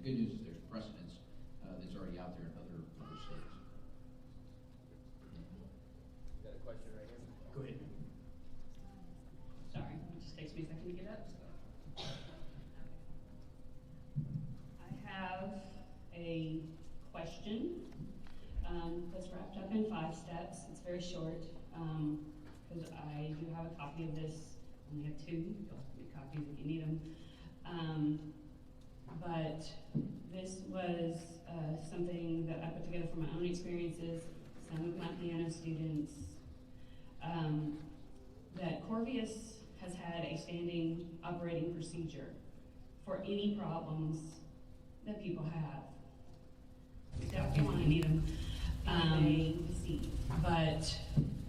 good news is there's precedence that's already out there in other states. Got a question right here. Go ahead. Sorry, it just takes me a second to get up. I have a question that's wrapped up in 5 steps. It's very short because I do have a copy of this. I only have 2. You'll have to get copies if you need them. But this was something that I put together from my own experiences, some of my piano students, that Corvius has had a standing operating procedure for any problems that people have. Definitely want to need them. But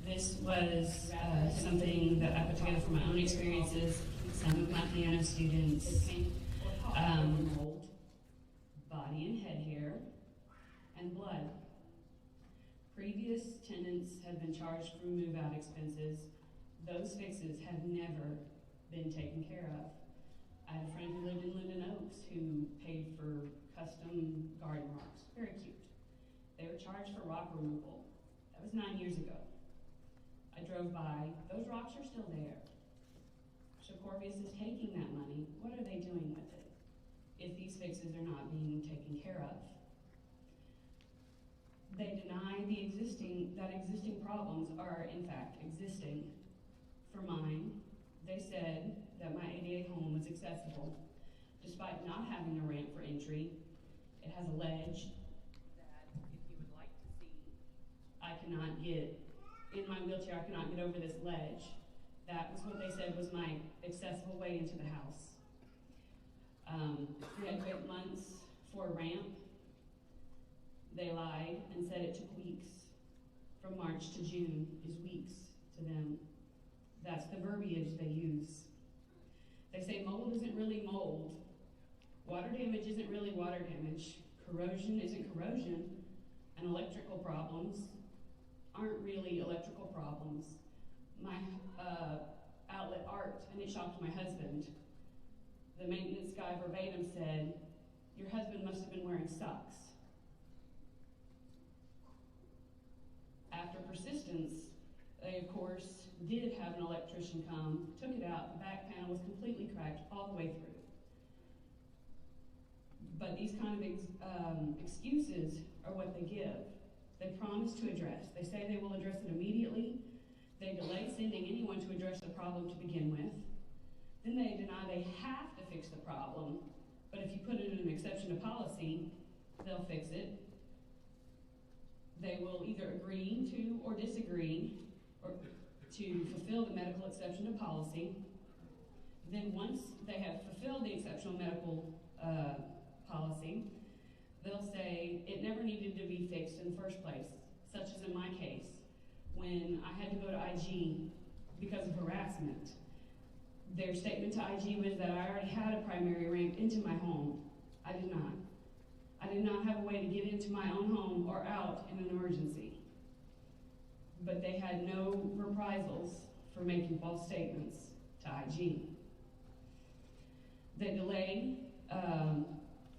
this was something that I put together from my own experiences, some of my piano students, mold, body and head hair, and blood. Previous tenants have been charged for move-out expenses. Those fixes have never been taken care of. I had a friend who lived in Linden Oaks who paid for custom garden rocks. Very cute. They were charged for rock removal. That was 9 years ago. I drove by. Those rocks are still there. So Corvius is taking that money. What are they doing with it if these fixes are not being taken care of? They deny that existing problems are in fact existing. For mine, they said that my 88 home was accessible despite not having a ramp for entry. It has a ledge that, if you would like to see, I cannot get, in my wheelchair, I cannot get over this ledge. That was what they said was my accessible way into the house. We had to wait months for a ramp. They lied and said it took weeks. From March to June is weeks to them. That's the verbiage they use. They say mold isn't really mold. Water damage isn't really water damage. Corrosion isn't corrosion. And electrical problems aren't really electrical problems. My outlet arced and it shocked my husband. The maintenance guy verbatim said, "Your husband must have been wearing socks." After persistence, they, of course, did have an electrician come, took it out, the back panel was completely cracked all the way through. But these kind of excuses are what they give. They promise to address. They say they will address it immediately. They delay sending anyone to address the problem to begin with. Then they deny they have to fix the problem, but if you put it in an exception to policy, they'll fix it. They will either agree to or disagree or to fulfill the medical exception to policy. Then once they have fulfilled the exceptional medical policy, they'll say it never needed to be fixed in the first place, such as in my case, when I had to go to IG because of harassment. Their statement to IG was that I already had a primary ramp into my home. I did not. I did not have a way to get into my own home or out in an emergency. But they had no reprisals for making false statements to IG. They delayed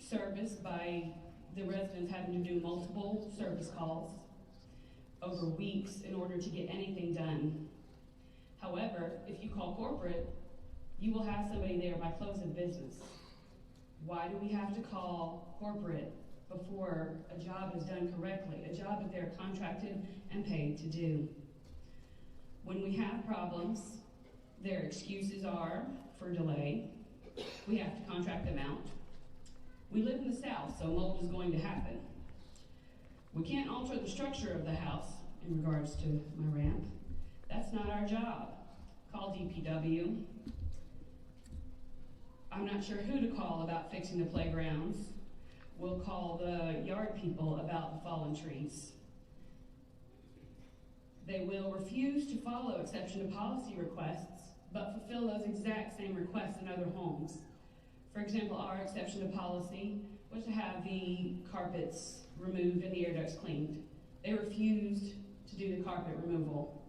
service by the residents having to do multiple service calls over weeks in order to get anything done. However, if you call corporate, you will have somebody there by close of business. Why do we have to call corporate before a job is done correctly, a job that they're contracted and paid to do? When we have problems, their excuses are for delay. We have to contract them out. We live in the South, so mold is going to happen. We can't alter the structure of the house in regards to my ramp. That's not our job. Call DPW. I'm not sure who to call about fixing the playgrounds. We'll call the yard people about the fallen trees. They will refuse to follow exception to policy requests, but fulfill those exact same requests in other homes. For example, our exception to policy was to have the carpets removed and the air ducts cleaned. They refused to do the carpet removal.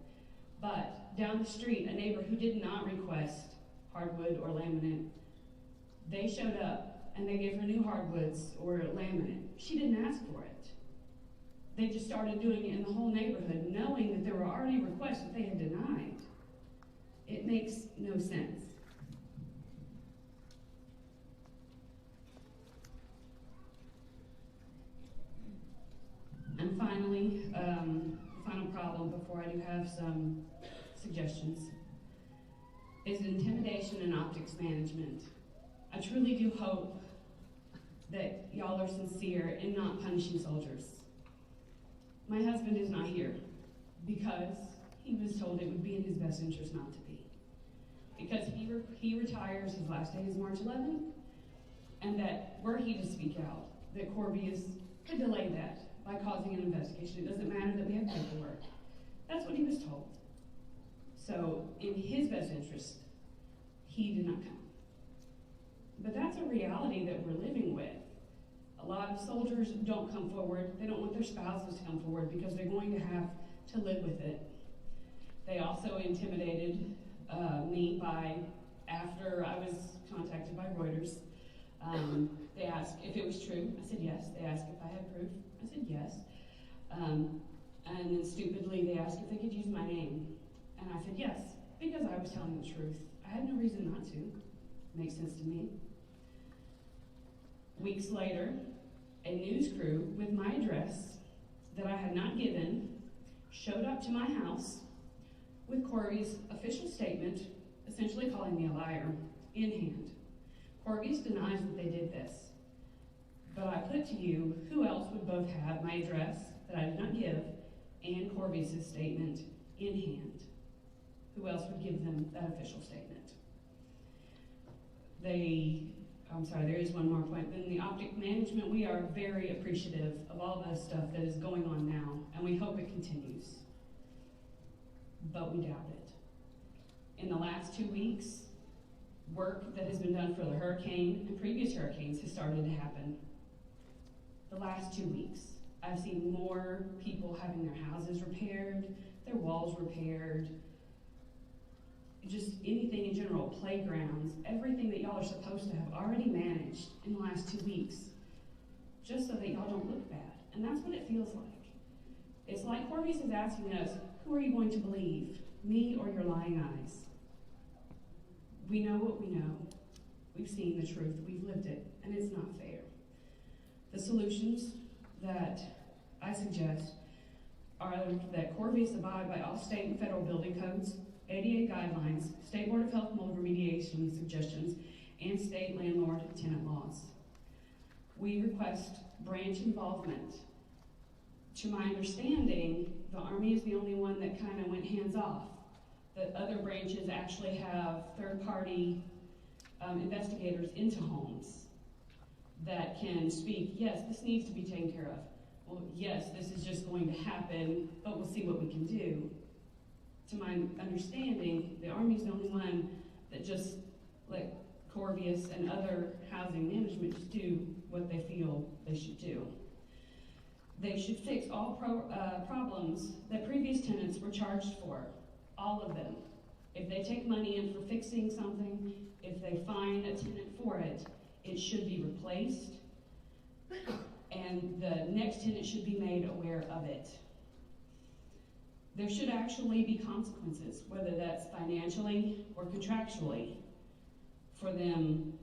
But down the street, a neighbor who did not request hardwood or laminate, they showed up and they gave her new hardwoods or laminate. She didn't ask for it. They just started doing it in the whole neighborhood, knowing that there were already requests that they had denied. It makes no sense. And finally, the final problem before I do have some suggestions is intimidation and optics management. I truly do hope that y'all are sincere in not punishing soldiers. My husband is not here because he was told it would be in his best interest not to be. Because he retires, his last day is March 11th, and that were he to speak out, that Corby could delay that by causing an investigation. It doesn't matter that we have paperwork. That's what he was told. So, in his best interest, he did not come. But that's a reality that we're living with. A lot of soldiers don't come forward. They don't want their spouses to come forward because they're going to have to live with it. They also intimidated me after I was contacted by Reuters. They asked if it was true. I said yes. They asked if I had proof. I said yes. And then stupidly they asked if they could use my name. And I said yes, because I was telling the truth. I had no reason not to. Makes sense to me. Weeks later, a news crew with my address that I had not given showed up to my house with Corby's official statement, essentially calling me a liar, in hand. Corby's denies that they did this. But I put to you, who else would both have my address that I did not give and Corby's statement in hand? Who else would give them that official statement? There is one more point. In the optic management, we are very appreciative of all the stuff that is going on now, and we hope it continues. But we doubt it. In the last 2 weeks, work that has been done for the hurricane and previous hurricanes has started to happen. The last 2 weeks, I've seen more people having their houses repaired, their walls repaired, just anything in general, playgrounds, everything that y'all are supposed to have already managed in the last 2 weeks, just so that y'all don't look bad. And that's what it feels like. It's like Corby's is asking us, who are you going to believe, me or your lying eyes? We know what we know. We've seen the truth, we've lived it, and it's not fair. The solutions that I suggest are that Corby's abide by all state and federal building codes, ADA guidelines, State Board of Health mold remediation suggestions, and state landlord-tenant laws. We request branch involvement. To my understanding, the Army is the only one that kind of went hands-off. The other branches actually have third-party investigators into homes that can speak, yes, this needs to be taken care of. Well, yes, this is just going to happen, but we'll see what we can do. To my understanding, the Army's the only one that just let Corvius and other housing management just do what they feel they should do. They should fix all problems that previous tenants were charged for, all of them. If they take money in for fixing something, if they fine a tenant for it, it should be replaced, and the next tenant should be made aware of it. There should actually be consequences, whether that's financially or contractually, for them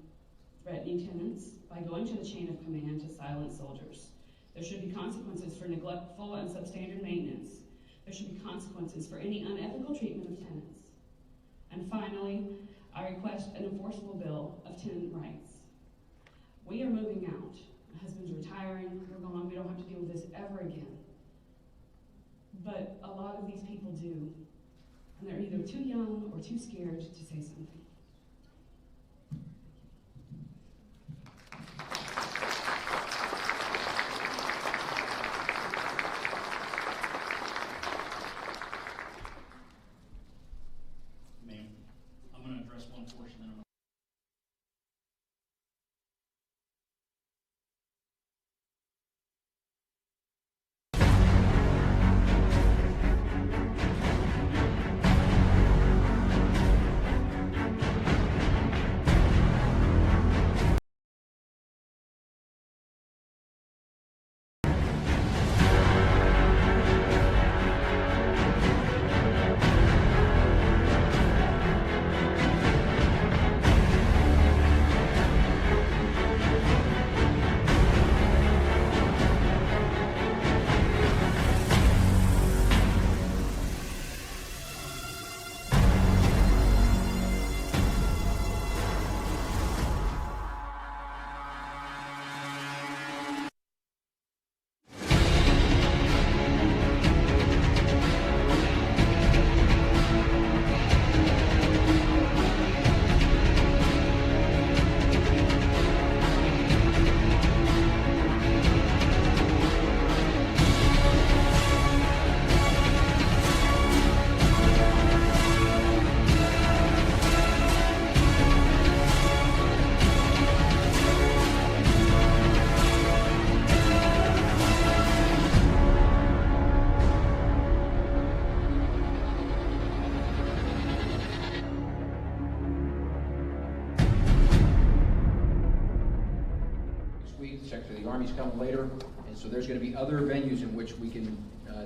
threatening tenants by going to the chain of command to silence soldiers. There should be consequences for neglectful and substandard maintenance. There should be consequences for any unethical treatment of tenants. And finally, I request an enforceable bill of tenant rights. We are moving out. My husband's retiring, we're gone, we don't have to deal with this ever again. But a lot of these people do, and they're either too young or too scared to say something. Ma'am, I'm going to address one portion and I'm week. The Secretary of the Army's coming later. And so there's going to be other venues in which we can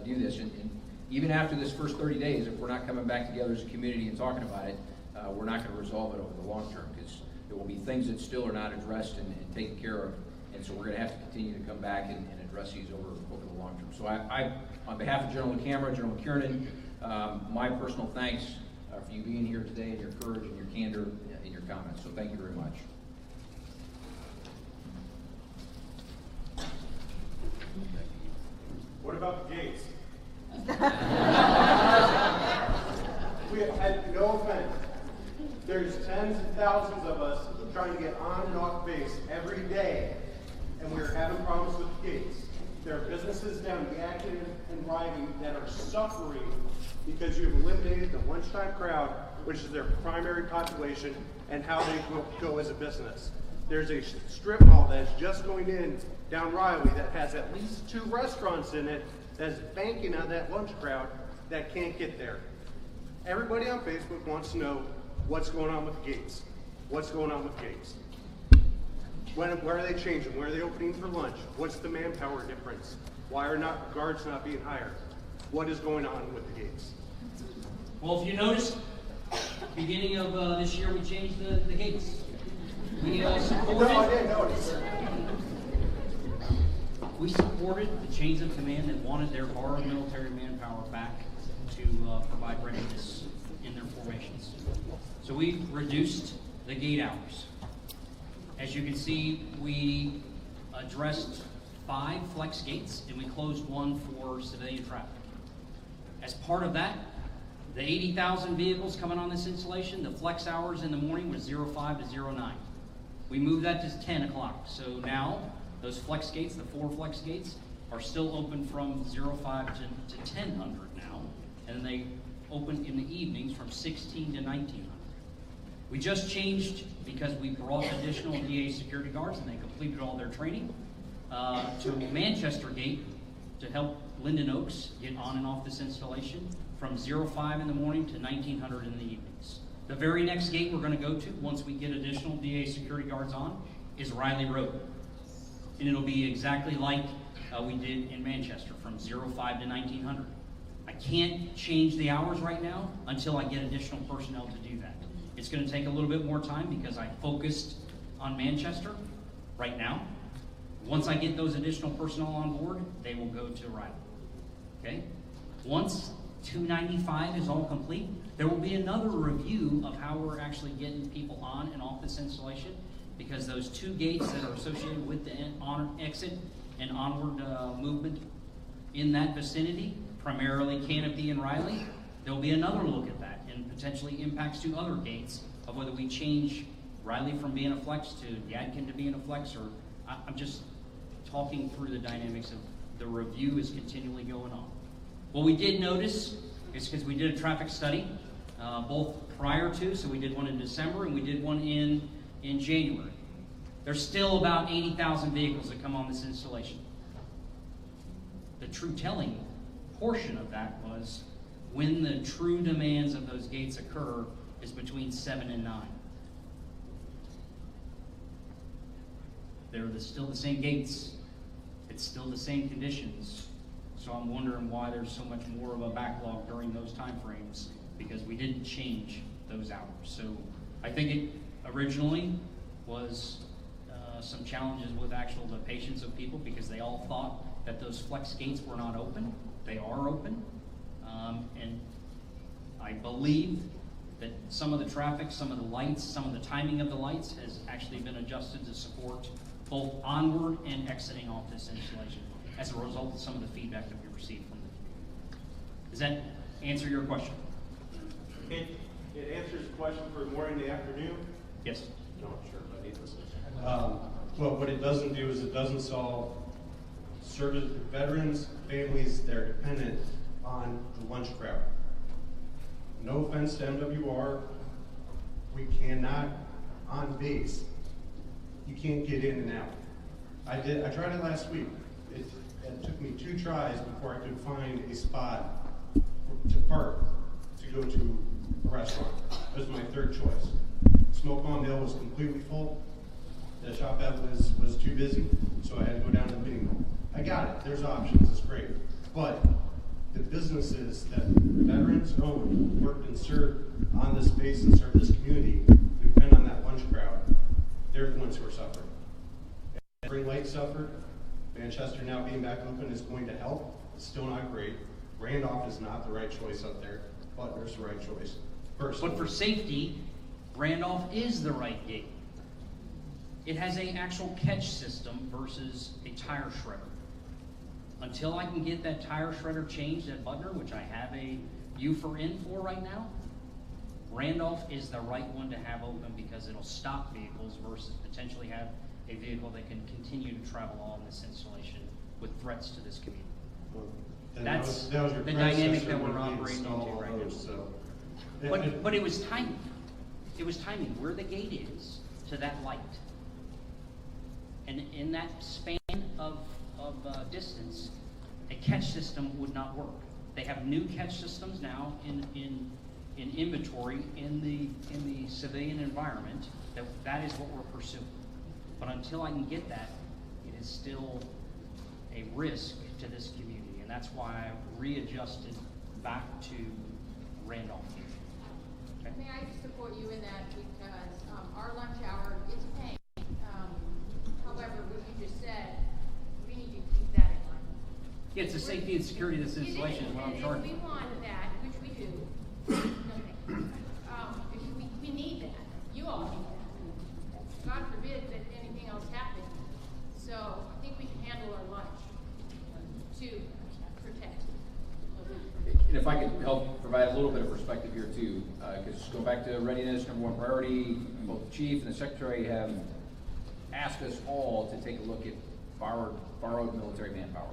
do this. And even after this first 30 days, if we're not coming back together as a community and talking about it, we're not going to resolve it over the long term, because there will be things that still are not addressed and taken care of. And so we're going to have to continue to come back and address these over the long term. So I on behalf of General LaCamera, General McKiernan, my personal thanks for you being here today, and your courage and your candor in your comments. So thank you very much. What about the gates? We had no offense. There's tens of thousands of us trying to get on and off base every day, and we're having problems with the gates. There are businesses down Gadsden and Riley that are suffering because you've eliminated the lunchtime crowd, which is their primary population, and how they go as a business. There's a strip mall that's just going in down Riley that has at least 2 restaurants in it that's banking on that lunch crowd that can't get there. Everybody on Facebook wants to know what's going on with the gates. What's going on with gates? Where are they changing? Where are they opening for lunch? What's the manpower difference? Why are guards not being hired? What is going on with the gates? Well, if you noticed, beginning of this year, we changed the gates. We supported. No, I didn't notice. We supported the chains of command that wanted their borrowed military manpower back to provide readiness in their formations. So we reduced the gate hours. As you can see, we addressed 5 flex gates and we closed 1 for civilian traffic. As part of that, the 80,000 vehicles coming on this installation, the flex hours in the morning was 05 to 09. We moved that to 10 o'clock. So now those flex gates, the 4 flex gates, are still open from 05 to 1000 now. And then they open in the evenings from 16 to 1900. We just changed, because we brought additional DA security guards and they completed all their training, to Manchester Gate to help Linden Oaks get on and off this installation from 05 in the morning to 1900 in the evenings. The very next gate we're going to go to, once we get additional DA security guards on, is Riley Road. And it'll be exactly like we did in Manchester, from 05 to 1900. I can't change the hours right now until I get additional personnel to do that. It's going to take a little bit more time because I focused on Manchester right now. Once I get those additional personnel on board, they will go to Riley. Okay? Once 295 is all complete, there will be another review of how we're actually getting people on and off this installation, because those 2 gates that are associated with the exit and onward movement in that vicinity, primarily Canopy and Riley, there'll be another look at that and potentially impacts to other gates of whether we change Riley from being a flex to Yadkin to being a flex, or I'm just talking through the dynamics of the review is continually going on. What we did notice is, because we did a traffic study, both prior to, so we did one in December and we did one in January. There's still about 80,000 vehicles that come on this installation. The true telling portion of that was when the true demands of those gates occur is between 7 and 9. They're still the same gates. It's still the same conditions. So I'm wondering why there's so much more of a backlog during those time frames, because we didn't change those hours. So I think it originally was some challenges with the patience of people, because they all thought that those flex gates were not open. They are open. And I believe that some of the traffic, some of the lights, some of the timing of the lights has actually been adjusted to support both onward and exiting off this installation as a result of some of the feedback that we received from the community. Does that answer your question? It answers the question for morning and afternoon? Yes. No, sure. Well, what it doesn't do is it doesn't solve service veterans, families that are dependent on the lunch crowd. No offense to MWR, we cannot, on base, you can't get in and out. I tried it last week. It took me 2 tries before I could find a spot to park to go to a restaurant. That was my 3rd choice. Smoke on the Hill was completely full. The shop at was too busy. got it, there's options, it's great. But the businesses that veterans own, worked and served on this base and served this community, who depend on that lunch crowd, they're the ones who are suffering. Spring Lake suffered. Manchester now being back open is going to help. It's still not great. Randolph is not the right choice up there. Butler's the right choice. Personally. But for safety, Randolph is the right gate. It has an actual catch system versus a tire shredder. Until I can get that tire shredder changed at Butler, which I have a U for N for right now, Randolph is the right one to have open because it'll stop vehicles versus potentially have a vehicle that can continue to travel on this installation with threats to this community. Well, then That's that was your the dynamic predecessor that we're when he operating into installed all right now. those, so. But it was timing. It was timing. Where the gate is to that light. And in that span of distance, a catch system would not work. They have new catch systems now in inventory in the civilian environment. That is what we're pursuing. But until I can get that, it is still a risk to this community, and that's why I readjusted back to Randolph. Okay? May I support you in that because our lunch hour is paying. However, what you just said, we need to keep that in mind. Yeah, it's the safety and security of this installation is what I'm And charging. we want that, which we do. Okay. We need that. You all need that. God forbid that anything else happens. So I think we can handle our lunch to protect. And if I could help provide a little bit of perspective here too, because going back to readiness, number one priority, both the chief and the secretary have asked us all to take a look at borrowed military manpower.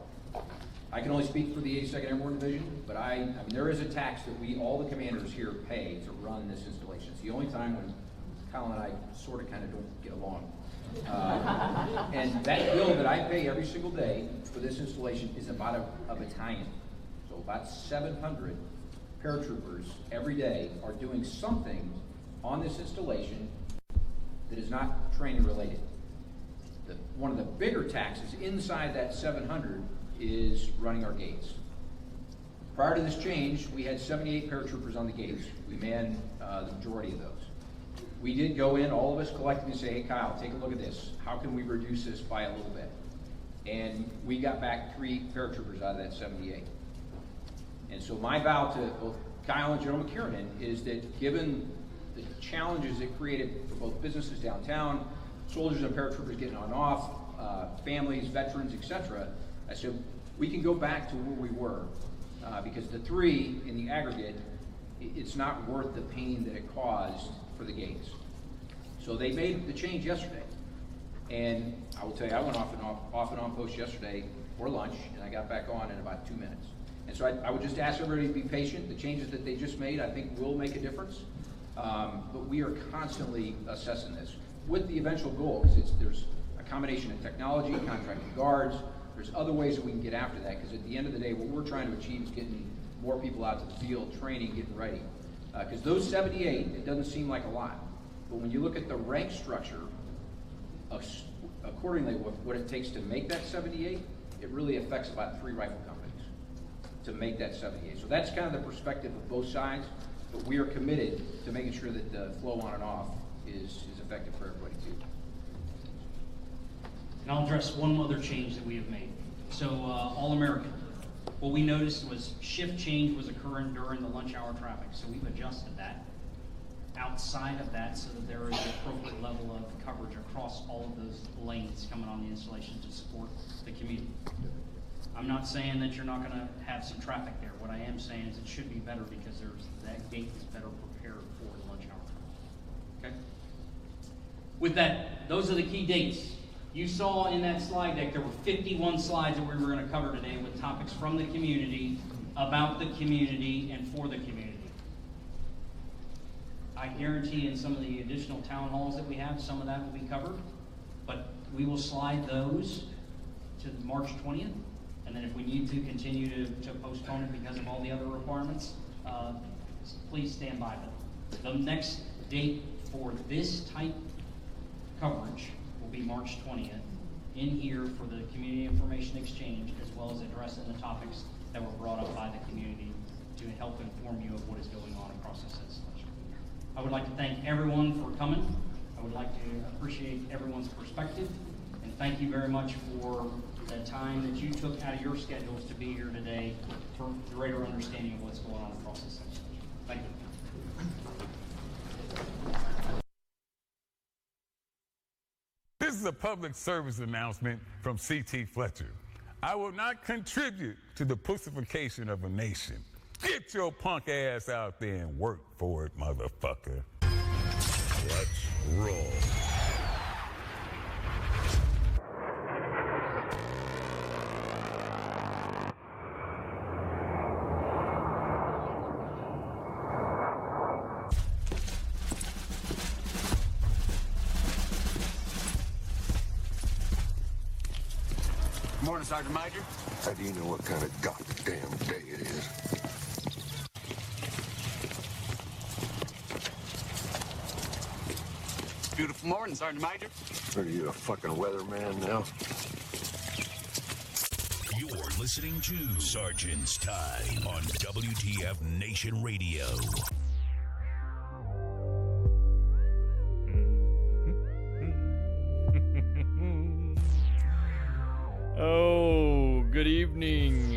I can only speak for the 82nd Airborne Division, but I mean, there is a tax that all the commanders here pay to run this installation. It's the only time when Kyle and I sort of kind of don't get along. And that bill that I pay every single day for this installation is about a battalion. So about 700 paratroopers every day are doing something on this installation that is not training related. One of the bigger taxes inside that 700 is running our gates. Prior to this change, we had 78 paratroopers on the gates. We manned the majority of those. We did go in, all of us collectively say, hey Kyle, take a look at this. How can we reduce this by a little bit? And we got back 3 paratroopers out of that 78. And so my vow to both Kyle and General McKiernan is that given the challenges it created for both businesses downtown, soldiers and paratroopers getting on and off, families, veterans, etc., I said we can go back to where we were because the 3 in the aggregate, it's not worth the pain that it caused for the gates. So they made the change yesterday, and I will tell you, I went off and on post yesterday for lunch, and I got back on in about 2 minutes. And so I would just ask everybody to be patient. The changes that they just made, I think, will make a difference. But we are constantly assessing this with the eventual goal, because there's a combination of technology, contracted guards. There's other ways that we can get after that, because at the end of the day, what we're trying to achieve is getting more people out to the field, training, getting ready. Because those 78, it doesn't seem like a lot. But when you look at the rank structure, accordingly, what it takes to make that 78, it really affects about 3 rifle companies to make that 78. So that's kind of the perspective of both sides, but we are committed to making sure that the flow on and off is effective for everybody too. And I'll address one other change that we have made. So All-American, what we noticed was shift change was occurring during the lunch hour traffic, so we've adjusted that outside of that so that there is an appropriate level of coverage across all of those lanes coming on the installation to support the community. I'm not saying that you're not going to have some traffic there. What I am saying is it should be better because that gate is better prepared for the lunch hour. Okay? With that, those are the key dates. You saw in that slide deck, there were 51 slides that we were going to cover today with topics from the community, about the community, and for the community. I guarantee in some of the additional town halls that we have, some of that will be covered, but we will slide those to March 20th, and then if we need to continue to postpone it because of all the other requirements, please stand by them. The next date for this type coverage will be March 20th, in here for the community information exchange, as well as addressing the topics that were brought up by the community to help inform you of what is going on across the legislature. I would like to thank everyone for coming. I would like to appreciate everyone's perspective, and thank you very much for the time that you took out of your schedules to be here today for greater understanding of what's going on across the legislature. Thank you. This is a public service announcement from C.T. Fletcher. I will not contribute to the pussification of a nation. Get your punk ass out there and work for it, motherfucker. Let's roll. Morning, Sergeant Major. How do you know what kind of goddamn day it is? Beautiful morning, Sergeant Major. Are you a fucking weatherman now? You're listening to Sergeant's Time on WTF Nation Radio. Oh, good evening.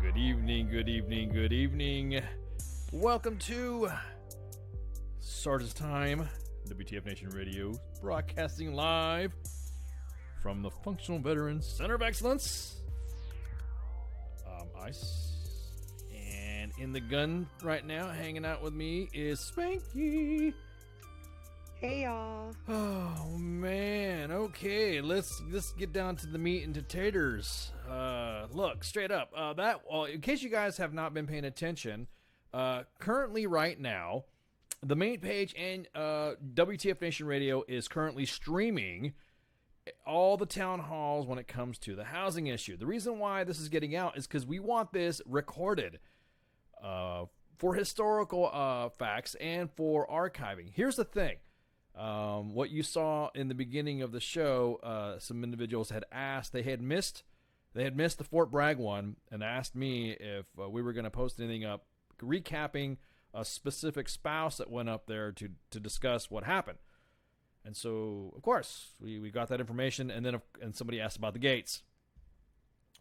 Good evening, good evening, good evening. Welcome to Sergeant's Time, WTF Nation Radio, broadcasting live from the Functional Veterans Center of Excellence. Ice. And in the gun right now, hanging out with me, is Spanky. Hey y'all. Oh man, okay, let's get down to the meat and potatoes. Look, straight up, in case you guys have not been paying attention, currently right now, the main page and WTF Nation Radio is currently streaming all the town halls when it comes to the housing issue. The reason why this is getting out is because we want this recorded for historical facts and for archiving. Here's the thing. What you saw in the beginning of the show, some individuals had asked, they had missed the Fort Bragg one and asked me if we were going to post anything up recapping a specific spouse that went up there to discuss what happened. And so, of course, we got that information, and then somebody asked about the gates.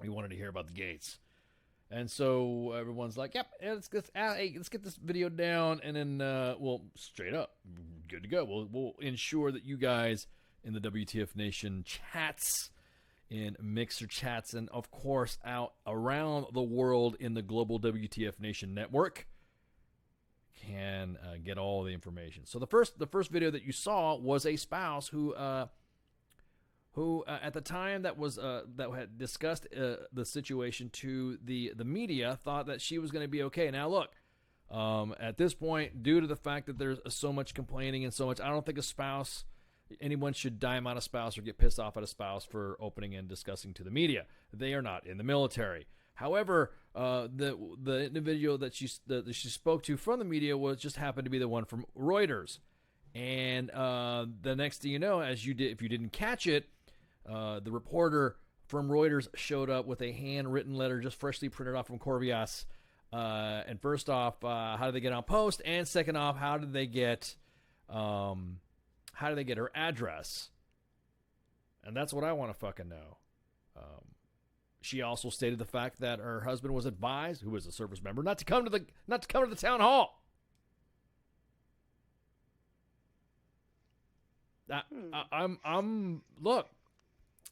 We wanted to hear about the gates. And so everyone's like, yep, let's get this video down, and then, straight up, good to go. We'll ensure that you guys in the WTF Nation chats, in Mixer chats, and, of course, out around the world in the global WTF Nation network can get all the information. So the first video that you saw was a spouse who at the time that had discussed the situation to the media thought that she was going to be okay. Now look, at this point, due to the fact that there's so much complaining and so much, I don't think anyone should dime out a spouse or get pissed off at a spouse for opening and discussing to the media. They are not in the military. However, the individual that she spoke to from the media just happened to be the one from Reuters. And the next thing you know, if you didn't catch it, the reporter from Reuters showed up with a handwritten letter just freshly printed off from Corvias. And first off, how did they get on post? And second off, how did they get her address? And that's what I want to fucking know. She also stated the fact that her husband was advised, who was a service member, not to come to the town hall. I'm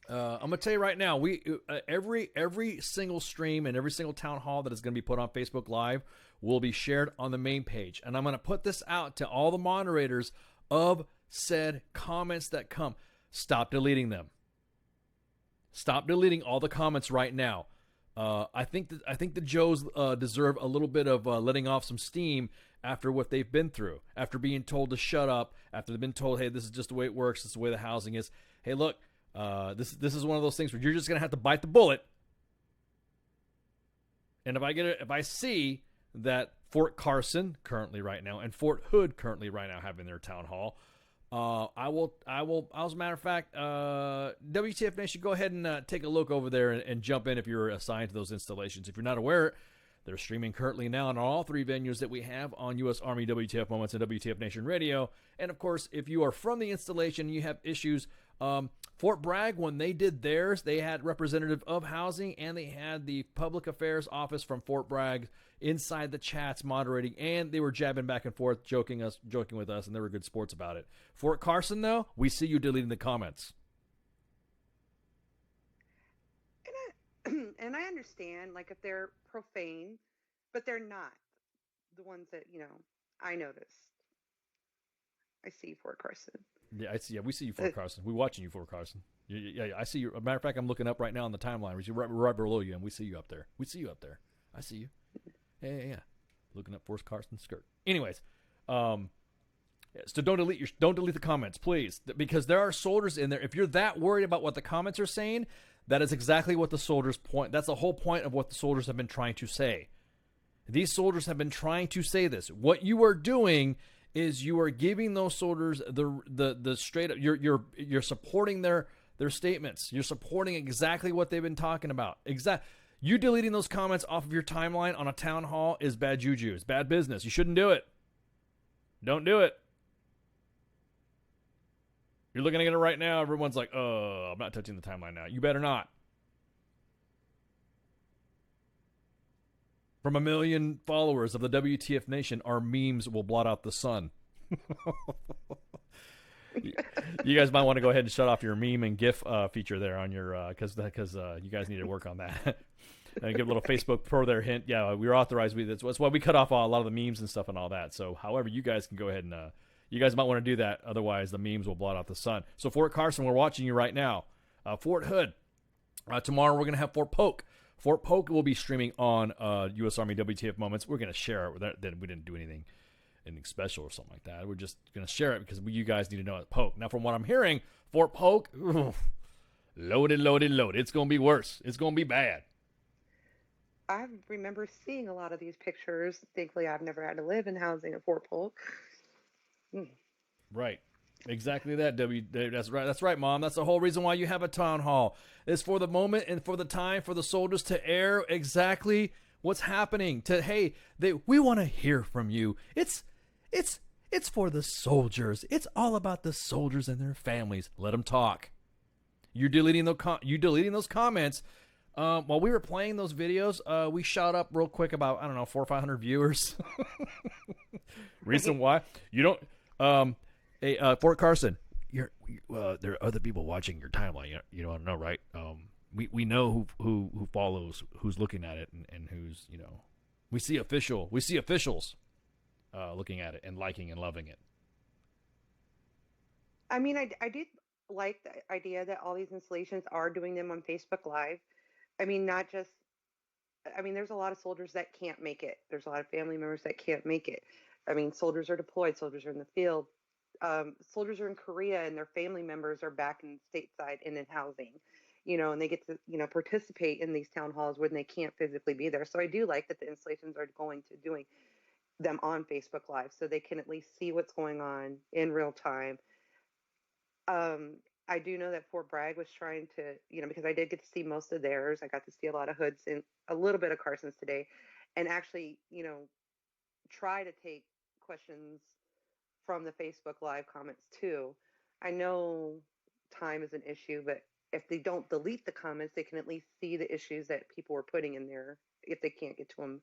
gonna tell you right now, we every single stream and every single town hall that is gonna be put on Facebook Live will be shared on the main page, and I'm gonna put this out to all the moderators of said comments that come. Stop deleting them. Stop deleting all the comments right now. I think the Joes deserve a little bit of letting off some steam after what they've been through, after being told to shut up, after they've been told, hey, this is just the way it works, this is the way the housing is. Hey, look, this is one of those things where you're just gonna have to bite the bullet. And if I see that Fort Carson currently right now and Fort Hood currently right now having their town hall, I will, as a matter of fact, WTF Nation, go ahead and take a look over there and jump in if you're assigned to those installations. If you're not aware, they're streaming currently now on all 3 venues that we have on U.S. Army WTF Moments and WTF Nation Radio. And, of course, if you are from the installation and you have issues, Fort Bragg, when they did theirs, they had representative of housing and they had the public affairs office from Fort Bragg inside the chats moderating, and they were jabbing back and forth, joking with us, and they were good sports about it. Fort Carson, though, we see you deleting the comments. And I understand, like, if they're profane, but they're not the ones that, I noticed. I see Fort Carson. Yeah, I see. Yeah, we see you, Fort Carson. We're watching you, Fort Carson. Yeah, I see you. As a matter of fact, I'm looking up right now on the timeline. We're right below you, and we see you up there. I see you. Yeah. Looking up Fort Carson's skirt. Anyways, so don't delete the comments, please, because there are soldiers in there. If you're that worried about what the comments are saying, that is exactly what the soldiers point. That's the whole point of what the soldiers have been trying to say. These soldiers have been trying to say this. What you are doing is you are giving those soldiers the straight up. You're supporting their statements. You're supporting exactly what they've been talking about. You deleting those comments off of your timeline on a town hall is bad juju. It's bad business. You shouldn't do it. Don't do it. You're looking at it right now. Everyone's like, oh, I'm not touching the timeline now. You better not. From 1 million followers of the WTF Nation, our memes will blot out the sun. You guys might want to go ahead and shut off your meme and GIF feature there on your, because you guys need to work on that. And give a little Facebook Pro there hint. Yeah, we're authorized. That's why we cut off a lot of the memes and stuff and all that. So, however, you guys can go ahead and, you guys might want to do that. Otherwise, the memes will blot out the sun. So, Fort Carson, we're watching you right now. Fort Hood. Tomorrow, we're going to have Fort Polk. Fort Polk will be streaming on U.S. Army WTF Moments. We're going to share it. We didn't do anything special or something like that. We're just going to share it because you guys need to know it's Polk. Now, from what I'm hearing, Fort Polk, loaded. It's going to be worse. It's going to be bad. I remember seeing a lot of these pictures. Thankfully, I've never had to live in housing at Fort Polk. Right. Exactly that, That's right. That's right, Mom. That's the whole reason why you have a town hall. It's for the moment and for the time for the soldiers to air exactly what's happening. We want to hear from you. It's for the soldiers. It's all about the soldiers and their families. Let them talk. You're deleting those comments. While we were playing those videos, we shot up real quick about 400 or 500 viewers. Reason why you don't. Hey, Fort Carson, there are other people watching your timeline. You don't know, right? We know who follows, who's looking at it, and who's we see officials looking at it and liking and loving it. I mean, I did like the idea that all these installations are doing them on Facebook Live. I mean, there's a lot of soldiers that can't make it. There's a lot of family members that can't make it. I mean, soldiers are deployed. Soldiers are in the field. Soldiers are in Korea and their family members are back in stateside and in housing, and they get to, participate in these town halls when they can't physically be there. So I do like that the installations are going to doing them on Facebook Live so they can at least see what's going on in real time. I do know that Fort Bragg was trying to, because I did get to see most of theirs. I got to see a lot of Hoods and a little bit of Carson's today, and actually, try to take questions from the Facebook Live comments too. I know time is an issue, but if they don't delete the comments, they can at least see the issues that people were putting in there. If they can't get to them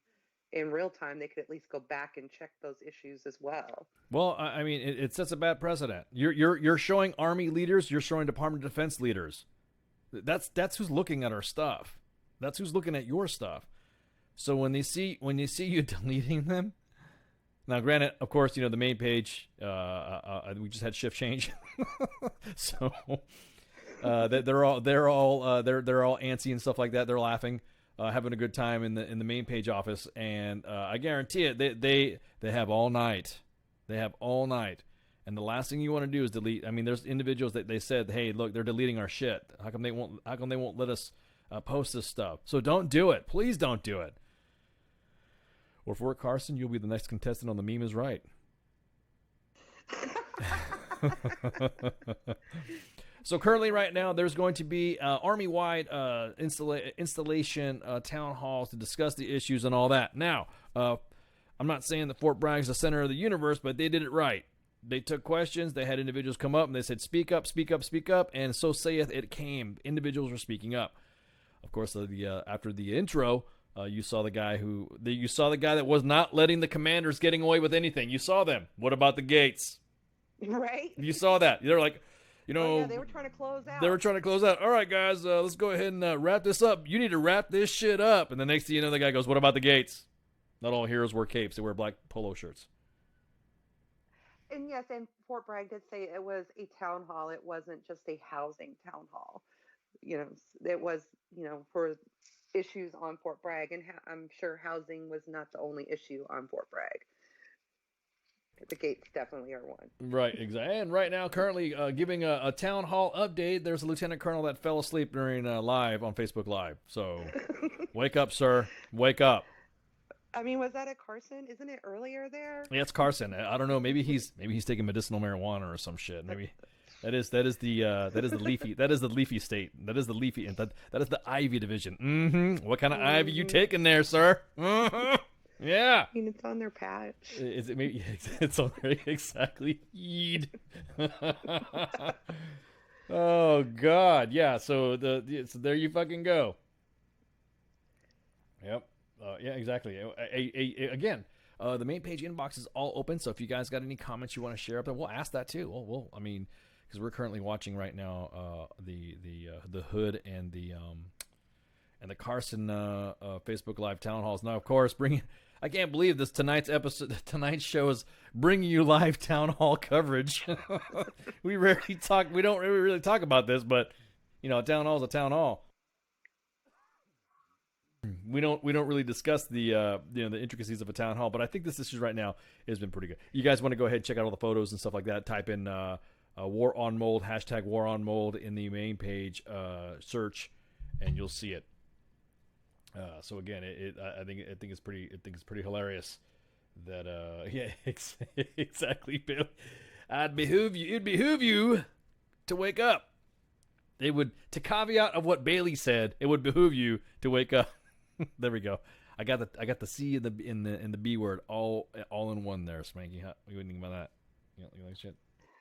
in real time, they could at least go back and check those issues as well. Well, I mean, it sets a bad precedent. You're showing Army leaders, you're showing Department of Defense leaders. That's who's looking at our stuff. That's who's looking at your stuff. So when they see you deleting them, now granted, of course, the main page, we just had shift change, so they're all antsy and stuff like that. They're laughing. Having a good time in the main page office, and I guarantee it, they have all night. They have all night, and the last thing you want to do is delete. I mean, there's individuals that they said, "Hey, look, they're deleting our shit. How come they won't let us post this stuff?" So don't do it. Please don't do it. Or Fort Carson, you'll be the next contestant on The Meme Is Right. So currently, right now, there's going to be Army-wide installation town halls to discuss the issues and all that. Now, I'm not saying that Fort Bragg's the center of the universe, but they did it right. They took questions. They had individuals come up, and they said, speak up, speak up, speak up, and so saith it came. Individuals were speaking up. Of course, after the intro, you saw the guy that was not letting the commanders getting away with anything. You saw them. What about the gates? Right? You saw that. They're like, Oh, yeah, they were trying to close out. They were trying to close out. All right, guys, let's go ahead and wrap this up. You need to wrap this shit up. And the next thing you know, the guy goes, what about the gates? Not all heroes wear capes. They wear black polo shirts. And yes, and Fort Bragg did say it was a town hall. It wasn't just a housing town hall. It was, for issues on Fort Bragg. And I'm sure housing was not the only issue on Fort Bragg. The gates definitely are one. Right, exactly. And right now, currently giving a town hall update, there's a lieutenant colonel that fell asleep during live on Facebook Live. So, wake up, sir. Wake up. I mean, was that at Carson? Isn't it earlier there? Yeah, it's Carson. I don't know. Maybe he's taking medicinal marijuana or some shit. Maybe that is the leafy state. That is the leafy, and that is the ivy division. Mm-hmm. What kind of ivy you taking there, sir? Mm-hmm. Yeah. I mean, it's on their patch. Is it maybe it's on there exactly? Yeed. Oh God, yeah. So there you fucking go. Yep. Yeah, exactly. Again, the main page inbox is all open. So if you guys got any comments you want to share up there, we'll ask that too. I mean, because we're currently watching right now the Hood and the Carson Facebook Live town halls. Now, of course, I can't believe this tonight's show is bringing you live town hall coverage. We don't really talk about this, but a town hall is a town hall. We don't really discuss the intricacies of a town hall, but I think this issue right now has been pretty good. You guys want to go ahead and check out all the photos and stuff like that? Type in War on Mold, hashtag War on Mold in the main page search, and you'll see it. So again, I think it's pretty hilarious that yeah, exactly, Bill. It'd behoove you to wake up. To caveat of what Bailey said, it would behoove you to wake up. There we go. I got the C in the B word all in one there, Spanky. What do you think about that? You like shit?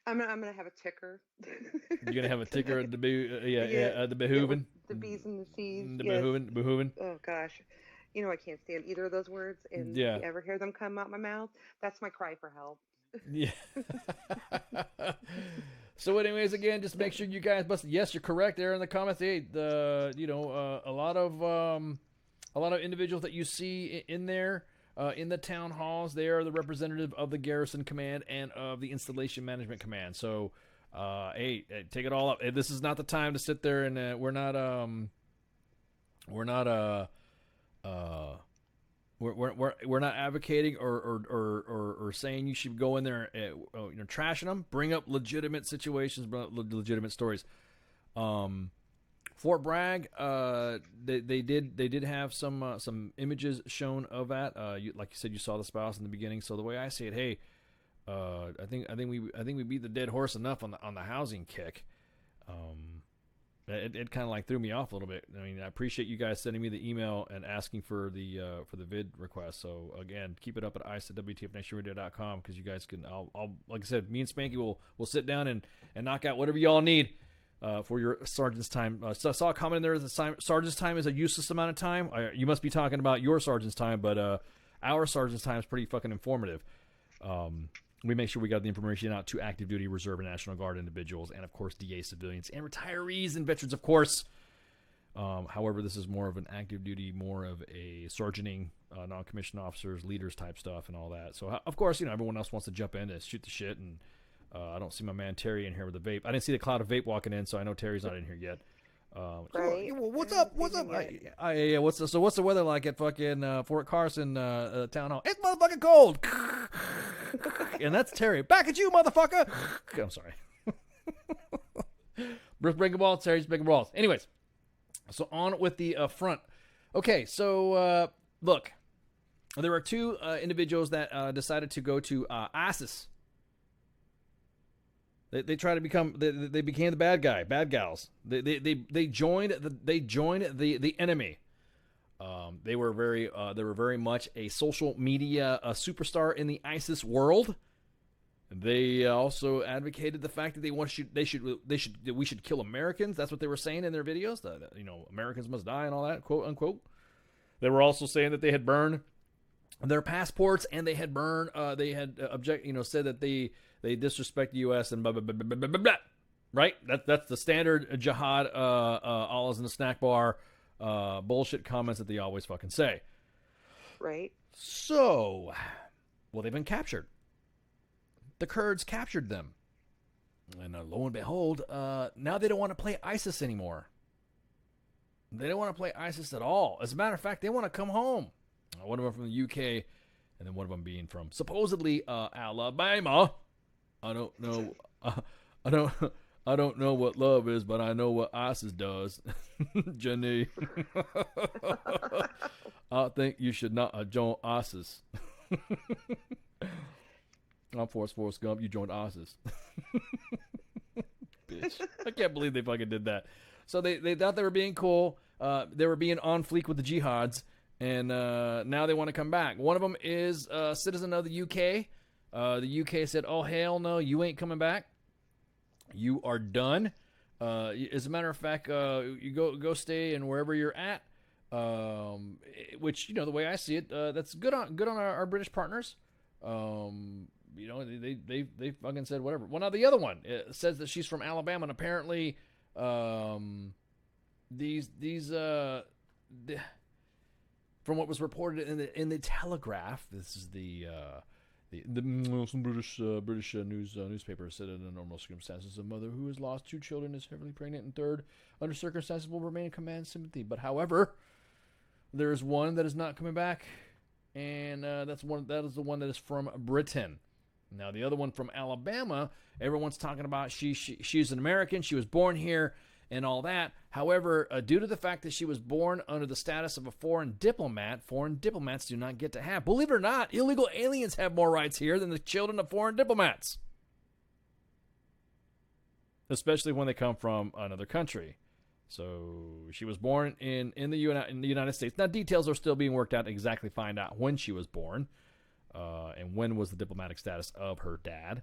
I'm gonna have a ticker. You're gonna have a ticker at the the behooving. The B's and the C's. The behooving. Oh gosh, I can't stand either of those words. And if you ever hear them come out my mouth, that's my cry for help. Yeah. So, anyways, again, just make sure you guys. Yes, you're correct there in the comments. Hey, a lot of individuals that you see in there. In the town halls, they are the representative of the Garrison Command and of the Installation Management Command. So, hey, take it all up. This is not the time to sit there and we're not advocating or saying you should go in there trashing them. Bring up legitimate situations, legitimate stories. Fort Bragg, they did have some images shown of that. Like you said, you saw the spouse in the beginning. So the way I see it, hey, I think we beat the dead horse enough on the housing kick. It kind of like threw me off a little bit. I mean, I appreciate you guys sending me the email and asking for the vid request. So again, keep it up at ice@WTFNationRadio.com because you guys can. I'll like I said, me and Spanky will sit down and knock out whatever y'all need. For your sergeant's time. So I saw a comment in there that sergeant's time is a useless amount of time. You must be talking about your sergeant's time, but our sergeant's time is pretty fucking informative. We make sure we got the information out to active duty, reserve, and National Guard individuals, and of course DA civilians and retirees and veterans, of course. However, this is more of an active duty, more of a sergeanting, non-commissioned officers, leaders type stuff and all that. So of course, everyone else wants to jump in and shoot the shit and I don't see my man Terry in here with the vape. I didn't see the cloud of vape walking in, so I know Terry's not in here yet. Right. What's up? What's up? Yeah. What's the weather like at fucking Fort Carson town hall? It's motherfucking cold. And that's Terry. Back at you, motherfucker. I'm sorry. Bruce breaking balls. Terry's breaking balls. Anyways, so on with the front. Okay, so look, there are two individuals that decided to go to ISIS. They try to become. They became the bad guy, bad gals. They joined the enemy. They were very much a social media superstar in the ISIS world. They also advocated the fact that we should kill Americans. That's what they were saying in their videos. That Americans must die and all that, quote unquote. They were also saying that they had burned their passports and they had burned. They had said that they disrespect the U.S. and blah blah blah blah blah blah. Blah. Right? That's the standard jihad. Allah's in the snack bar. Bullshit comments that they always fucking say. Right. So, well, they've been captured. The Kurds captured them. And lo and behold, now they don't want to play ISIS anymore. They don't want to play ISIS at all. As a matter of fact, they want to come home. One of them from the UK, and then one of them being from supposedly Alabama. I don't know. I don't know what love is, but I know what ISIS does. Jenny. I think you should not join ISIS. I'm Forrest Gump. You joined ISIS. Bitch. I can't believe they fucking did that. So they thought they were being cool. They were being on fleek with the jihads. And now they want to come back. One of them is a citizen of the UK. The UK said, oh, hell no, you ain't coming back. You are done. As a matter of fact, you go stay in wherever you're at. Which, the way I see it, that's good on our British partners. They fucking said whatever. Well, now the other one says that she's from Alabama, and apparently, from what was reported in the Telegraph, this is some British newspaper said in normal circumstances, a mother who has lost 2 children is heavily pregnant and third under circumstances will remain in command sympathy. But however, there is one that is not coming back, and that is the one that is from Britain. Now the other one from Alabama, everyone's talking about she's an American, she was born here and all that. However, due to the fact that she was born under the status of a foreign diplomat, foreign diplomats do not get to have. Believe it or not, illegal aliens have more rights here than the children of foreign diplomats. Especially when they come from another country. So she was born in the United States. Now details are still being worked out to exactly find out when she was born. And when was the diplomatic status of her dad.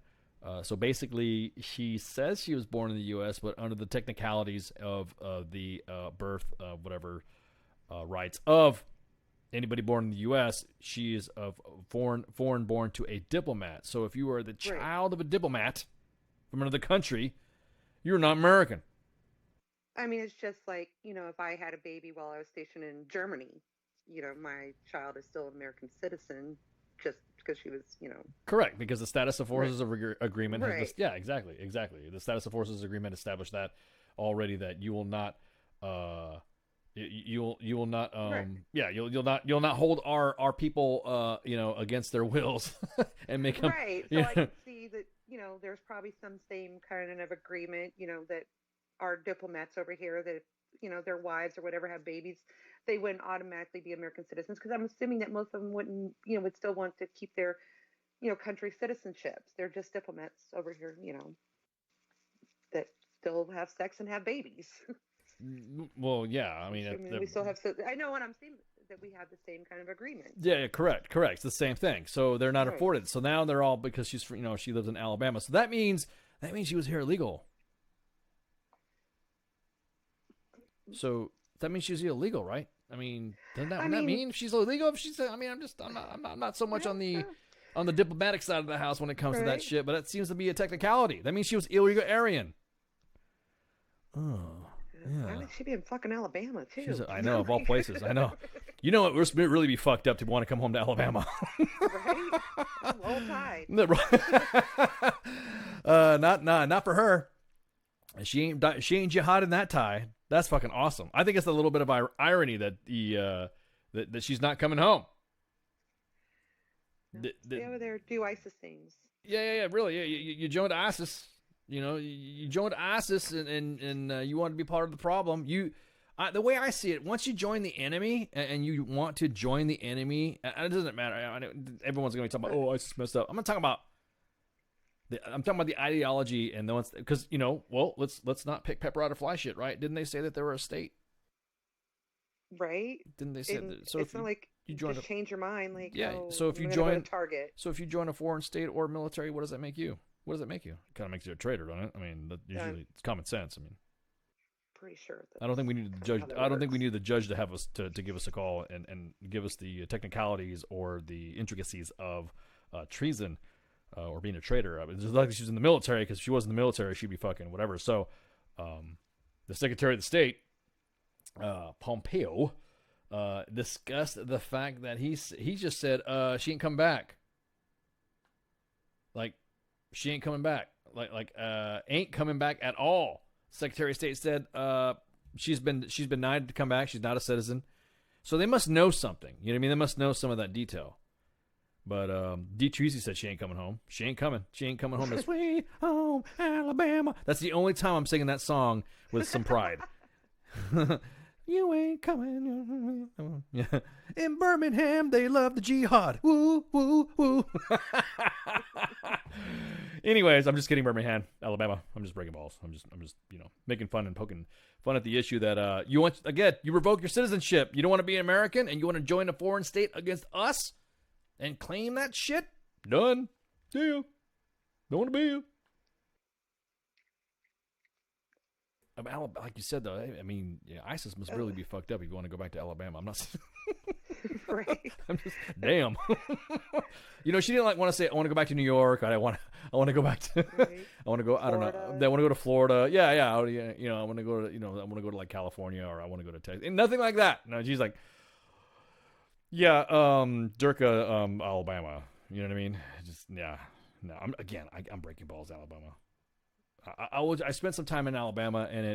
So basically, she says she was born in the U.S., but under the technicalities of the birth, rights of anybody born in the U.S., she is of foreign born to a diplomat. So if you are the child of a diplomat from another country, you're not American. I mean, it's just like, if I had a baby while I was stationed in Germany, my child is still an American citizen just because she was, Correct, because the status of forces agreement has Right. exactly. The status of forces agreement established that already, that you will not you'll not you'll not hold our people against their wills and make them right. So I can see that, there's probably some same kind of agreement, that our diplomats over here that, their wives or whatever have babies, they wouldn't automatically be American citizens, because I'm assuming that most of them wouldn't, would still want to keep their, country citizenships. They're just diplomats over here, that still have sex and have babies. Well, yeah, I mean, we still have. I know what I'm saying, that we have the same kind of agreement. Yeah, correct. It's the same thing. So they're not afforded. So now they're all, because she's, she lives in Alabama. So that means she was here illegal. So that means she's illegal, right? I mean, doesn't that mean she's illegal? If she's, I'm not so much on the diplomatic side of the house when it comes to that shit, but that seems to be a technicality. That means she was illegal Aryan. Oh, yeah. Why would she be in fucking Alabama too? I know, of all places. I know. You know, it would really be fucked up to want to come home to Alabama. Right? Roll Tide. Not for her. She ain't jihading that tie. That's fucking awesome. I think it's a little bit of irony that that she's not coming home. Stay over there, do ISIS things. Yeah, really. Yeah, you joined ISIS. You joined ISIS and you want to be part of the problem. The way I see it, once you join the enemy and you want to join the enemy, it doesn't matter. Everyone's going to be talking about, oh, ISIS messed up. I'm going to talk about I'm talking about the ideology and the ones because well, let's not pick pepper out of fly shit, right? Didn't they say that they were a state? Right. Didn't they say And that? So it's if not like you join just change your mind, like yeah. oh, So if you I'm gonna go join to Target. so if you join a foreign state or military, what does that make you? What does that make you? It kind of makes you a traitor, doesn't it? I mean, usually it's common sense. I mean, pretty sure. I don't think we need the judge. I don't think we need the judge to have us to give us a call and give us the technicalities or the intricacies of treason or being a traitor. I mean, it's like she's in the military because if she was in the military, she'd be fucking whatever. So, the Secretary of the State, Pompeo, discussed the fact that he just said she ain't coming back. Like, she ain't coming back. Like ain't coming back at all. Secretary of State said she's been denied to come back. She's not a citizen. So they must know something. You know what I mean? They must know some of that detail. But D. Treasy said she ain't coming home. She ain't coming. She ain't coming home to Sweet Home Alabama. That's the only time I'm singing that song with some pride. You ain't coming. Yeah. In Birmingham, they love the jihad. Woo, woo, woo. Anyways, I'm just kidding, Birmingham, Alabama. I'm just breaking balls. I'm just making fun and poking fun at the issue that you revoke your citizenship. You don't want to be an American and you want to join a foreign state against us and claim that shit? Done. See you. Don't want to be you. Like you said, though, I mean, ISIS must really be fucked up if you want to go back to Alabama. I'm not. Right. I'm just damn. She didn't want to say I want to go back to New York. I want to go back to. Right. I want to go. I don't know. I want to go to Florida. Yeah. I want to go to. I want to go to like California or I want to go to Texas. And nothing like that. No, she's like, yeah, Durka, Alabama. You know what I mean? Just yeah. No, I'm breaking balls, Alabama. I spent some time in Alabama, and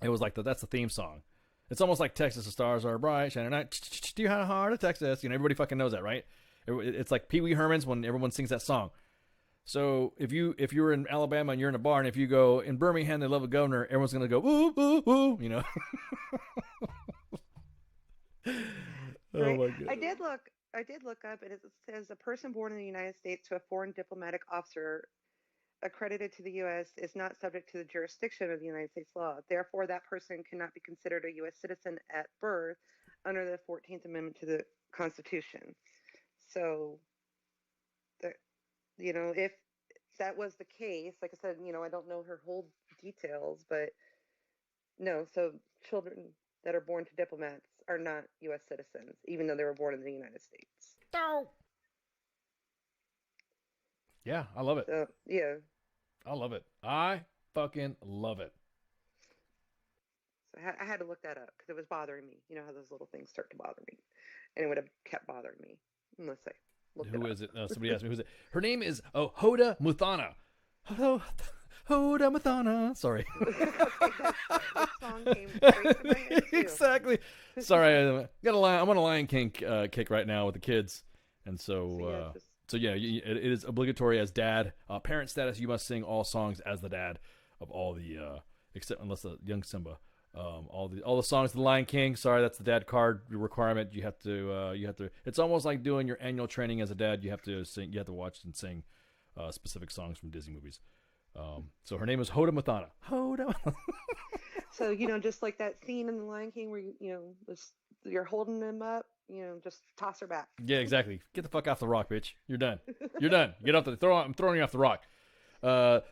it was like that's the theme song. It's almost like Texas, the stars are bright, shining night. Do you have a heart of Texas? Everybody fucking knows that, right? It's like Pee Wee Herman's when everyone sings that song. So if you're in Alabama and you're in a bar, and if you go in Birmingham, they love a governor, everyone's gonna go woo woo woo. Oh my God. I did look up, and it says a person born in the United States to a foreign diplomatic officer accredited to the U.S. is not subject to the jurisdiction of the United States law. Therefore, that person cannot be considered a U.S. citizen at birth under the 14th Amendment to the Constitution. So, if that was the case, like I said, I don't know her whole details, but no, so children that are born to diplomats are not U.S. citizens, even though they were born in the United States. No. Yeah, I love it. Yeah. I love it. I fucking love it. So I had to look that up because it was bothering me. You know how those little things start to bother me. And it would have kept bothering me unless I looked it up. Who is it? Somebody asked me who's it. Her name is Hoda Muthana. Hello, Hoda Muthana. Sorry. That song came straight to my head too. Exactly. Sorry, I'm on a Lion King kick right now with the kids. And so... So yeah, it is obligatory as dad, parent status. You must sing all songs as the dad of all the, except unless the young Simba, all the songs of the Lion King. Sorry, that's the dad card requirement. You have to. It's almost like doing your annual training as a dad. You have to sing. You have to watch and sing specific songs from Disney movies. So her name is Hoda Muthana. Hoda. So just like that scene in the Lion King where you're holding them up. Just toss her back. Yeah, exactly. Get the fuck off the rock, bitch. You're done. You're done. I'm throwing you off the rock.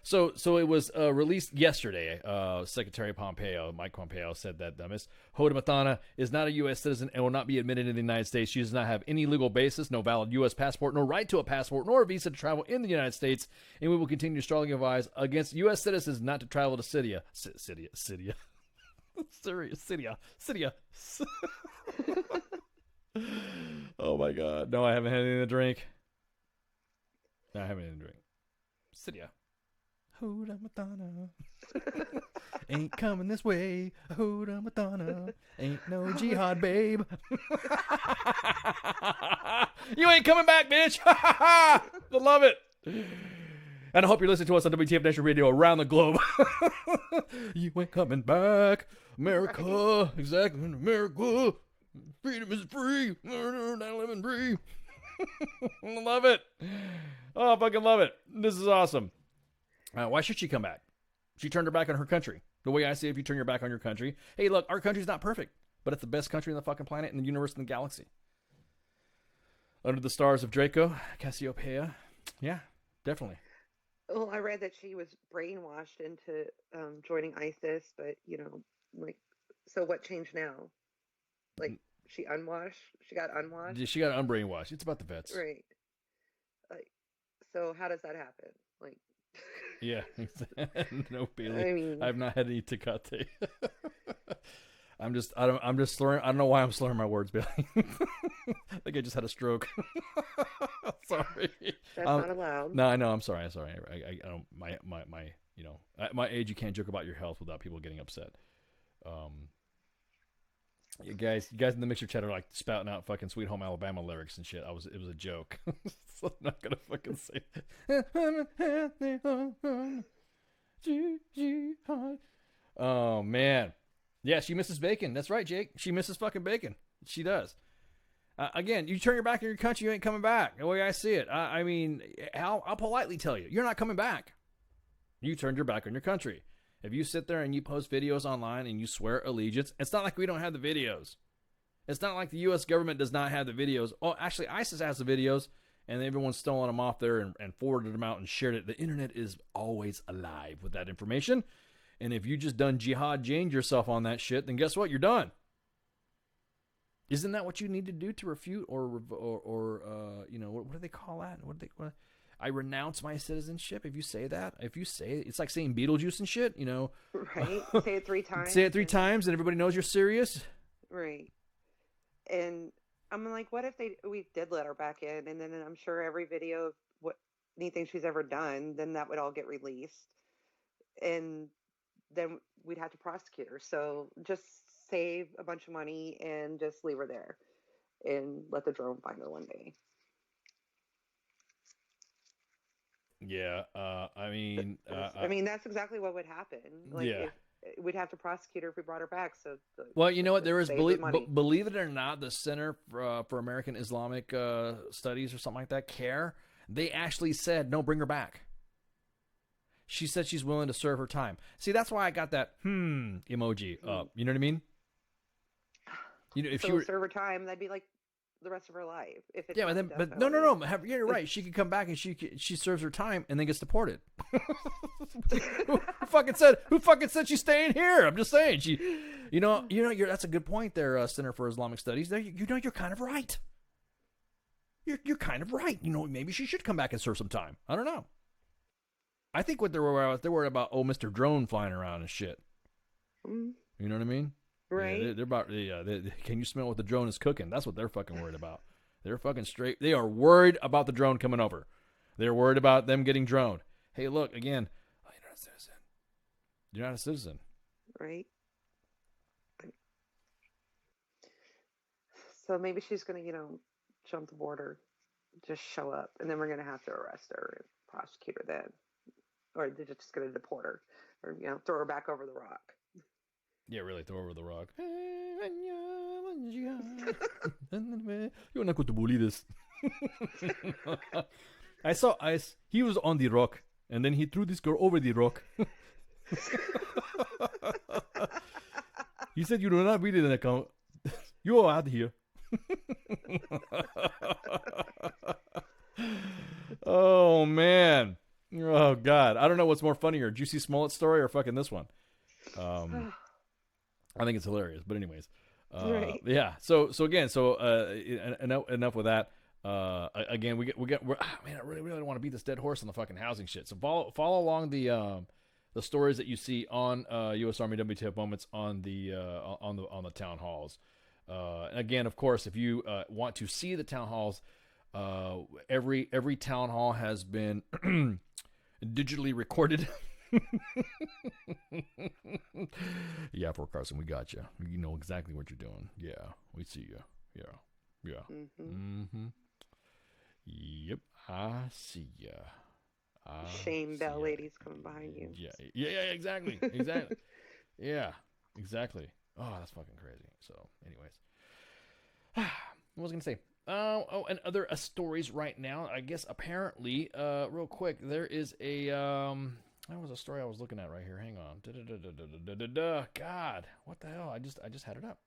So it was released yesterday. Secretary Pompeo, Mike Pompeo, said that Miss Hoda Muthana is not a U.S. citizen and will not be admitted in the United States. She does not have any legal basis, no valid U.S. passport, no right to a passport, nor a visa to travel in the United States. And we will continue to strongly advise against U.S. citizens not to travel to Syria. Syria. Oh my God. No, I haven't had anything to drink. Syria. Hoda Muthana. Ain't coming this way. Hoda Muthana. Ain't no jihad, babe. You ain't coming back, bitch. I love it. And I hope you're listening to us on WTF Nation Radio around the globe. You ain't coming back. America. Exactly. America. Freedom is free. Not living free. Love it. Oh, I fucking love it. This is awesome. Why should she come back? She turned her back on her country. The way I see it, if you turn your back on your country, hey, look, our country's not perfect, but it's the best country in the fucking planet, in the universe, in the galaxy. Under the stars of Draco, Cassiopeia. Yeah, definitely. Well, I read that she was brainwashed into joining ISIS, but like, so what changed now? Like, she unwashed? She got unwashed? She got unbrainwashed. It's about the vets. Right. Like, so how does that happen? Like, yeah. No, Bailey. I mean, I've not had any Tecate. I'm just slurring. I don't know why I'm slurring my words, Bailey. I think I just had a stroke. Sorry. That's not allowed. No, I know. I'm sorry. I don't. My age. You can't joke about your health without people getting upset. You guys in the mixer chat are like spouting out fucking Sweet Home Alabama lyrics and shit. It was a joke. So I'm not gonna fucking say it. Oh man. Yeah, she misses bacon. That's right, Jake. She misses fucking bacon. She does. Again, you turn your back on your country, you ain't coming back. The way I see it. I mean, I'll politely tell you, you're not coming back. You turned your back on your country. If you sit there and you post videos online and you swear allegiance, it's not like we don't have the videos. It's not like the U.S. government does not have the videos. Oh, actually, ISIS has the videos, and everyone's stolen them off there and forwarded them out and shared it. The internet is always alive with that information. And if you just done jihad janed yourself on that shit, then guess what? You're done. Isn't that what you need to do to refute or what do they call that? What I renounce my citizenship. If you say that, it's like saying Beetlejuice and shit, Right. Say it 3 times. Say it 3 times and everybody knows you're serious. Right. And I'm like, what if we did let her back in, and then I'm sure every video of anything she's ever done, then that would all get released. And then we'd have to prosecute her. So just save a bunch of money and just leave her there and let the drone find her one day. Yeah, I mean, that's exactly what would happen. Like, yeah. We'd have to prosecute her if we brought her back. So, well, you know what? There is, believe it or not, the Center for American Islamic Studies or something like that, CARE, they actually said, no, bring her back. She said she's willing to serve her time. See, that's why I got that emoji up. You know what I mean? If so she were serve her time, that'd be like the rest of her life. If it's but no. You're right. She could come back and she serves her time and then gets deported. Who fucking said she's staying here? I'm just saying that's a good point there, Center for Islamic Studies. There, you're kind of right. You're kind of right. Maybe she should come back and serve some time. I don't know. I think what they're worried about, Mr. Drone flying around and shit. You know what I mean? Right. Yeah, they're about. Can you smell what the drone is cooking? That's what they're fucking worried about. They're fucking straight. They are worried about the drone coming over. They're worried about them getting droned. Hey, look again. Oh, you're not a citizen. You're not a citizen. Right. So maybe she's gonna, jump the border, just show up, and then we're gonna have to arrest her and prosecute her then, or they're just gonna deport her, or throw her back over the rock. Yeah, really, throw over the rock. You're not going to believe this. I saw Ice. He was on the rock, and then he threw this girl over the rock. He said, "You do not read an account. You are out here." Oh man. Oh god. I don't know what's more funnier, Juicy Smollett's story or fucking this one. I think it's hilarious, but anyways, right. Yeah. So again, enough with that. Again, man, I really don't want to beat this dead horse on the fucking housing shit. So follow along the stories that you see on U.S. Army WTF Moments on the town halls. And again, of course, if you want to see the town halls, every town hall has been digitally recorded. Yeah, Fort Carson, we got you. You know exactly what you're doing. Yeah, we see you. Yeah. Yep, I see ya. Shame bell ladies coming behind you. Yeah, exactly. Yeah, exactly. Oh, that's fucking crazy. So, anyways, what was I gonna say? And other stories right now. I guess apparently, real quick, there is a that was a story I was looking at right here. Hang on. God, what the hell? I just had it up.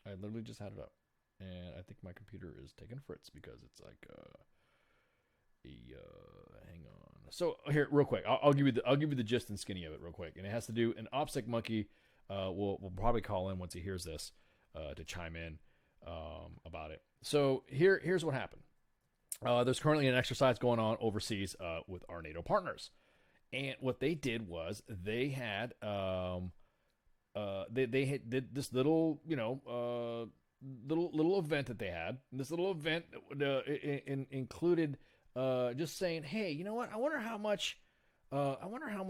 I literally just had it up, and I think my computer is taking fritz because it's like hang on. So here, real quick, I'll give you the gist and skinny of it real quick, and it has to do. An OPSEC monkey will probably call in once he hears this to chime in about it. So here's what happened. There's currently an exercise going on overseas with our NATO partners, and what they did was they had did this little little event that they had. This little event included just saying, hey, you know what? I wonder how much I wonder how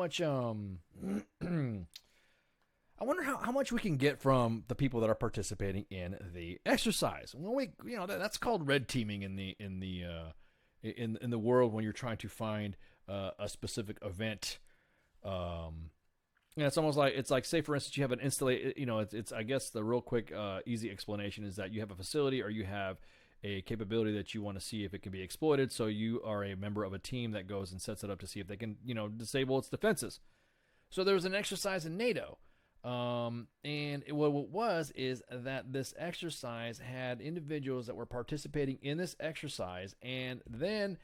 much we can get from the people that are participating in the exercise. When that's called red teaming in the world when you're trying to find a specific event. It's almost like say for instance you have an installation. It's I guess the real quick easy explanation is that you have a facility or you have a capability that you want to see if it can be exploited. So you are a member of a team that goes and sets it up to see if they can disable its defenses. So there was an exercise in NATO. And what it was is that this exercise had individuals that were participating in this exercise and then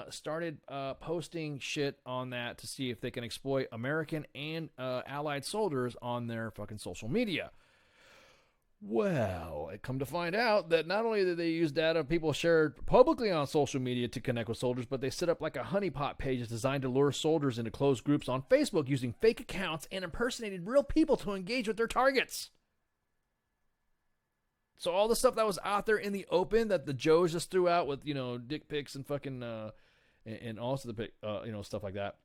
started posting shit on that to see if they can exploit American and allied soldiers on their fucking social media. Well, it come to find out that not only did they use data people shared publicly on social media to connect with soldiers, but they set up like a honeypot page designed to lure soldiers into closed groups on Facebook using fake accounts and impersonated real people to engage with their targets. So all the stuff that was out there in the open that the Joes just threw out with, dick pics and fucking, and also the stuff like that.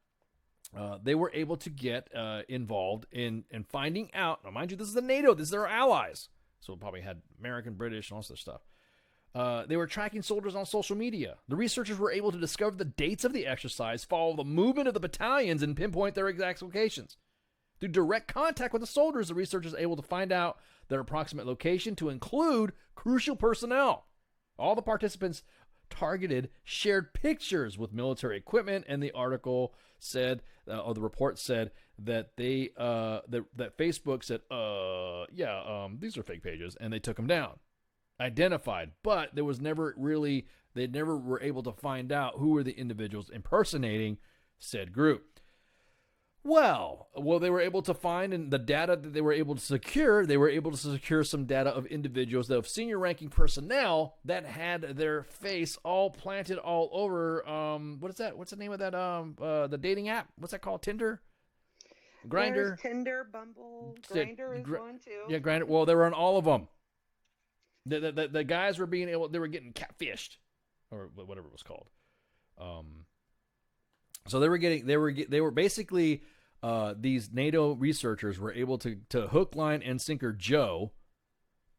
They were able to get involved in finding out. Now, mind you, this is the NATO. This is their allies. So it probably had American, British, and all this stuff. They were tracking soldiers on social media. The researchers were able to discover the dates of the exercise, follow the movement of the battalions, and pinpoint their exact locations. Through direct contact with the soldiers, the researchers were able to find out their approximate location to include crucial personnel. All the participants targeted shared pictures with military equipment, and the article said, or the report said, that that Facebook said, these are fake pages, and they took them down, identified, but there was never really, they never were able to find out who were the individuals impersonating said group. Well, they were able to find, and the data that they were able to secure some data of individuals, of senior ranking personnel that had their face all planted all over, what is that? What's the name of that, the dating app? What's that called? Tinder? Grindr? There's Tinder, Bumble, Grindr is one too. Yeah, Grindr. Well, they were on all of them. The guys were they were getting catfished, or whatever it was called. So they were basically, these NATO researchers were able to hook, line, and sinker Joe,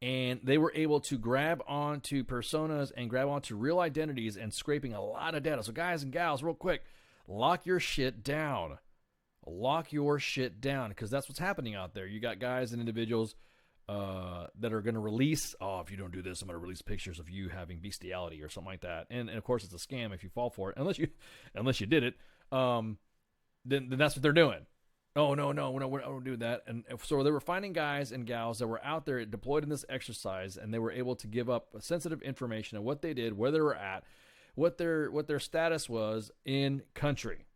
and they were able to grab onto personas and grab onto real identities and scraping a lot of data. So guys and gals, real quick, lock your shit down. Lock your shit down, because that's what's happening out there. You got guys and individuals that are going to release, if you don't do this, I'm going to release pictures of you having bestiality or something like that. And of course, it's a scam if you fall for it, unless you did it. Then that's what they're doing. Oh, no, we're not doing that. And so they were finding guys and gals that were out there deployed in this exercise, and they were able to give up sensitive information of what they did, where they were at, what their status was in country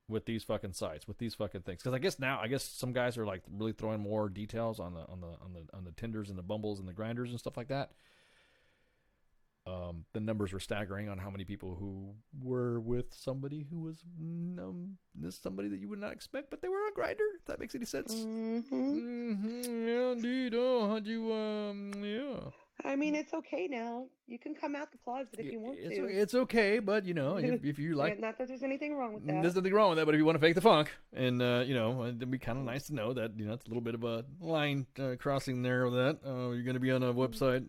with these fucking sites, with these fucking things. Because I guess some guys are like really throwing more details on the Tinders and the Bumbles and the Grinders and stuff like that. The numbers were staggering on how many people who were with somebody who was somebody that you would not expect, but they were on Grindr. If that makes any sense. Yeah, indeed. Oh, how'd you? Yeah. I mean, it's okay now. You can come out the closet if you want to. It's okay, but if you like, not that there's anything wrong with that. There's nothing wrong with that. But if you want to fake the funk, and it'd be kind of nice to know that it's a little bit of a line crossing there with that. Oh, you're going to be on a website,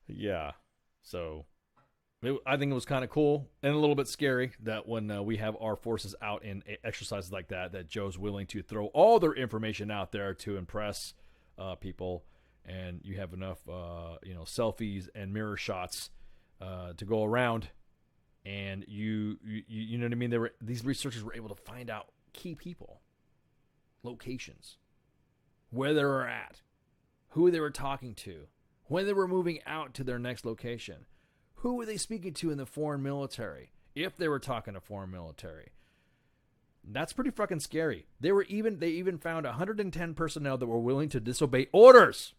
yeah. So, I think it was kind of cool and a little bit scary that when we have our forces out in exercises like that Joe's willing to throw all their information out there to impress people and you have enough, selfies and mirror shots to go around, and you know what I mean. These researchers were able to find out key people, locations, where they were at, who they were talking to, when they were moving out to their next location, who were they speaking to in the foreign military, if they were talking to foreign military. That's pretty fucking scary. They even found 110 personnel that were willing to disobey orders.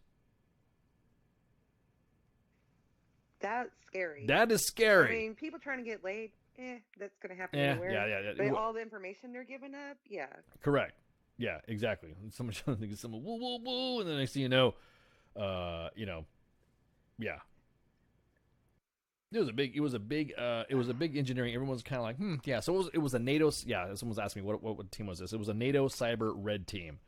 That's scary. That is scary. I mean, people trying to get laid, that's going to happen anywhere. Yeah. But all the information they're giving up, yeah. Correct. Yeah, exactly. Someone trying to get someone woo woo woo, and then next thing you know, yeah. It was a big engineering. Everyone's kind of like, yeah. So it was a NATO. Yeah, someone's asking me what team was this? It was a NATO cyber red team,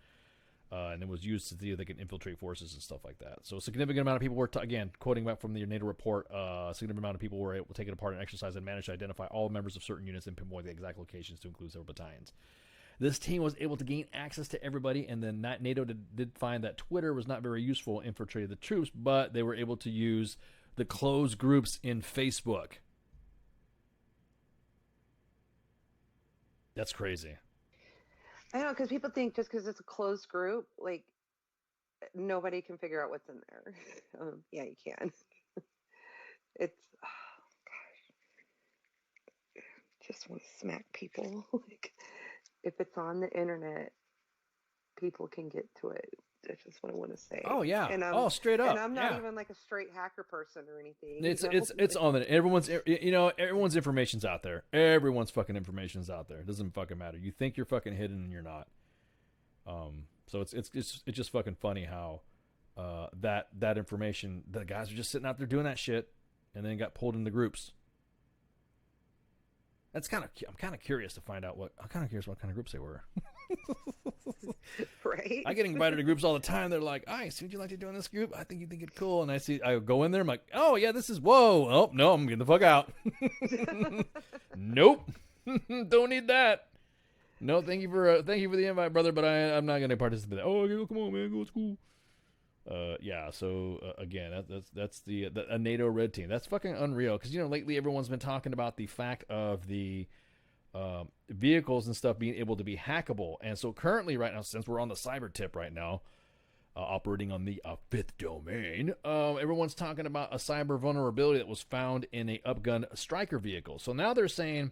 and it was used to see if they can infiltrate forces and stuff like that. So a significant amount of people were again quoting back from the NATO report. A significant amount of people were able to take it apart and exercise and manage to identify all members of certain units and pinpoint the exact locations to include several battalions. This team was able to gain access to everybody, and then NATO did find that Twitter was not very useful, infiltrating the troops, but they were able to use the closed groups in Facebook. That's crazy. I know, because people think just because it's a closed group, like, nobody can figure out what's in there. Yeah, you can. It's, oh, gosh. Just want to smack people. Like, if it's on the internet, people can get to it. That's just what I want to say. Oh yeah. And straight up. And I'm not yeah. even like a straight hacker person or anything. It's on the everyone's information's out there. Everyone's fucking information's out there. It doesn't fucking matter. You think you're fucking hidden and you're not. So it's just fucking funny how that information, the guys are just sitting out there doing that shit and then got pulled into groups. I'm kind of curious to find out what kind of groups they were. Right. I get invited to groups all the time. They're like, "Ice, would you like to join this group? I think you think it's cool." And I go in there. I'm like, "Oh yeah, this is whoa. Oh no, I'm getting the fuck out." Nope, don't need that. No, thank you for the invite, brother. But I'm not going to participate. Oh, come on, man, go, it's cool. Yeah. So again, that's a NATO red team. That's fucking unreal. Because lately everyone's been talking about the fact of the vehicles and stuff being able to be hackable. And so currently, right now, since we're on the cyber tip right now, operating on the fifth domain, everyone's talking about a cyber vulnerability that was found in a upgun Striker vehicle. So now they're saying,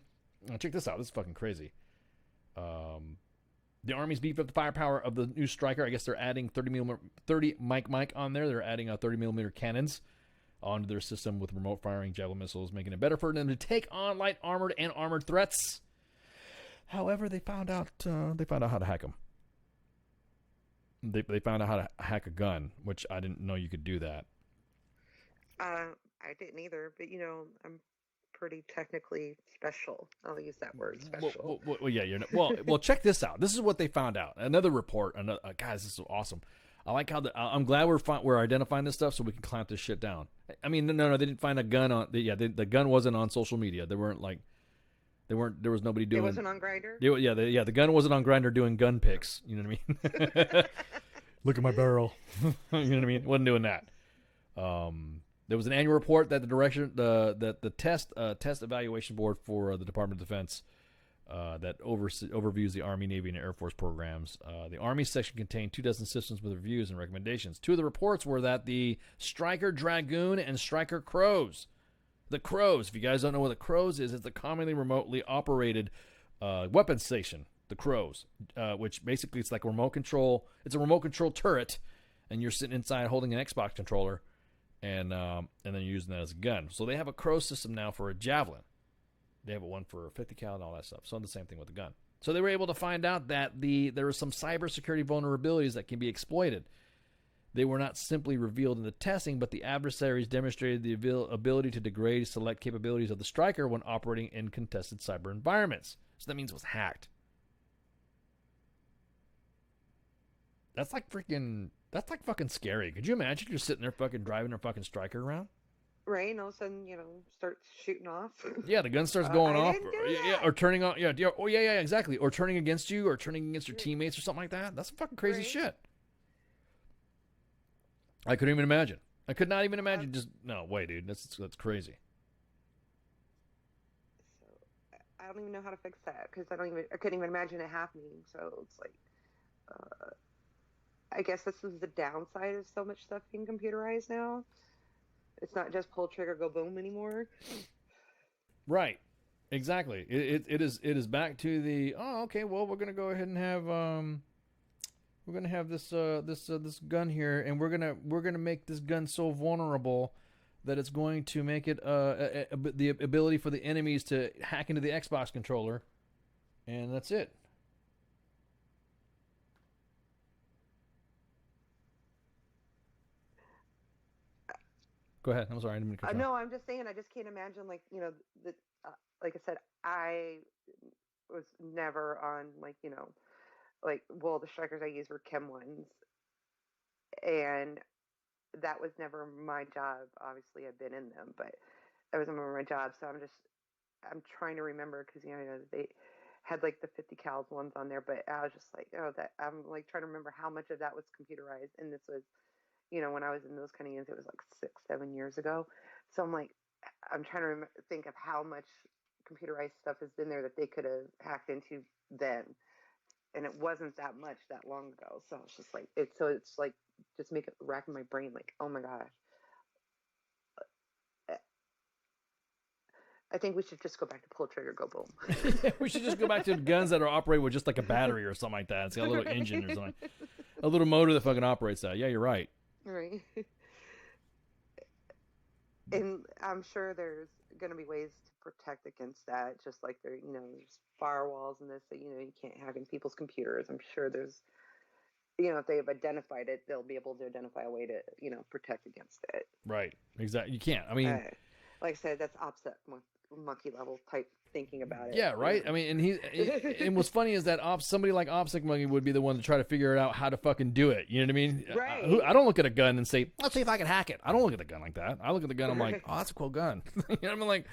check this out. This is fucking crazy. The Army's beefed up the firepower of the new Striker. I guess they're adding 30 Mike on there. They're adding 30mm cannons onto their system with remote firing javelin missiles, making it better for them to take on light armored and armored threats. However, they found out how to hack them. They found out how to hack a gun, which I didn't know you could do that. I didn't either, but I'm pretty technically special. I'll use that word, special. Well, yeah, you're not, well. Check this out. This is what they found out. Another report. Guys, this is awesome. I like how I'm glad we're identifying this stuff so we can clamp this shit down. I mean, no, they didn't find a gun on. The gun wasn't on social media. There was nobody doing. It wasn't on Grindr. The gun wasn't on Grindr doing gun pics. You know what I mean? Look at my barrel. You know what I mean? Wasn't doing that. There was an annual report that the test evaluation board for the Department of Defense that overviews the Army, Navy, and Air Force programs. The Army section contained 24 systems with reviews and recommendations. Two of the reports were that the Striker Dragoon and Striker Crows. The Crows, if you guys don't know what the Crows is, it's a commonly remotely operated weapons station. The Crows, which basically it's like a remote control. It's a remote control turret, and you're sitting inside holding an Xbox controller, and then you're using that as a gun. So they have a Crow system now for a javelin. They have one for 50 cal and all that stuff. So the same thing with the gun. So they were able to find out that there are some cybersecurity vulnerabilities that can be exploited. They were not simply revealed in the testing, but the adversaries demonstrated the ability to degrade select capabilities of the Striker when operating in contested cyber environments. So that means it was hacked. That's like fucking scary. Could you imagine you're sitting there fucking driving a fucking Striker around? Right, and all of a sudden, starts shooting off. Yeah, the gun starts going off. Or turning on. Yeah, exactly. Or turning against you, or turning against your teammates, or something like that. That's fucking crazy shit. I couldn't even imagine. I could not even imagine. Just no way, dude. That's crazy. So I don't even know how to fix that because I couldn't even imagine it happening. So it's like, I guess this is the downside of so much stuff being computerized now. It's not just pull trigger, go boom anymore. Right. Exactly. It is back to the okay. Well, we're gonna go ahead and have this gun here, and we're gonna make this gun so vulnerable that it's going to make it the ability for the enemies to hack into the Xbox controller, and that's it. Go ahead. I'm sorry. I didn't mean to cut you off. No, I'm just saying. I just can't imagine, like, you know, like I said, I was never on, like, you know, like, well, the strikers I used were Chem ones, and that was never my job. Obviously, I've been in them, but that was never my job. So I'm trying to remember because, you know, they had like the 50 cals ones on there, but I was just like, oh, that I'm like trying to remember how much of that was computerized, and this was, you know, when I was in those kind of games, it was like 6-7 years ago. So I'm like, I'm trying to think of how much computerized stuff is in there that they could have hacked into then, and it wasn't that much that long ago. So it's just like it's like just make it racking my brain, like, oh my gosh. I think we should just go back to pull trigger, go boom. We should just go back to guns that are operated with just like a battery or something like that. It's got a little engine or something, a little motor that fucking operates that. Yeah, you're right. Right. And I'm sure there's going to be ways to protect against that, just like there, you know, there's firewalls and this, that, you know, you can't hack in people's computers. I'm sure there's, you know, if they have identified it, they'll be able to identify a way to, you know, protect against it. Right. Exactly. You can't. I mean, like I said, that's opposite monkey level type thinking about it. Yeah, right. I mean, and what's funny is that somebody like OPSEC Monkey would be the one to try to figure out how to fucking do it. You know what I mean? Right. I don't look at a gun and say, let's see if I can hack it. I don't look at the gun like that. I look at the gun, I'm like, oh, that's a cool gun. You know what I mean? Like,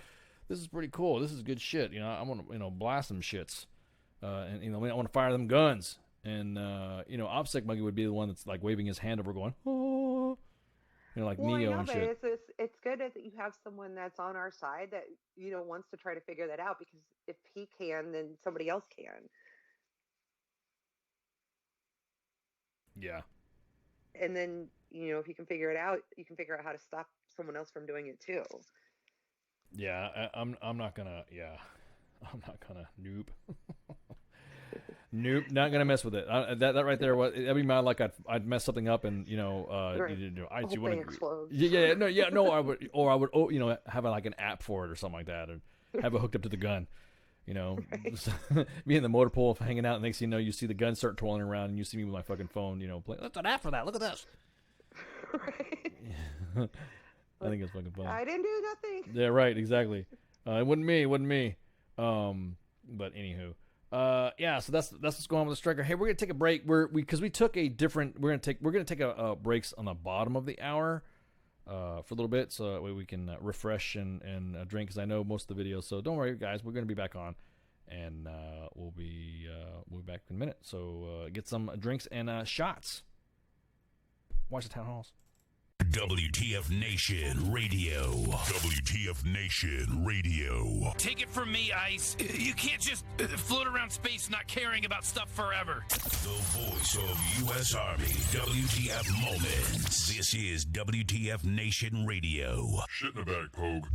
this is pretty cool. This is good shit. You know, I want to, you know, blast some shits. And, you know, I want to fire them guns. And, you know, OPSEC Monkey would be the one that's like waving his hand over going, oh. You know, like well, Neo I know, and but shit. it's good that you have someone that's on our side that, you know, wants to try to figure that out, because if he can, then somebody else can. Yeah. And then, you know, if you can figure it out, you can figure out how to stop someone else from doing it too. Yeah, I'm not gonna. Yeah, I'm not gonna. Nope. Nope, not gonna mess with it. That right there, that'd be my like. I'd mess something up, and you know, right. you want to. Yeah, no. I would, you know, have like an app for it or something like that, or have it hooked up to the gun. You know, right. Me in the motor pool hanging out, and next thing you know, you see the gun start twirling around, and you see me with my fucking phone. You know, playing. Let's an app for that. Look at this. Right. I think it's fucking fun. I didn't do nothing. Yeah, right. Exactly. It wasn't me. But anywho. Yeah, so that's what's going on with the striker. Hey, we're gonna take a break. We're gonna take a breaks on the bottom of the hour, for a little bit, so that way we can refresh and drink. Because I know most of the videos, so don't worry, guys. We're gonna be back on, and we'll be back in a minute. So get some drinks and shots. Watch the town halls. WTF Nation Radio. WTF Nation Radio. Take it from me, Ice. You can't just float around space not caring about stuff forever. The voice of U.S. Army. WTF Moments. This is WTF Nation Radio. Shit in the bag, Pogue.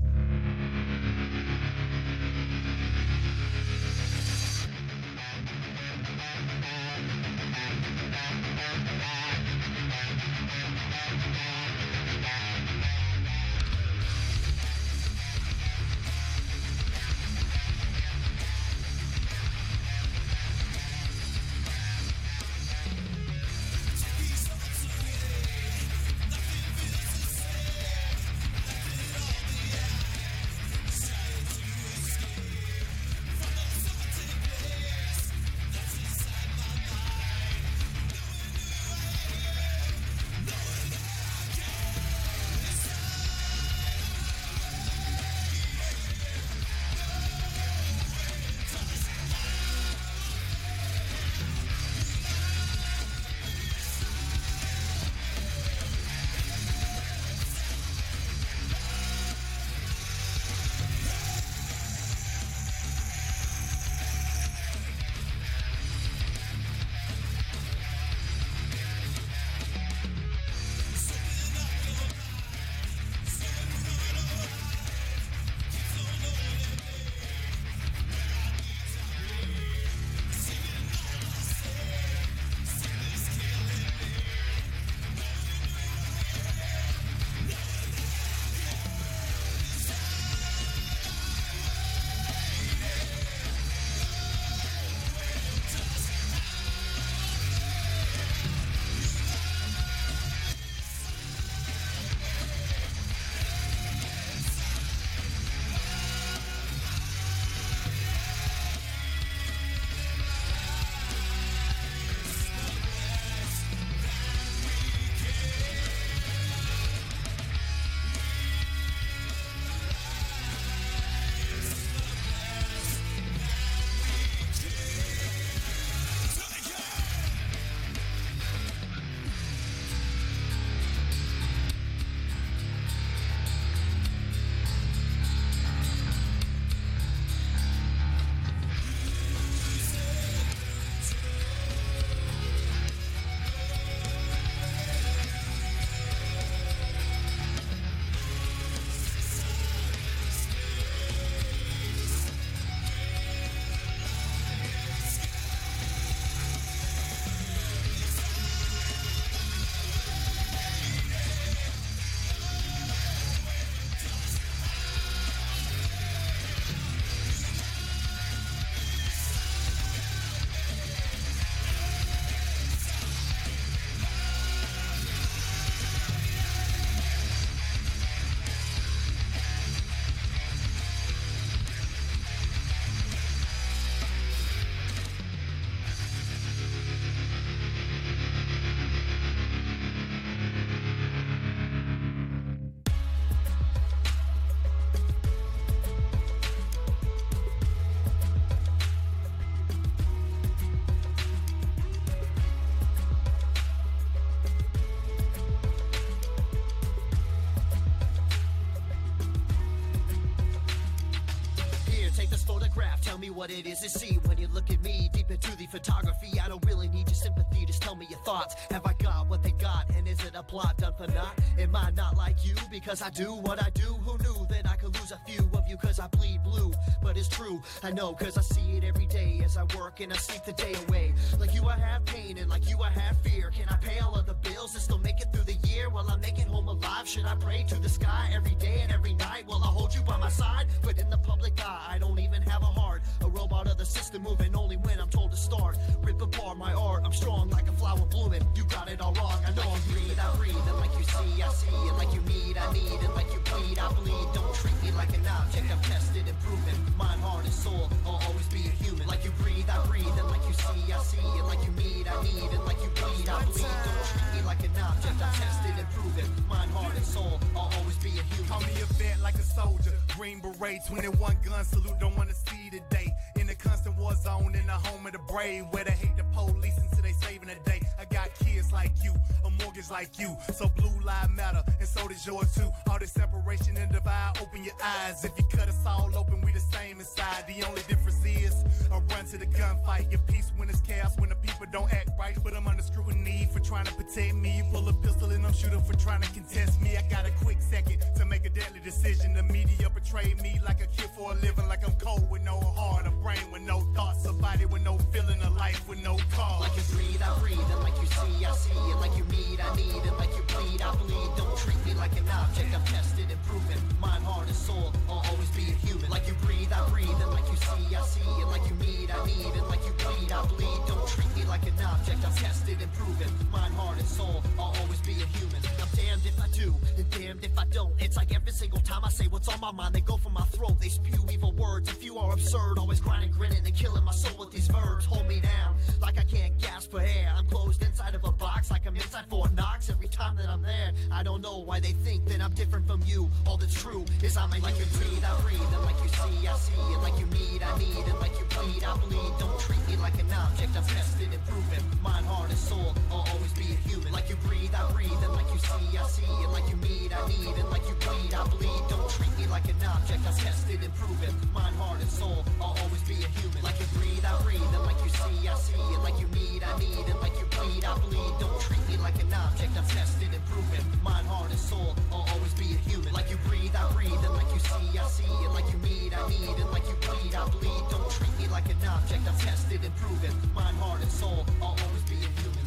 what it is to see when you look at me. Deep into the photography, I don't really need your sympathy. Just tell me your thoughts. Have I got what they got? And is it a plot done for naught? Am I not like you because I do what I do? Who knew that I could lose a few of you cause I bleed blue? But it's true, I know cause I see it every day as I work and I sleep the day away. Like you I have pain and like you I have fear. Can I pay all of the bills and still make it through the year? Will I make it home alive? Should I pray to the sky every day and every night? Will I hold you by my side? But in the public eye, I don't even have a heart. A robot of the system moving only when I'm told to start. Rip apart my art, I'm strong like a flower blooming. You got it all wrong, I know I'm breathe, I breathe. And like you see, I see. And like you need, I need. And like you bleed, I bleed. Don't treat me like an object, I'm tested and proven. Mind, heart, and soul, I'll always be a human. Like you breathe, I breathe. And like you see, I see. And like you need, I need. And like you bleed, I bleed. Don't treat me like an object, I'm tested and proven. Mind, heart, and soul, I'll always be a human. Call me a vet like a soldier. Green beret, 21 gun salute, don't wanna see the day. In the constant war zone, in the home of the brave, where they hate the police until they saving the day. I got kids like you, a mortgage like you, so blue lives matter, and so does yours too. All this separation and divide, open your eyes. If you cut us all open, we the same inside. The only difference is I run to the gunfight. Your peace when it's chaos, when the people don't act right. But I'm under scrutiny for trying to protect me. You pull a pistol and I'm shooting for trying to contest me. I got a quick second to make a deadly decision. The media betray me like a kid for a living, like I'm cold with no heart, a brain with no thoughts, a body with no feeling, a life with no cause. Like you breathe, I breathe. And like you see, I see. And like you need, I need. And like you bleed, I bleed. Don't treat me like an object, I'm tested and proven. Mind, heart, and soul, I'll always be a human. Like you breathe, I breathe. And like you see, I see. And like you need, I need. And like you bleed, I bleed. Don't treat me like an object, I'm tested and proven. Mind, heart, and soul, I'll always be a human. I'm damned if I do, and damned if I don't. It's like every single time I say what's on my mind, they go for my throat, they spew evil words. If you are absurd, always grinding, grinning, and killing my soul with these verbs. Hold me down, like I can't gasp for air. I'm closed inside of a box, like I'm inside Fort Knox. Every time that I'm there, I don't know why they think that I'm different from you. All that's true is I'm a like you breathe, I breathe. And like you see, I see. And like you need, I need. And like you bleed, I bleed. Don't treat me like an object, I'm tested and proven. Mind, heart, and soul, I'll always be a human. Like you breathe, I breathe. And like you see, I see. And like you need, I need. And like you bleed, I bleed. Don't treat me like an object, I'm tested and proven. Mind, heart, and soul, I'll always be a human. Like you breathe, I breathe. And like you see, I see. And like you need, I need. And like you bleed, I bleed. Don't treat me like an object, I'm tested and proven. Mind, heart, and soul, I'll always be a human. Like you breathe, I breathe. And like you see, I see. And like you need, I need. And like you bleed, I bleed. Don't treat me like an object, I'm tested and proven. Mind, heart, and soul, I'll always be a human.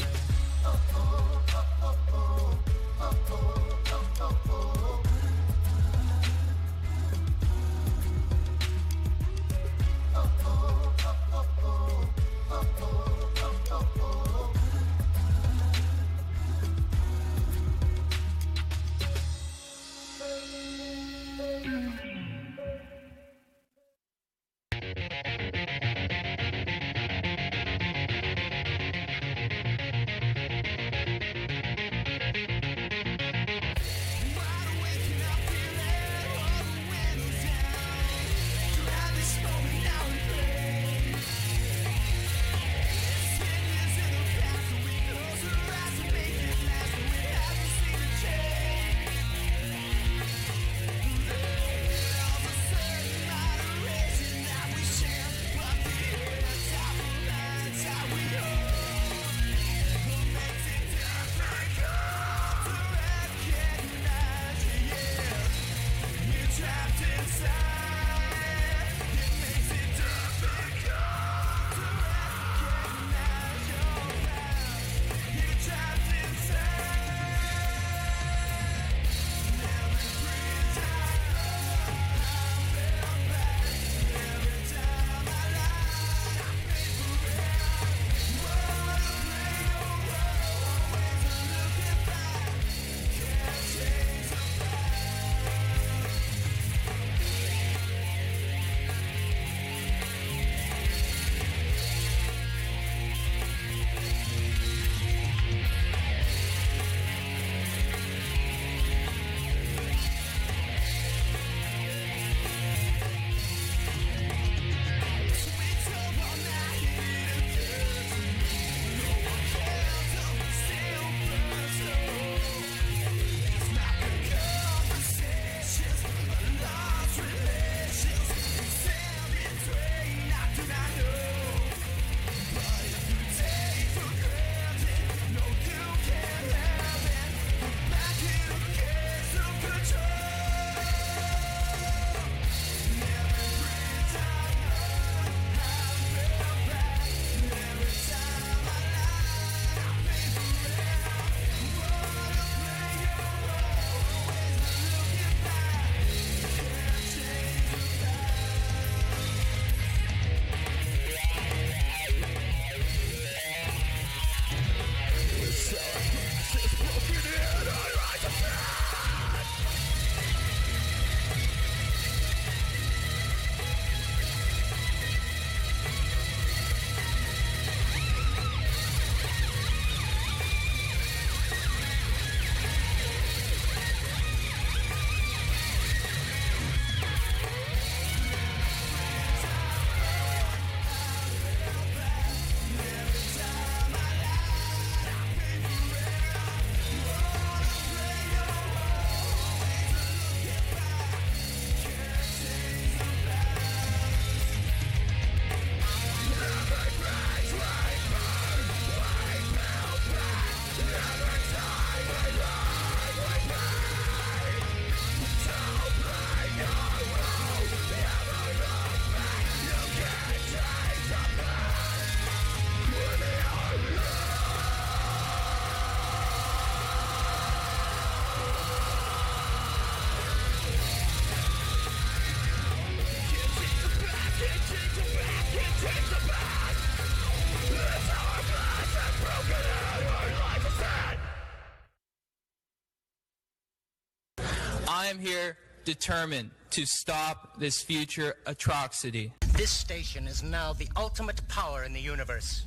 I am here determined to stop this future atrocity. This station is now the ultimate power in the universe.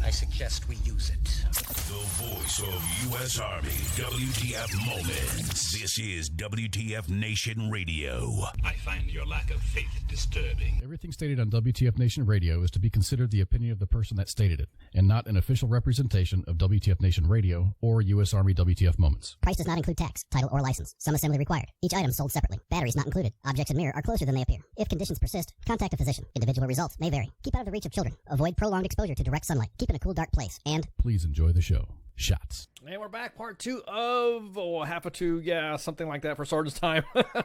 I suggest we use it. The voice of U.S. Army, WTF Moments. This is WTF Nation Radio. I find your lack of faith disturbing. Everything stated on WTF Nation Radio is to be considered the opinion of the person that stated it, and not an official representation of WTF Nation Radio or U.S. Army WTF Moments. Price does not include tax, title, or license. Some assembly required. Each item sold separately. Batteries not included. Objects in mirror are closer than they appear. If conditions persist, contact a physician. Individual results may vary. Keep out of the reach of children. Avoid prolonged exposure to direct sunlight. Keep in a cool, dark place. And please enjoy the show. Shots. And we're back, part 2 of, half of 2, yeah, something like that for Sergeant's Time.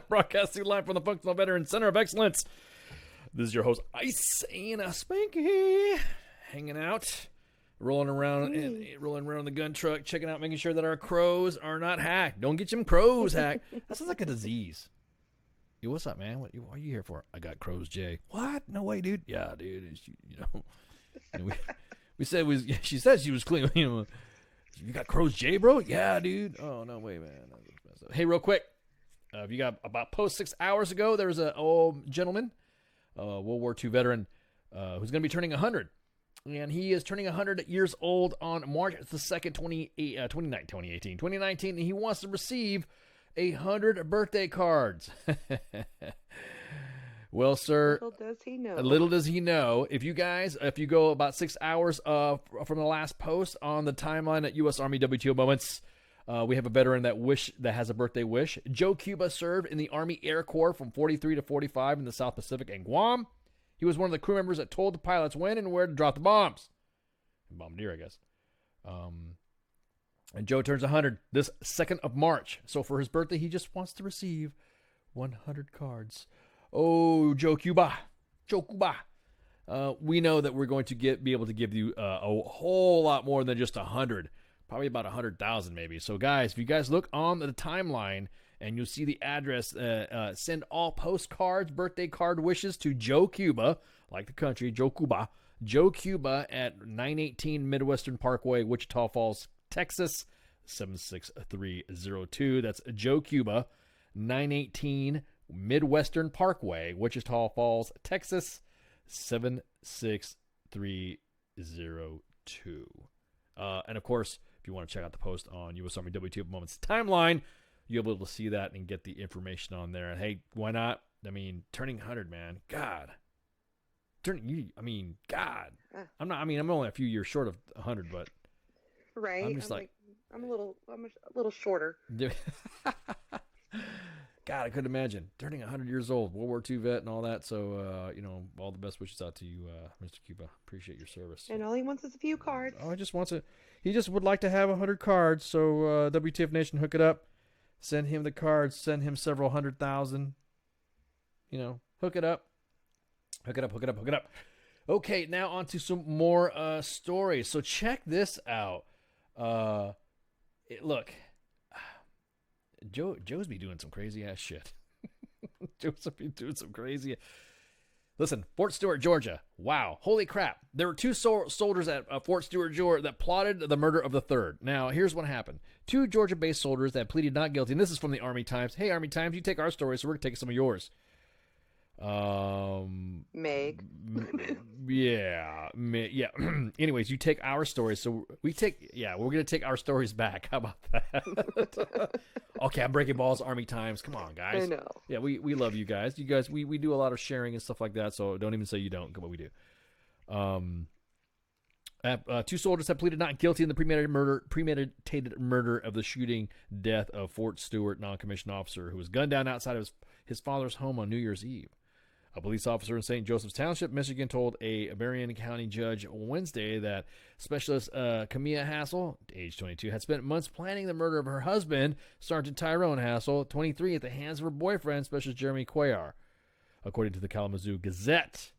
Broadcasting live from the Functional Veteran Center of Excellence. This is your host, Ice and Spanky, hanging out, rolling around the gun truck, checking out, making sure that our crows are not hacked. Don't get them crows hacked. That sounds like a disease. Yo, what's up, man? What are you here for? I got crows, Jay. What? No way, dude. Yeah, dude. We said she said she was clean. You got crows, Jay, bro? Yeah, dude. Oh no, wait, man. Hey, real quick. If you got about post 6 hours ago, there was an old gentleman, World War II veteran, who's going to be turning 100. And he is turning 100 years old on March the 2nd, 2019. And he wants to receive 100 birthday cards. Well, sir, little does he know. If you go about 6 hours from the last post on the timeline at U.S. Army WTO Moments, we have a veteran that has a birthday wish. Joe Cuba served in the Army Air Corps from 43 to 45 in the South Pacific and Guam. He was one of the crew members that told the pilots when and where to drop the bombs. Bombardier, I guess. And Joe turns 100 this 2nd of March. So for his birthday, he just wants to receive 100 cards. Oh, Joe Cuba. We know that we're going to be able to give you a whole lot more than just 100. Probably about 100,000 maybe. So guys, if you guys look on the timeline and you'll see the address, send all postcards, birthday card wishes to Joe Cuba, like the country, Joe Cuba at 918 Midwestern Parkway, Wichita Falls, Texas, 76302. That's Joe Cuba, 918 Midwestern Parkway, Wichita Falls, Texas, 76302. And of course, if you want to check out the post on U.S. Army WTO Moments timeline, you'll be able to see that and get the information on there. And hey, why not? I mean, turning 100, man. God. God. I'm only a few years short of 100, but right. I'm just I'm a little shorter. God, I couldn't imagine turning 100 years old, World War II vet and all that. So, all the best wishes out to you, Mr. Cuba. Appreciate your service. And all he wants is a few cards. Oh, he just would like to have 100 cards. So, WTF Nation, hook it up. Send him the cards. Send him several 100,000. Hook it up. Hook it up. Okay, now on to some more stories. So check this out. Look. Joe's be doing some crazy ass shit. Joe's be doing some crazy. Listen, Fort Stewart, Georgia. Wow, holy crap! There were 2 soldiers at Fort Stewart, Georgia, that plotted the murder of the third. Now, here's what happened: 2 Georgia-based soldiers that pleaded not guilty. And this is from the Army Times. Hey, Army Times, you take our story, so we're gonna take some of yours. Meg. Yeah. Anyways, you take our stories, so we're gonna take our stories back. How about that? Okay, I'm breaking balls, Army Times. Come on, guys. I know. Yeah, we love you guys. You guys, we do a lot of sharing and stuff like that, so don't even say you don't, but we do. 2 soldiers have pleaded not guilty in the premeditated murder of the shooting death of Fort Stewart non-commissioned officer who was gunned down outside of his father's home on New Year's Eve. A police officer in St. Joseph's Township, Michigan, told a Marion County judge Wednesday that Specialist Camilla Hassel, age 22, had spent months planning the murder of her husband, Sergeant Tyrone Hassel, 23, at the hands of her boyfriend, Specialist Jeremy Cuellar, according to the Kalamazoo Gazette.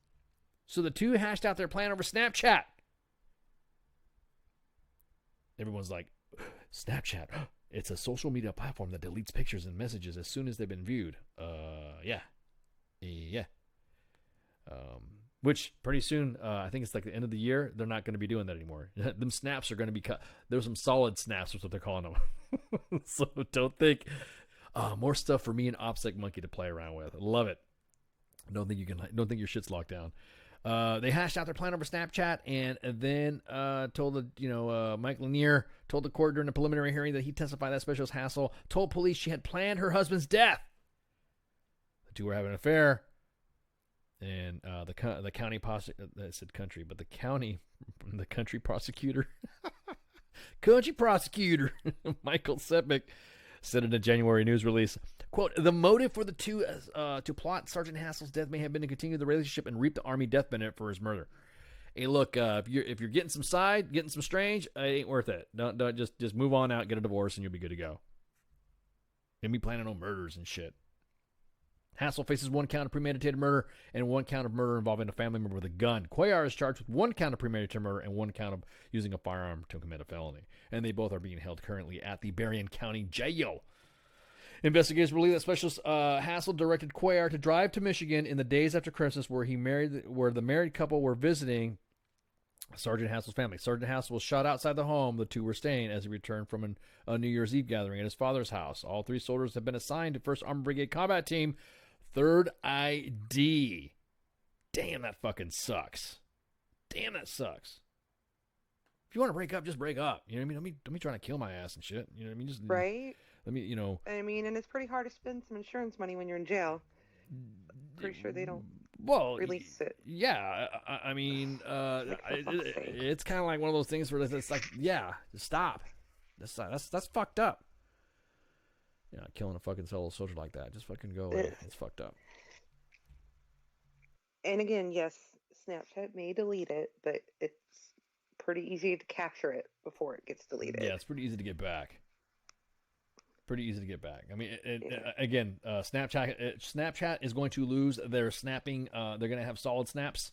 So the 2 hashed out their plan over Snapchat. Everyone's like, Snapchat, it's a social media platform that deletes pictures and messages as soon as they've been viewed. Yeah. Which pretty soon, I think it's like the end of the year, they're not going to be doing that anymore. Them snaps are going to be cut. There's some solid snaps, is what they're calling them. So don't think, More stuff for me and OPSEC Monkey to play around with. Love it. Don't think your shit's locked down. They hashed out their plan over Snapchat and then told Mike Lanier told the court during the preliminary hearing that he testified that Specialist Hassel told police she had planned her husband's death. The two were having an affair, and the county I said country, but the country prosecutor, Michael Sepik said in a January news release, quote, the motive for the two to plot Sergeant Hassel's death may have been to continue the relationship and reap the Army death benefit for his murder. Hey, look, if you're getting some strange, it ain't worth it. Don't just move on out, get a divorce, and you'll be good to go. And be planning on murders and shit. Hassel faces 1 count of premeditated murder and 1 count of murder involving a family member with a gun. Cuellar is charged with 1 count of premeditated murder and 1 count of using a firearm to commit a felony. And they both are being held currently at the Berrien County Jail. Investigators believe that Specialist Hassel directed Cuellar to drive to Michigan in the days after Christmas where the married couple were visiting Sergeant Hassel's family. Sergeant Hassel was shot outside the home the two were staying as he returned from a New Year's Eve gathering at his father's house. All 3 soldiers have been assigned to 1st Armored Brigade Combat Team, 3rd ID. Damn, that fucking sucks. Damn, that sucks. If you want to break up, just break up. You know what I mean? Don't be trying to kill my ass and shit. You know what I mean? Just right. Let me, I mean, and it's pretty hard to spend some insurance money when you're in jail. Pretty sure they don't release it. Yeah, I mean, it's kind of like one of those things where it's like, yeah, just stop. That's fucked up. Yeah, killing a fucking fellow soldier like that, just fucking go away. It's fucked up. And again, yes, Snapchat may delete it, but it's pretty easy to capture it before it gets deleted. Yeah, it's pretty easy to get back. I mean, again, Snapchat is going to lose their snapping. They're going to have solid snaps.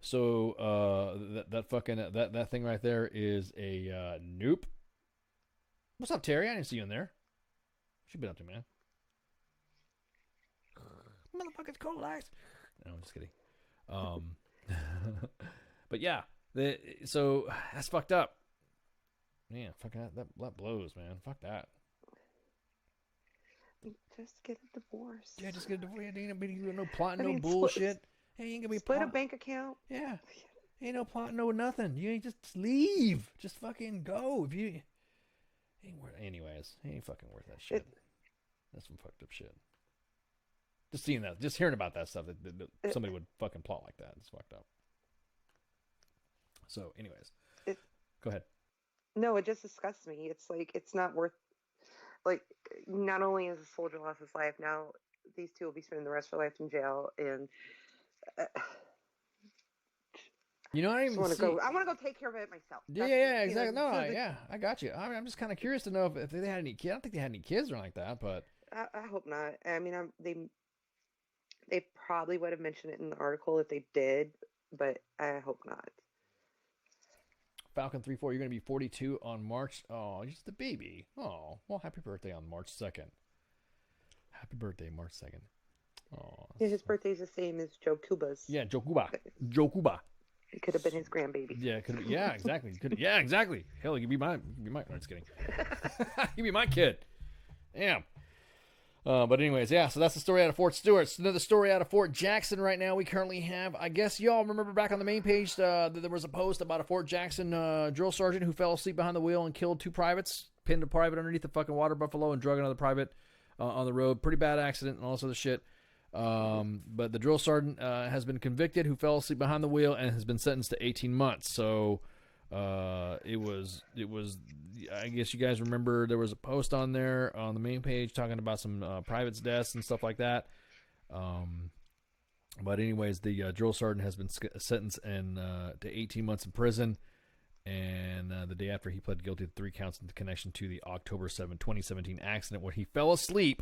So that thing right there is a nope. What's up, Terry? I didn't see you in there. What you been up to, man? Motherfucker's cold ice. No, I'm just kidding. But yeah, so that's fucked up. Man, fuck that blows, man. Fuck that. Just get a divorce. Yeah, just get a divorce. Ain't no plotting, no bullshit. Hey, ain't gonna be split a bank account. Yeah, ain't no plotting, no nothing. You ain't just leave. Just fucking go. If you ain't worth, anyways, ain't fucking worth that shit. That's some fucked up shit. Just seeing that, just hearing about that stuff, that somebody would fucking plot like that. It's fucked up. So, anyways, go ahead. No, it just disgusts me. It's like, it's not worth, like, not only is a soldier lost his life, now these two will be spending the rest of their life in jail, and you know, I want to go take care of it myself. Yeah, exactly. No, I got you. I'm just kind of curious to know if they had any kids. I don't think they had any kids or like that, but I hope not. I mean, they probably would have mentioned it in the article if they did, but I hope not. Falcon 3-4, you're going to be 42 on March. Oh, you're just a baby. Oh, well, happy birthday on March 2nd. Happy birthday, March 2nd. Oh, yeah, his birthday's the same as Joe Cuba's. Yeah, Joe Cuba. It could have been his grandbaby. Yeah, yeah, exactly. Yeah, exactly. Hell, you could be my. No, just kidding. You be my kid. Damn. But anyways, yeah, so that's the story out of Fort Stewart. So another story out of Fort Jackson right now. We currently have, I guess y'all remember back on the main page, that there was a post about a Fort Jackson drill sergeant who fell asleep behind the wheel and killed 2 privates, pinned a private underneath the fucking water buffalo and drug another private on the road. Pretty bad accident and all this other shit. But the drill sergeant has been convicted, who fell asleep behind the wheel and has been sentenced to 18 months. So it was I guess you guys remember there was a post on there on the main page talking about some privates' deaths and stuff like that. But anyways, the drill sergeant has been sentenced to 18 months in prison. And the day after, he pled guilty to 3 counts in connection to the October 7, 2017 accident where he fell asleep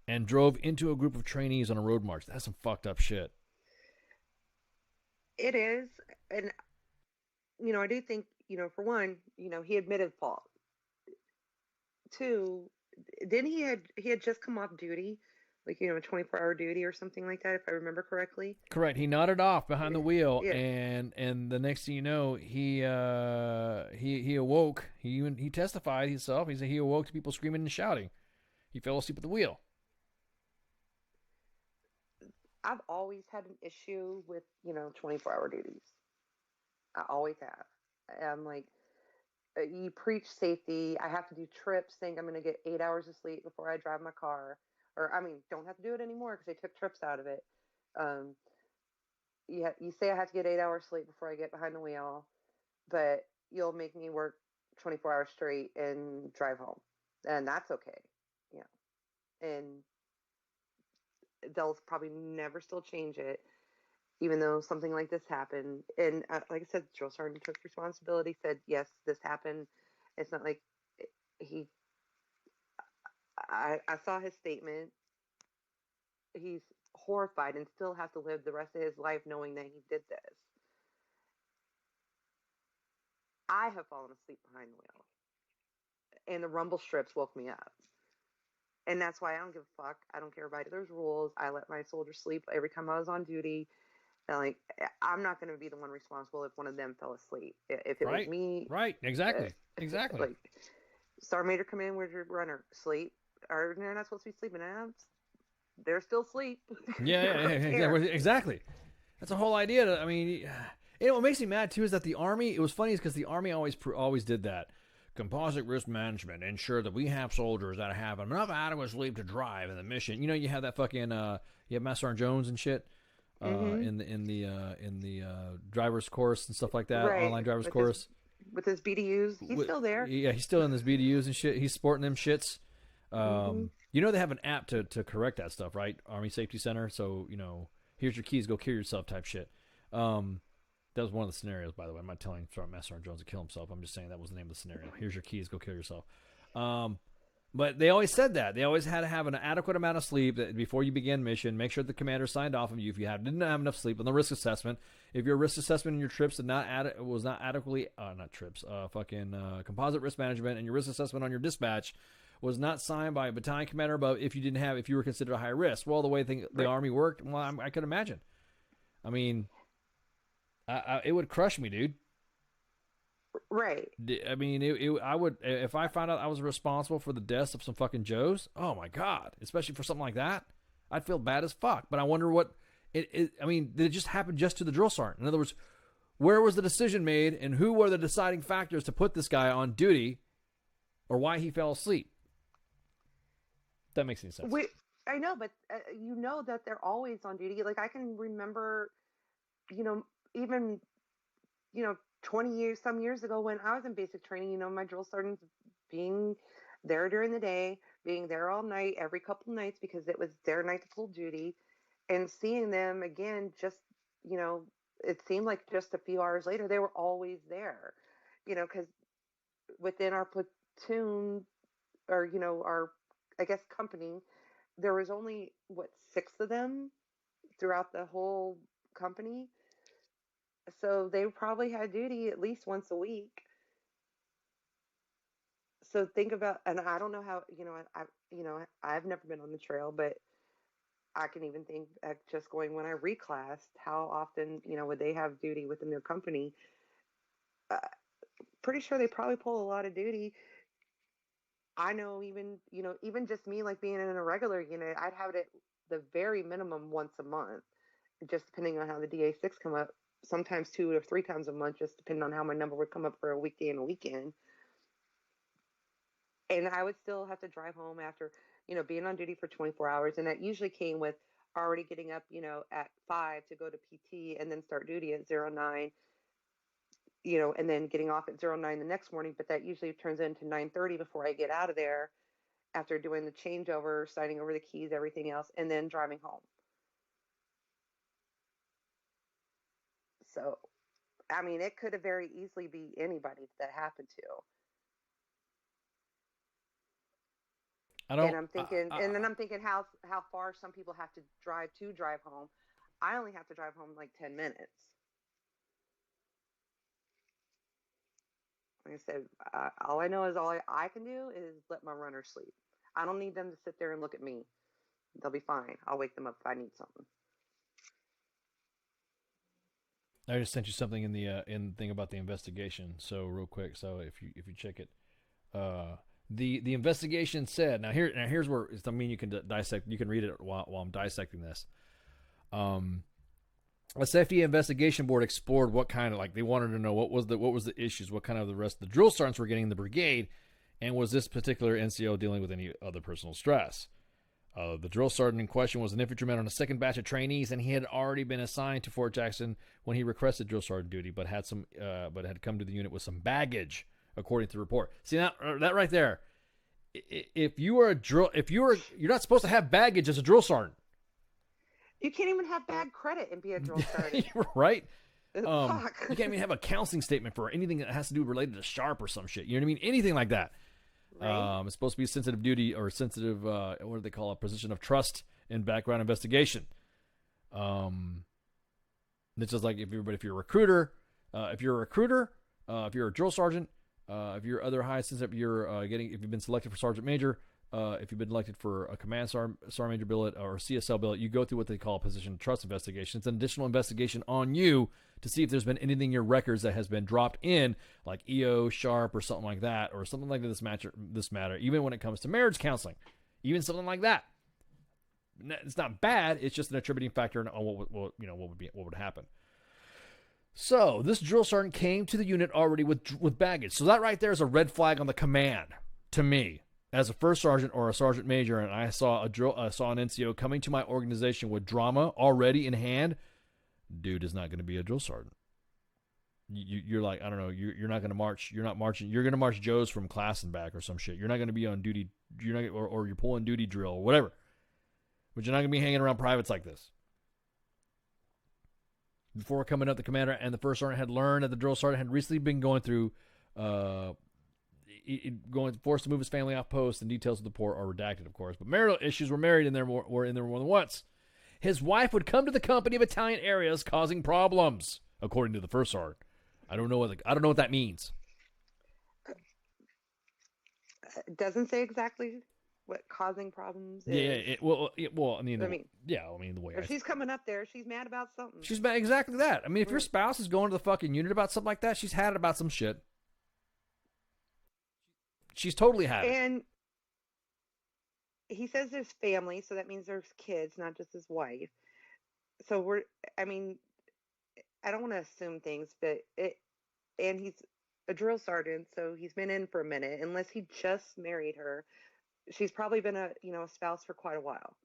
and drove into a group of trainees on a road march. That's some fucked up shit. It is. And, I do think, for one, he admitted fault. 2, then he had just come off duty, like, a 24-hour duty or something like that, if I remember correctly. Correct. He nodded off behind the wheel, yeah. and the next thing you know, he awoke. He testified himself. He said he awoke to people screaming and shouting. He fell asleep at the wheel. I've always had an issue with, 24-hour duties. I always have. I'm like, you preach safety. I have to do trips, think I'm going to get 8 hours of sleep before I drive my car. Or, don't have to do it anymore because they took trips out of it. You say I have to get 8 hours sleep before I get behind the wheel, but you'll make me work 24 hours straight and drive home. And that's okay. And they'll probably never still change it, even though something like this happened. And like I said, drill sergeant took responsibility, said, yes, this happened. It's not like I saw his statement. He's horrified and still has to live the rest of his life knowing that he did this. I have fallen asleep behind the wheel, and the rumble strips woke me up. And that's why I don't give a fuck. I don't care about those rules. I let my soldiers sleep every time I was on duty. And I'm not going to be the one responsible if one of them fell asleep. If it was me, right, exactly. Like, Sergeant Major, come in. Where's your runner? Sleep? Or they're not supposed to be sleeping. They're still asleep. Yeah, exactly. That's the whole idea. What makes me mad too is that the Army. It was funny because the Army always did that. Composite risk management, ensure that we have soldiers that have enough adequate sleep to drive in the mission. You have that fucking you have Master Sergeant Jones and shit in the driver's course and stuff like that, right. Online driver's course. With his BDUs, he's still there. Yeah, he's still in his BDUs and shit. He's sporting them shits. They have an app to correct that stuff, right? Army Safety Center. So here's your keys, go kill yourself type shit. That was one of the scenarios, by the way. I'm not telling Master Sergeant Jones to kill himself. I'm just saying that was the name of the scenario. Here's your keys, go kill yourself. But they always said that. They always had to have an adequate amount of sleep before you begin mission. Make sure the commander signed off of you if you didn't have enough sleep on the risk assessment. If your risk assessment in your trips was not adequately, composite risk management, and your risk assessment on your dispatch was not signed by a battalion commander above if you were considered a high risk. Well, the way the Army worked, I could imagine. It would crush me, dude. Right. I would, if I found out I was responsible for the deaths of some fucking Joes. Oh my God! Especially for something like that, I'd feel bad as fuck. But I wonder what did it just happen just to the drill sergeant? In other words, where was the decision made, and who were the deciding factors to put this guy on duty, or why he fell asleep? If that makes any sense. I know, but that they're always on duty. Like I can remember, even 20 years ago when I was in basic training, my drill sergeants being there during the day, being there all night, every couple nights, because it was their night to full duty, and seeing them again, just, it seemed like just a few hours later, they were always there, because within our platoon or, our, I guess, company, there was only, 6 of them throughout the whole company. So they probably had duty at least once a week. So think about, and I don't know how, I've never been on the trail, but I can even think at just going when I reclassed, how often, would they have duty within their company? Pretty sure they probably pull a lot of duty. I know even just me, like being in a regular unit, I'd have it at the very minimum once a month, just depending on how the DA6 come up. Sometimes 2 or 3 times a month, just depending on how my number would come up for a weekday and a weekend. And I would still have to drive home after, being on duty for 24 hours. And that usually came with already getting up, at 5 to go to PT and then start duty at 09, and then getting off at 09 the next morning. But that usually turns into 9:30 before I get out of there after doing the changeover, signing over the keys, everything else, and then driving home. So, it could have very easily be anybody that happened to. And I'm thinking, and then I'm thinking how far some people have to drive home. I only have to drive home like 10 minutes. Like I said, all I know is all I can do is let my runners sleep. I don't need them to sit there and look at me. They'll be fine. I'll wake them up if I need something. I just sent you something in the thing about the investigation. So real quick, so if you check it, The investigation said, here's where you can dissect. You can read it while I'm dissecting this. A safety investigation board explored what kind of, they wanted to know what was the issues, what kind of the rest of the drill sergeants were getting in the brigade, and was this particular NCO dealing with any other personal stress. The drill sergeant in question was an infantryman on a second batch of trainees, and he had already been assigned to Fort Jackson when he requested drill sergeant duty, but had come to the unit with some baggage, according to the report. See, that right there. If you're not supposed to have baggage as a drill sergeant. You can't even have bad credit and be a drill sergeant. Right? Fuck. You can't even have a counseling statement for anything that has to do related to sharp or some shit. You know what I mean? Anything like that. Right. It's supposed to be a sensitive duty or sensitive, what do they call it? Position of trust in background investigation. It's just like if you're a recruiter, if you're a drill sergeant, if you're other high sensitive, if you've been selected for sergeant major, if you've been elected for a command sergeant major billet or CSL billet, you go through what they call a position of trust investigation. It's an additional investigation on you to see if there's been anything in your records that has been dropped in, like EO, sharp, or something like that, or something like this matter. Even when it comes to marriage counseling, even something like that. It's not bad. It's just an attributing factor on what would happen. So this drill sergeant came to the unit already with baggage. So that right there is a red flag on the command to me. As a first sergeant or a sergeant major, and I saw an NCO coming to my organization with drama already in hand, dude is not going to be a drill sergeant. You're like, I don't know, you're not going to march. You're not marching. You're going to march Joes from class and back or some shit. You're not going to be on duty. You're not, or you're pulling duty drill or whatever. But you're not going to be hanging around privates like this. Before coming up, the commander and the first sergeant had learned that the drill sergeant had recently been going through. Forced to move his family off post, and details of the report are redacted, of course. But marital issues were were in there more than once. His wife would come to the company of Italian areas, causing problems, according to the first sergeant. I don't know what that means. It doesn't say exactly what causing problems is. Yeah. I mean, the way if she's coming up there, she's mad about something. She's mad exactly that. I mean, if your spouse is going to the fucking unit about something like that, she's had it about some shit. She's totally had it. And he says there's family, so that means there's kids, not just his wife. So I don't want to assume things, and he's a drill sergeant, so he's been in for a minute. Unless he just married her, she's probably been a spouse for quite a while.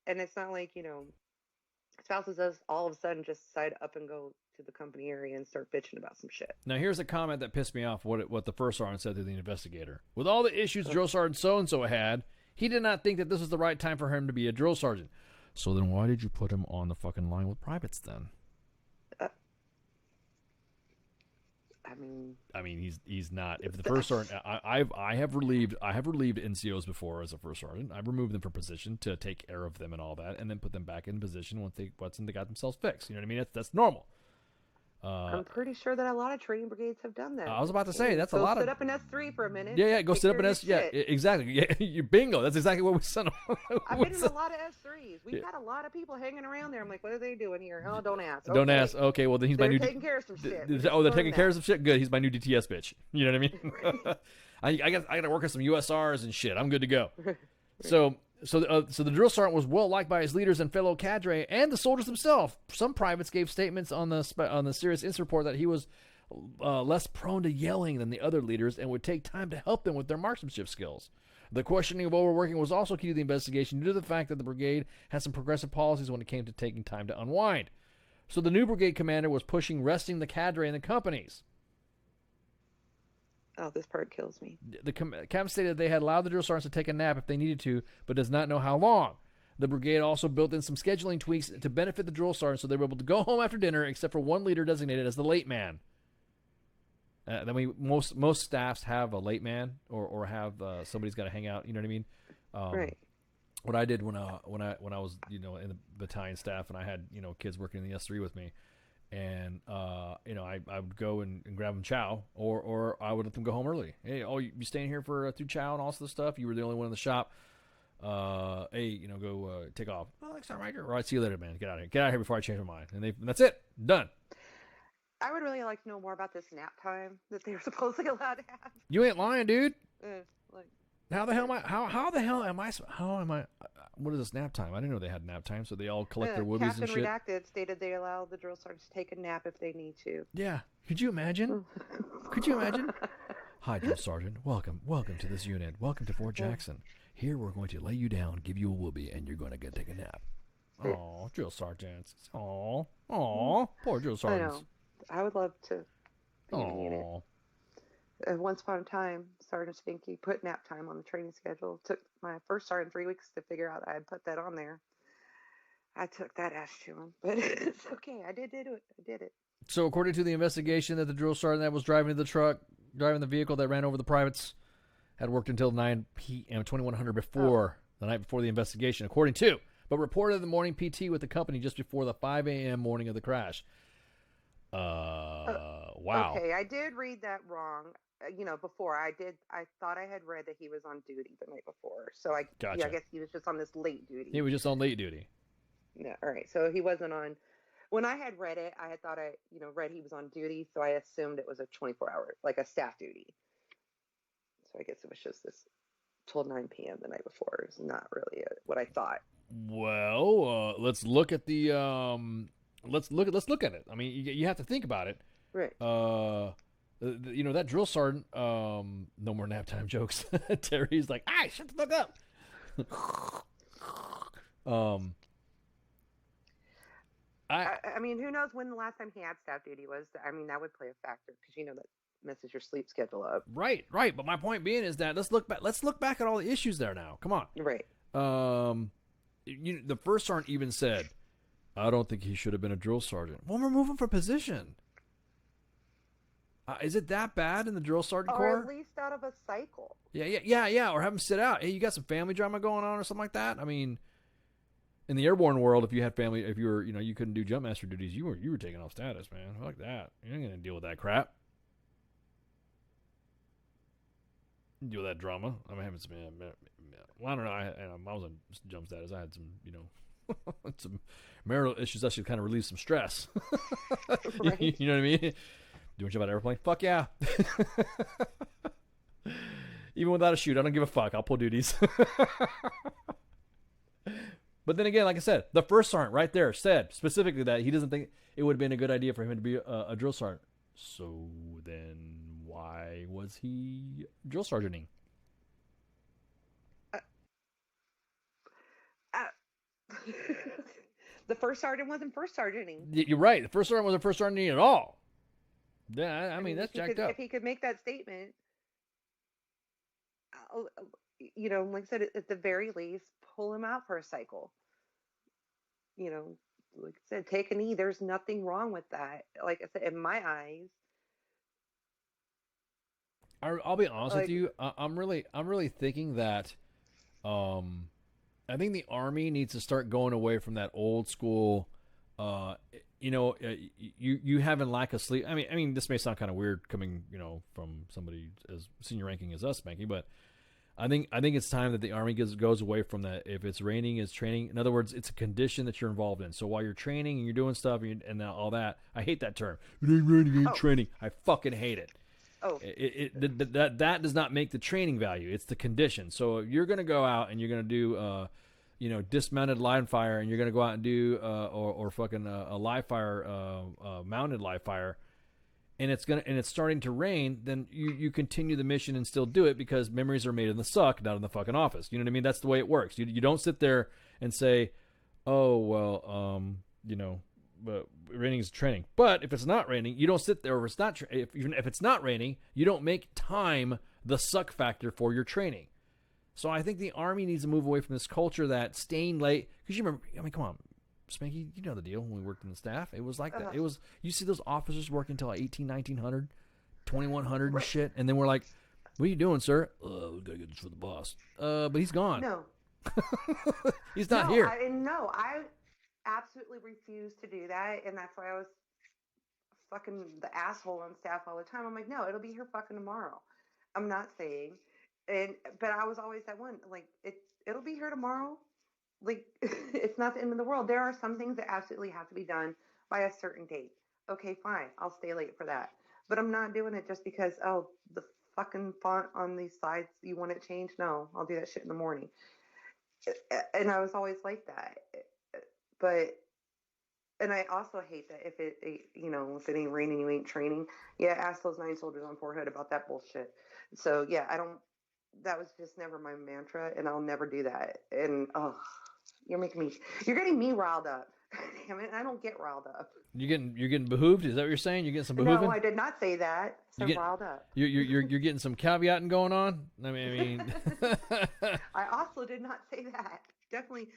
And it's not like, spouses all of a sudden just decide up and go to the company area and start bitching about some shit. Now, here's a comment that pissed me off, what the first sergeant said to the investigator. With all the issues drill sergeant so-and-so had, he did not think that this was the right time for him to be a drill sergeant. So then why did you put him on the fucking line with privates then? I mean, he's not. If the first sergeant, I have relieved NCOs before as a first sergeant. I've removed them from position to take care of them and all that, and then put them back in position once they got themselves fixed. You know what I mean? That's normal. I'm pretty sure that a lot of training brigades have done that. I was about to say that's a lot of. Sit up in S3 for a minute. Yeah. Go sit up in S. Yeah, exactly. Yeah, you bingo. That's exactly what we said. I've been in a lot of S3s. We've got a lot of people hanging around there. I'm like, what are they doing here? Oh, don't ask. Don't ask. Okay, well then he's my new. They're taking care of some shit. They're taking care of some shit. Good. He's my new DTS bitch. You know what I mean? I got to work on some USRs and shit. I'm good to go. So the drill sergeant was well liked by his leaders and fellow cadre and the soldiers themselves. Some privates gave statements on the serious incident report that he was less prone to yelling than the other leaders and would take time to help them with their marksmanship skills. The questioning of overworking was also key to the investigation due to the fact that the brigade had some progressive policies when it came to taking time to unwind. So the new brigade commander was pushing resting the cadre in the companies. Oh, this part kills me. The captain stated they had allowed the drill sergeants to take a nap if they needed to, but does not know how long. The brigade also built in some scheduling tweaks to benefit the drill sergeants so they were able to go home after dinner, except for one leader designated as the late man. Most staffs have a late man or have somebody's got to hang out. You know what I mean? Right. What I did when I was in the battalion staff and I had kids working in the S3 with me. And, I would go and grab them chow, or I would let them go home early. Hey, you staying here through chow and all this stuff? You were the only one in the shop. Hey, go take off. Well, thanks, all right. All right, see you later, man. Get out of here. Get out of here before I change my mind. And that's it. Done. I would really like to know more about this nap time that they're supposedly allowed to have. You ain't lying, dude. Like, How the hell am I? How the hell am I? How am I? What is this nap time? I didn't know they had nap time, so they all collect their woobies Captain and shit. Redacted stated they allow the drill sergeants to take a nap if they need to. Yeah. Could you imagine? Could you imagine? Hi, drill sergeant. Welcome to this unit. Welcome to Fort Jackson. Here we're going to lay you down, give you a whoopee, and you're going to go take a nap. Oh, drill sergeants. Oh, poor drill sergeants. I know. I would love to be in a unit. Once upon a time, Sergeant Stinky put nap time on the training schedule. Took my first sergeant 3 weeks to figure out I had put that on there. I took that ass to him, but it's okay. I did it. I did it. So, according to the investigation, that the drill sergeant that was driving the vehicle that ran over the privates, had worked until 9 p.m. 2100 the night before the investigation, but reported the morning PT with the company just before the 5 a.m. morning of the crash. Wow. Okay, I did read that wrong. Before I thought I had read that he was on duty the night before. So I Gotcha. I guess he was just on this late duty. He was just on late duty. Yeah, all right. So he wasn't on. When I had read it, I had thought read he was on duty, so I assumed it was a 24-hour, like a staff duty. So I guess it was just this till 9 p.m. the night before. It's not really what I thought. Well, let's look at the let's look at it. I mean, you have to think about it. Right. That drill sergeant. No more nap time jokes. Terry's like, shut the fuck up. I mean, who knows when the last time he had staff duty was? I mean, that would play a factor because that messes your sleep schedule up. Right. But my point being is that let's look back at all the issues there now. Come on. Right. The first sergeant even said, I don't think he should have been a drill sergeant. Well, remove him from position. Is it that bad in the drill sergeant corps? Or at least out of a cycle. Yeah. Or have him sit out. Hey, you got some family drama going on or something like that? I mean, in the airborne world, if you had family, if you were, you couldn't do jump master duties, you were taking off status, man. Fuck that. You ain't gonna deal with that crap. Deal with that drama. I'm having some. Well, I don't know. I was on jump status. I had some, some marital issues. That should kind of relieve some stress. Right. You know what I mean? Doing shit about an airplane? Fuck yeah. Even without a chute, I don't give a fuck. I'll pull duties. But then again, like I said, the first sergeant right there said specifically that he doesn't think it would have been a good idea for him to be a drill sergeant. So then why was he drill sergeanting? The first sergeant wasn't first sergeanting. You're right. The first sergeant wasn't first sergeanting at all. Yeah, I mean that's jacked up. If he could make that statement, like I said, at the very least, pull him out for a cycle. Like I said, take a knee. There's nothing wrong with that. Like I said, in my eyes. I'll be honest with you. I'm really thinking that, I think the Army needs to start going away from that old school. You having lack of sleep. I mean, this may sound kind of weird coming, from somebody as senior ranking as us, Spanky, but I think it's time that the Army goes away from that. If it's raining, it's training. In other words, it's a condition that you're involved in. So while you're training and you're doing stuff and all that, I hate that term. It ain't raining, it ain't training. I fucking hate it. Oh, that does not make the training value. It's the condition. So if you're going to go out and you're going to do, dismounted live fire, and you're going to go out and do, or fucking a live fire, mounted live fire, and it's starting to rain, then you continue the mission and still do it because memories are made in the suck, not in the fucking office. You know what I mean? That's the way it works. You don't sit there and say, oh well, but raining is training. But if it's not raining, you don't sit there. Or if it's not, even if it's not raining, you don't make time the suck factor for your training. So I think the Army needs to move away from this culture that staying late. Because you remember, I mean, come on, Spanky, you know the deal. When we worked in the staff, it was like that. It was, you see those officers working until like 1900, 2100 and shit, and then we're like, "What are you doing, sir?" We gotta get this for the boss. But he's gone. No, he's not here. I absolutely refuse to do that, and that's why I was fucking the asshole on staff all the time. I'm like, no, it'll be here fucking tomorrow. I'm not saying, but I was always that one. Like, it'll be here tomorrow. Like, it's not the end of the world. There are some things that absolutely have to be done by a certain date. Okay, fine. I'll stay late for that. But I'm not doing it just because, oh, the fucking font on these sides, you want it changed? No, I'll do that shit in the morning. And I was always like that. But, and I also hate that if if it ain't raining, you ain't training. Yeah, ask those 9 soldiers on forehead about that bullshit. So yeah, that was just never my mantra, and I'll never do that. And, oh, you're getting me riled up. Damn it, I don't get riled up. You're getting behooved? Is that what you're saying? You're getting some behooving? No, I did not say that. So riled up. You're getting some caveating going on? I mean I also did not say that. Definitely.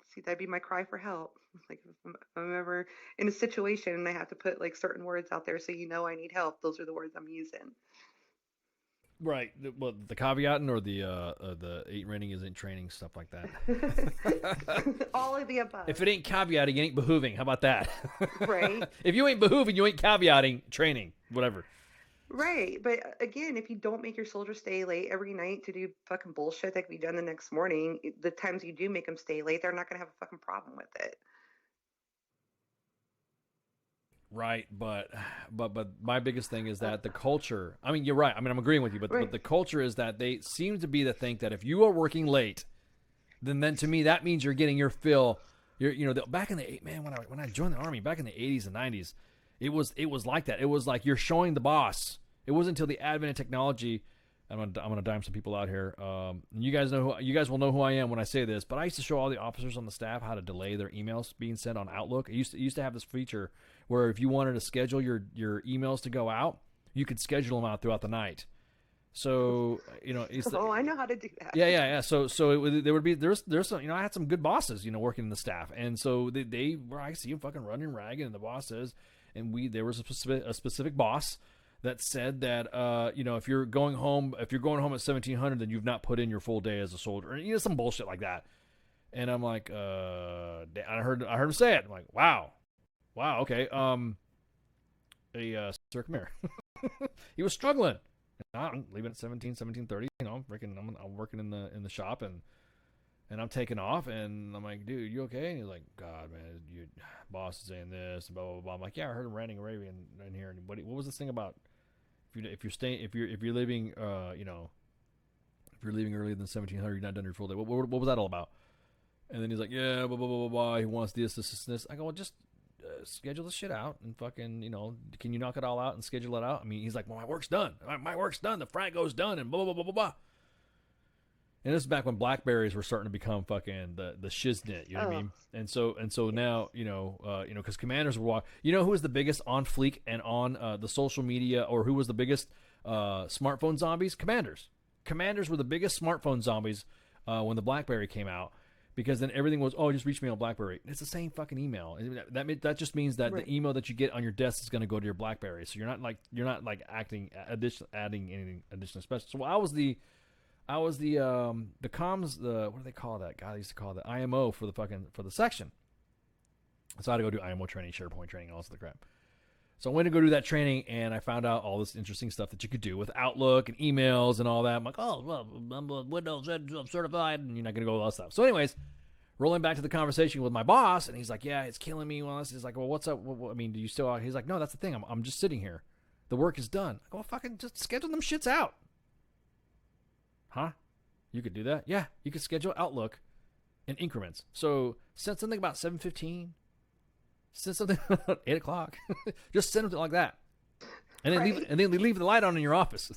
See, that'd be my cry for help. Like if I'm ever in a situation and I have to put like certain words out there so I need help, those are the words I'm using. Right. Well, the caveating or the 8 raining isn't training, stuff like that. All of the above. If it ain't caveating, it ain't behooving. How about that? Right. If you ain't behooving, you ain't caveating, training, whatever. Right. But again, if you don't make your soldiers stay late every night to do fucking bullshit that can be done the next morning, the times you do make them stay late, they're not going to have a fucking problem with it. Right, but my biggest thing is that the culture. I mean, you're right. I mean, I'm agreeing with you, but the culture is that they seem to be to think that if you are working late, then to me that means you're getting your fill. Back in the when I joined the Army back in the 80s and 90s, it was like that. It was like you're showing the boss. It wasn't until the advent of technology. I'm gonna dime some people out here. You guys will know who I am when I say this. But I used to show all the officers on the staff how to delay their emails being sent on Outlook. It used to have this feature where if you wanted to schedule your emails to go out, you could schedule them out throughout the night. So I know how to do that. Yeah. So there's some I had some good bosses working in the staff, and so they were I see them fucking running ragged, and the boss says, there was a specific boss that said that if you're going home at 1700, then you've not put in your full day as a soldier, and some bullshit like that. And I'm like, I heard him say it. I'm like, wow, okay. Sir, come here. He was struggling. I'm leaving at 17:30. I'm working in the shop, and I'm taking off, and I'm like, dude, you okay? And he's like, God, man, your boss is saying this, and blah blah blah. I'm like, yeah, I heard him ranting and raving in here. And what was this thing about? If you're leaving, if you're leaving earlier than 1700, you're not done your full day. What was that all about? And then he's like, yeah, blah blah blah blah blah. He wants this. I go, well, just schedule this shit out and fucking, can you knock it all out and schedule it out? I mean, he's like, well, my work's done. My work's done. The frago's done, and blah blah blah blah blah. And this is back when Blackberries were starting to become fucking the shiznit, you know what I mean? And so now, because commanders were who was the biggest on fleek and on the social media, or who was the biggest smartphone zombies? Commanders. Commanders were the biggest smartphone zombies when the Blackberry came out, because then everything was, just reach me on Blackberry. It's the same fucking email. That just means that the email that you get on your desk is going to go to your Blackberry. So you're not adding anything additional special. So I was the comms, what do they call that? God, I used to call that IMO for the section. So I had to go do IMO training, SharePoint training, all this other crap. So I went to go do that training, and I found out all this interesting stuff that you could do with Outlook and emails and all that. I'm like, oh, well, I'm Windows certified, and you're not going to go with all that stuff. So anyways, rolling back to the conversation with my boss, and he's like, yeah, it's killing me. Well, he's like, well, what's up? I mean, do you still? He's like, no, that's the thing. I'm just sitting here. The work is done. I go, well, fucking just schedule them shits out. Huh? You could do that? Yeah, you could schedule Outlook in increments. So send something about 7:15. Send something about 8 o'clock. Just send something like that. And then leave the light on in your office.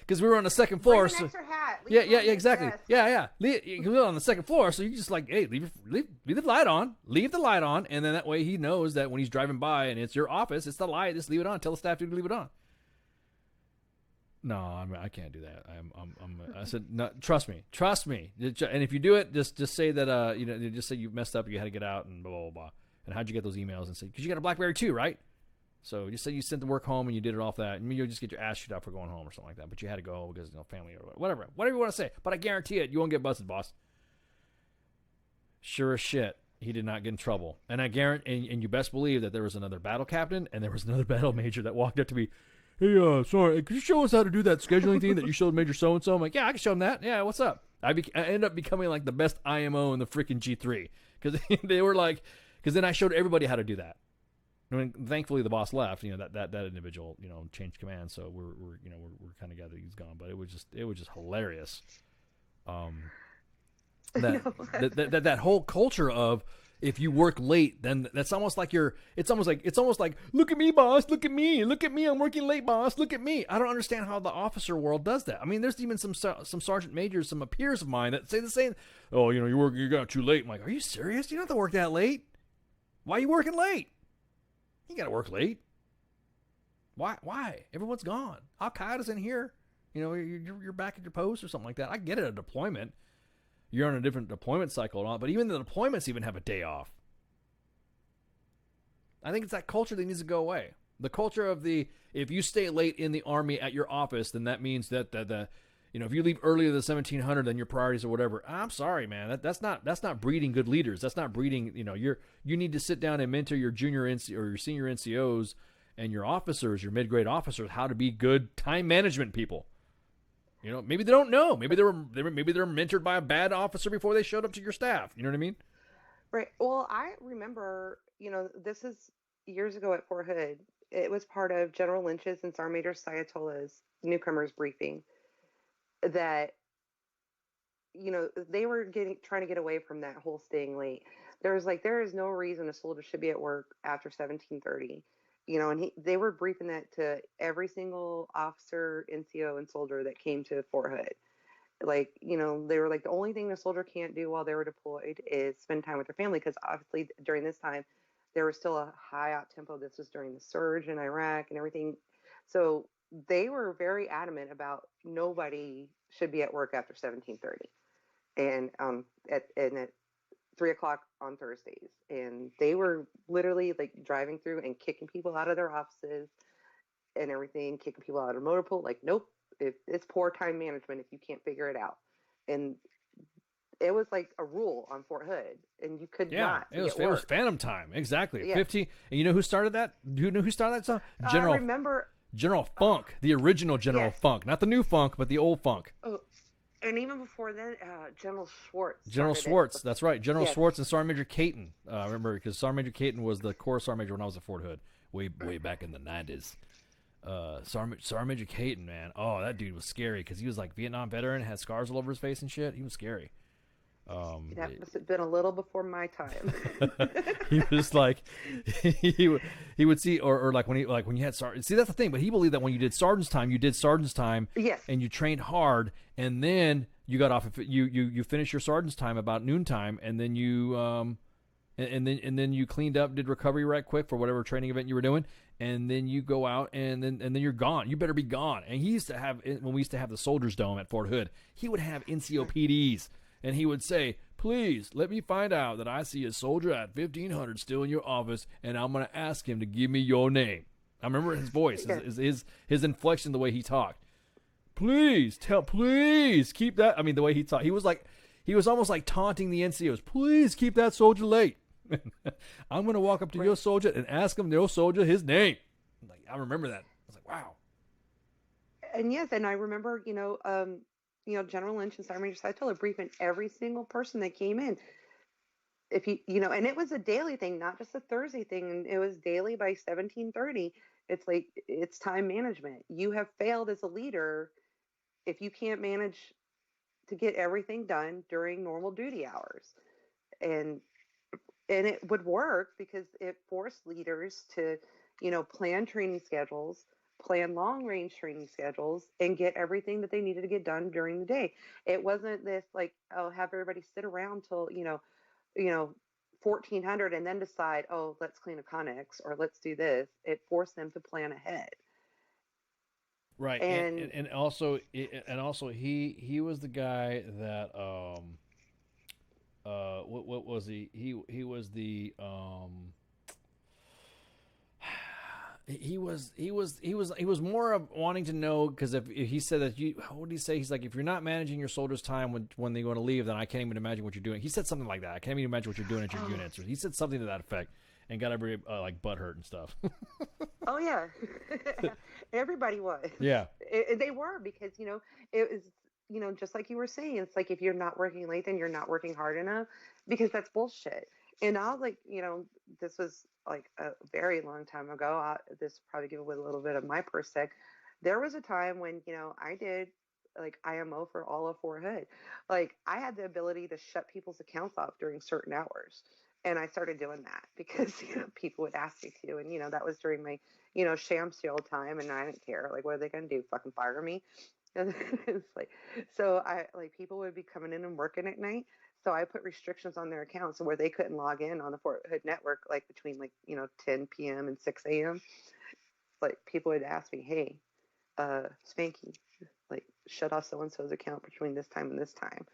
Because we were on the second floor. Bring an extra hat. Yeah, exactly. Yeah. You live on the second floor, so you just hey, leave the light on. Leave the light on, and then that way he knows that when he's driving by and it's your office, it's the light. Just leave it on. Tell the staff to leave it on. No, I can't do that. I said, no, trust me. And if you do it, just say that just say you messed up, you had to get out, and blah blah blah. And how'd you get those emails? And say, because you got a BlackBerry too, right? So just say you sent the work home and you did it off that, and you'll just get your ass shoot out for going home or something like that. But you had to go because family or whatever you want to say. But I guarantee it, you won't get busted, boss. Sure as shit, he did not get in trouble. And I guarantee, and you best believe that there was another battle captain and there was another battle major that walked up to me. Hey, sorry, could you show us how to do that scheduling thing that you showed Major so-and-so? I'm like, yeah, I can show him that. Yeah, what's up? I ended up becoming like the best IMO in the freaking G3. Because they were like, because then I showed everybody how to do that. I mean, thankfully the boss left. That individual changed command, so we're kind of glad that he's gone. But it was just hilarious. That whole culture of, if you work late, then that's almost like it's almost like look at me, boss, look at me, I'm working late, boss, look at me. I don't understand how the officer world does that. I mean, there's even some sergeant majors, some peers of mine that say the same. Oh, you got too late. I'm like, are you serious? You don't have to work that late. Why are you working late? You got to work late. Why? Everyone's gone. Al Qaeda's in here. You're back at your post or something like that. I get it, a deployment. You're on a different deployment cycle and all, but even the deployments even have a day off. I think it's that culture that needs to go away. The culture of if you stay late in the Army at your office, then that means that if you leave earlier than 1700, then your priorities or whatever. I'm sorry, man. That's not breeding good leaders. That's not breeding. You need to sit down and mentor your junior NC or your senior NCOs and your officers, your mid-grade officers, how to be good time management people. Maybe they don't know. Maybe they're mentored by a bad officer before they showed up to your staff. You know what I mean? Right. Well, I remember, this is years ago at Fort Hood. It was part of General Lynch's and Sergeant Major Sayatolla's newcomers briefing that, they were trying to get away from that whole staying late. There is no reason a soldier should be at work after 1730. And they were briefing that to every single officer, NCO, and soldier that came to Fort Hood. They were like, the only thing the soldier can't do while they were deployed is spend time with their family, because obviously during this time, there was still a high op tempo. This was during the surge in Iraq and everything. So they were very adamant about nobody should be at work after 1730. And at 3:00 on Thursdays, and they were literally driving through and kicking people out of their offices and everything, kicking people out of motor pool. Nope, it's poor time management if you can't figure it out. And it was like a rule on Fort Hood, and you could not. It was phantom time, exactly. Yeah. 15. And you know who started that? Do you know who started that song? I remember General Funk, the original General Funk, not the new Funk, but the old Funk. Oh. And even before then, General Schwartz. General Schwartz, that's right. General Yes. Schwartz and Sergeant Major Caton. Remember, because Sergeant Major Caton was the Corps Sergeant Major when I was at Fort Hood, way back in the 90s. Sergeant Major Caton, man. Oh, that dude was scary because he was like Vietnam veteran, had scars all over his face and shit. He was scary. That must have been a little before my time. He was like, he would see, or like when you had sergeant. See, that's the thing. But he believed that when you did sergeant's time, you did sergeant's time, yes, and you trained hard, and then you got off. You finished your sergeant's time about noontime, and then you and then you cleaned up, did recovery right quick for whatever training event you were doing, and then you go out, and then you're gone. You better be gone. And he used to have, when we used to have the Soldiers Dome at Fort Hood, he would have NCOPDs. And he would say, please, let me find out that I see a soldier at 1500 still in your office, and I'm going to ask him to give me your name. I remember his voice, his inflection, the way he talked. Please, keep that. I mean, the way he talked. He was almost like taunting the NCOs. Please keep that soldier late. I'm going to walk up to your soldier and ask him, your soldier, his name. I remember that. I was like, wow. And yes, and I remember, General Lynch and Sergeant Major Sayatolla briefing every single person that came in. If and it was a daily thing, not just a Thursday thing. And it was daily by 1730. It's like, it's time management. You have failed as a leader if you can't manage to get everything done during normal duty hours. And it would work because it forced leaders to, plan training schedules, plan long-range training schedules, and get everything that they needed to get done during the day. It wasn't this have everybody sit around till 1400 and then decide, let's clean a Connex or let's do this. It forced them to plan ahead. Right, and also he was the guy that what was he? He was the He was more of wanting to know, because if he said that what did he say? He's like, if you're not managing your soldiers' time when they want to leave, then I can't even imagine what you're doing. He said something like that. I can't even imagine what you're doing at your units. He said something to that effect, and got everybody butt hurt and stuff. Oh yeah, everybody was. Yeah, they were, because it was just like you were saying. It's like, if you're not working late, then you're not working hard enough, because that's bullshit. And I'll like, this was like a very long time ago. This will probably give away a little bit of my purse sec. There was a time when, I did like IMO for all of Fort Hood. Like I had the ability to shut people's accounts off during certain hours. And I started doing that because, people would ask me to. And, that was during my, sham sale time. And I didn't care. Like, what are they going to do? Fucking fire me? And it's like, so people would be coming in and working at night. So I put restrictions on their accounts where they couldn't log in on the Fort Hood network, like between 10 p.m. and 6 a.m. Like people would ask me, hey, Spanky, like shut off so-and-so's account between this time and this time.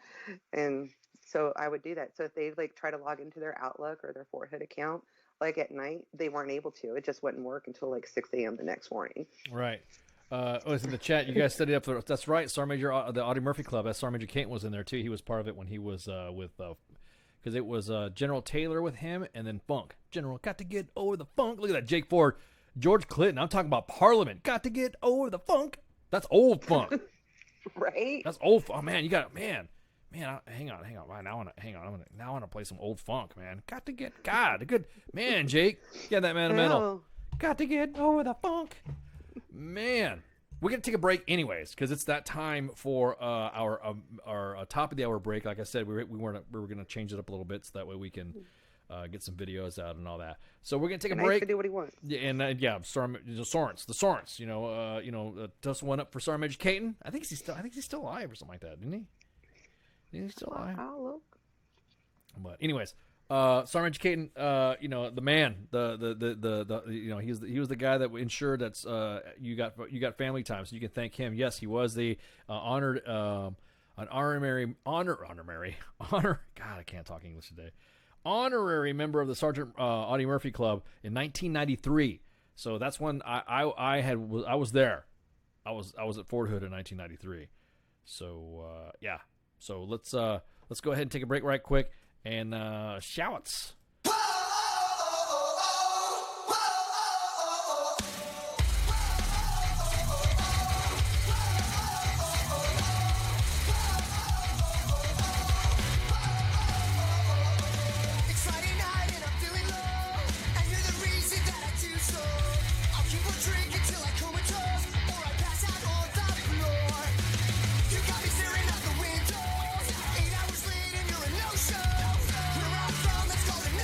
And so I would do that. So if they like try to log into their Outlook or their Fort Hood account, like at night, they weren't able to. It just wouldn't work until like 6 a.m. the next morning. Right. It's in the chat. You guys studied up for that's right. Sergeant Major, the Audie Murphy Club. Sergeant Major Caton was in there too. He was part of it when he was because it was General Taylor with him and then Funk. General got to get over the funk. Look at that, Jake Ford, George Clinton. I'm talking about Parliament. Got to get over the funk. That's old funk. Right. That's old. Oh man, you got it, man. Hang on. Right now, I want to play some old funk, man. Got to get good man, Jake. Yeah, that man metal. Got to get over the funk. Man, we're gonna take a break anyways because it's that time for our top of the hour break. Like I said, we were gonna change it up a little bit so that way we can get some videos out and all that. So we're gonna take a break. Do what he wants. Yeah, and the Sorens. Toss one up for Sergeant Major Caton. I think he's still alive or something like that, isn't he? He's still alive. I'll look. But anyways. Sergeant Caton, the man, he was the guy that ensured that you got family time, so you can thank him. Yes, he was the honored God, I can't talk English today. Honorary member of the Sergeant Audie Murphy Club in 1993. So that's when I was there. I was at Fort Hood in 1993. So yeah. So let's go ahead and take a break right quick. And shouts. Let's go.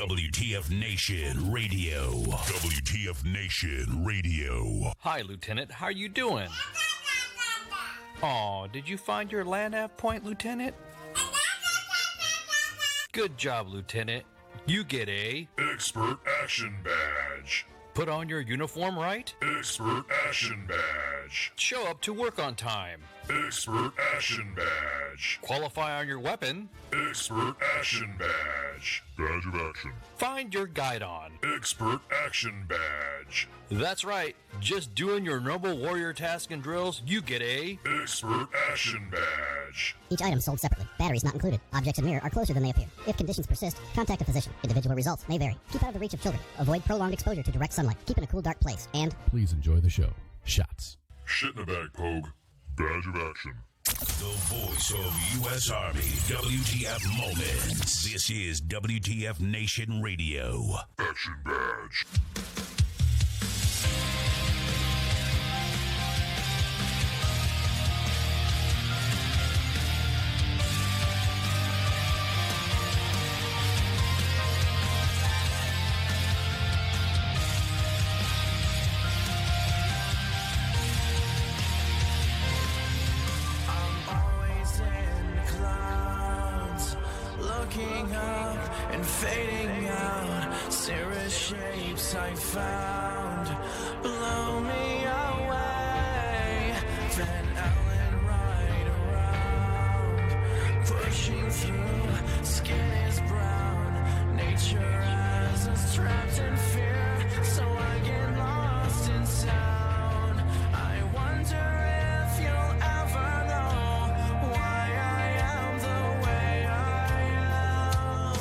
WTF Nation Radio. WTF Nation Radio. Hi, Lieutenant. How are you doing? Aw, did you find your land nav point, Lieutenant? Good job, Lieutenant. You get a Expert Action Badge. Put on your uniform right? Expert Action Badge. Show up to work on time. Expert Action Badge. Qualify on your weapon. Expert Action Badge. Badge of Action. Find your guidon. Expert Action Badge. That's right. Just doing your normal warrior task and drills, you get a Expert Action Badge. Each item sold separately. Batteries not included. Objects in mirror are closer than they appear. If conditions persist, contact a physician. Individual results may vary. Keep out of the reach of children. Avoid prolonged exposure to direct sunlight. Keep in a cool, dark place. And Please enjoy the show. Shots. Shit in a bag, Pogue. Badge of Action. The voice of U.S. Army. WTF Moments. This is WTF Nation Radio. Action Badge. Fading out, cirrus shapes I found blow me away. Van Allen right around, pushing through. Skin is brown, nature has us trapped in fear. So I get lost in sound. I wonder if you'll ever know why I am the way I am.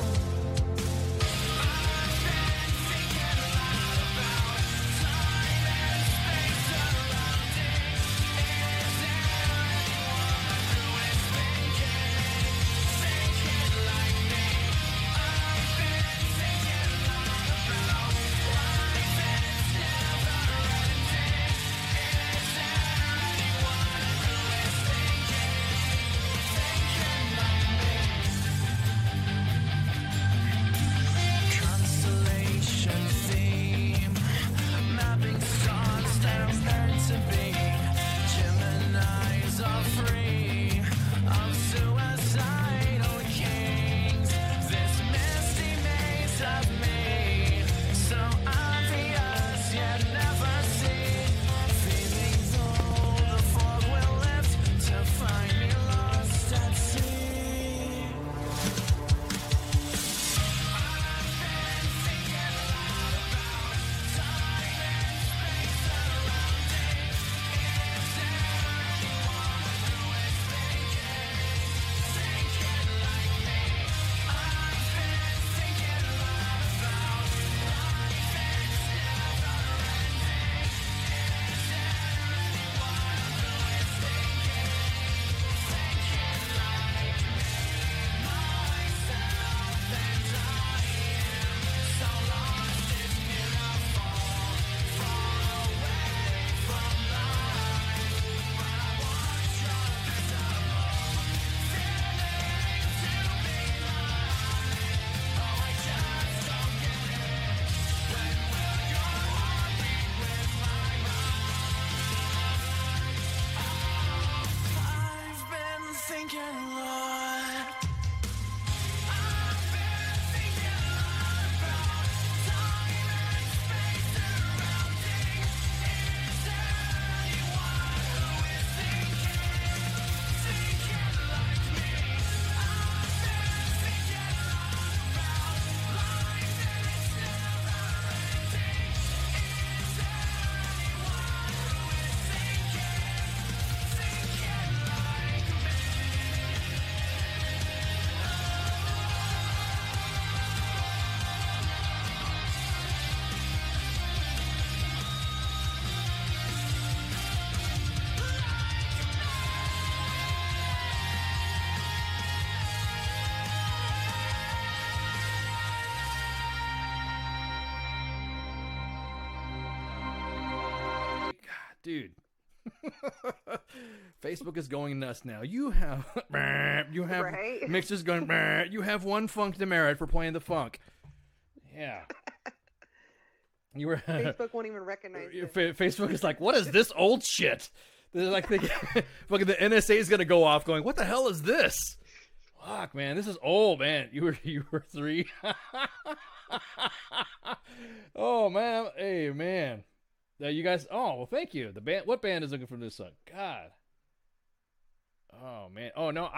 Dude. Facebook is going nuts now. You have Right? mixers going. You have one funk demerit for playing the funk. Yeah. You were Facebook won't even recognize it. Facebook is like, what is this old shit? They're like, fucking the NSA is gonna go off, going, what the hell is this? Fuck, man, this is old, man. You were 3. Oh man, hey man, you guys. Oh well, thank you. The band. What band is looking for this song? God. Oh man. Oh no,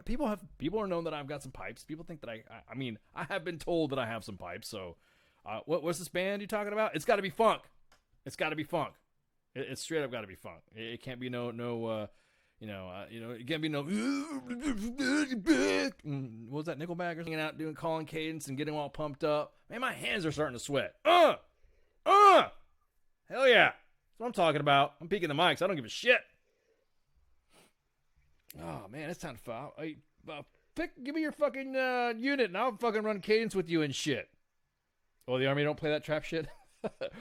people are known that I've got some pipes. People think that I mean, I have been told that I have some pipes. So, what's this band you talking about? It's got to be funk. It's got to be funk. It's straight up got to be funk. It can't be no it can't be no. What was that, Nickelback or something out doing calling cadence and getting all pumped up? Man, my hands are starting to sweat. Hell yeah, that's what I'm talking about. I'm peeking the mics. I don't give a shit. Oh man, it's time to file. Give me your fucking unit, and I'll fucking run cadence with you and shit. Oh, the Army don't play that trap shit.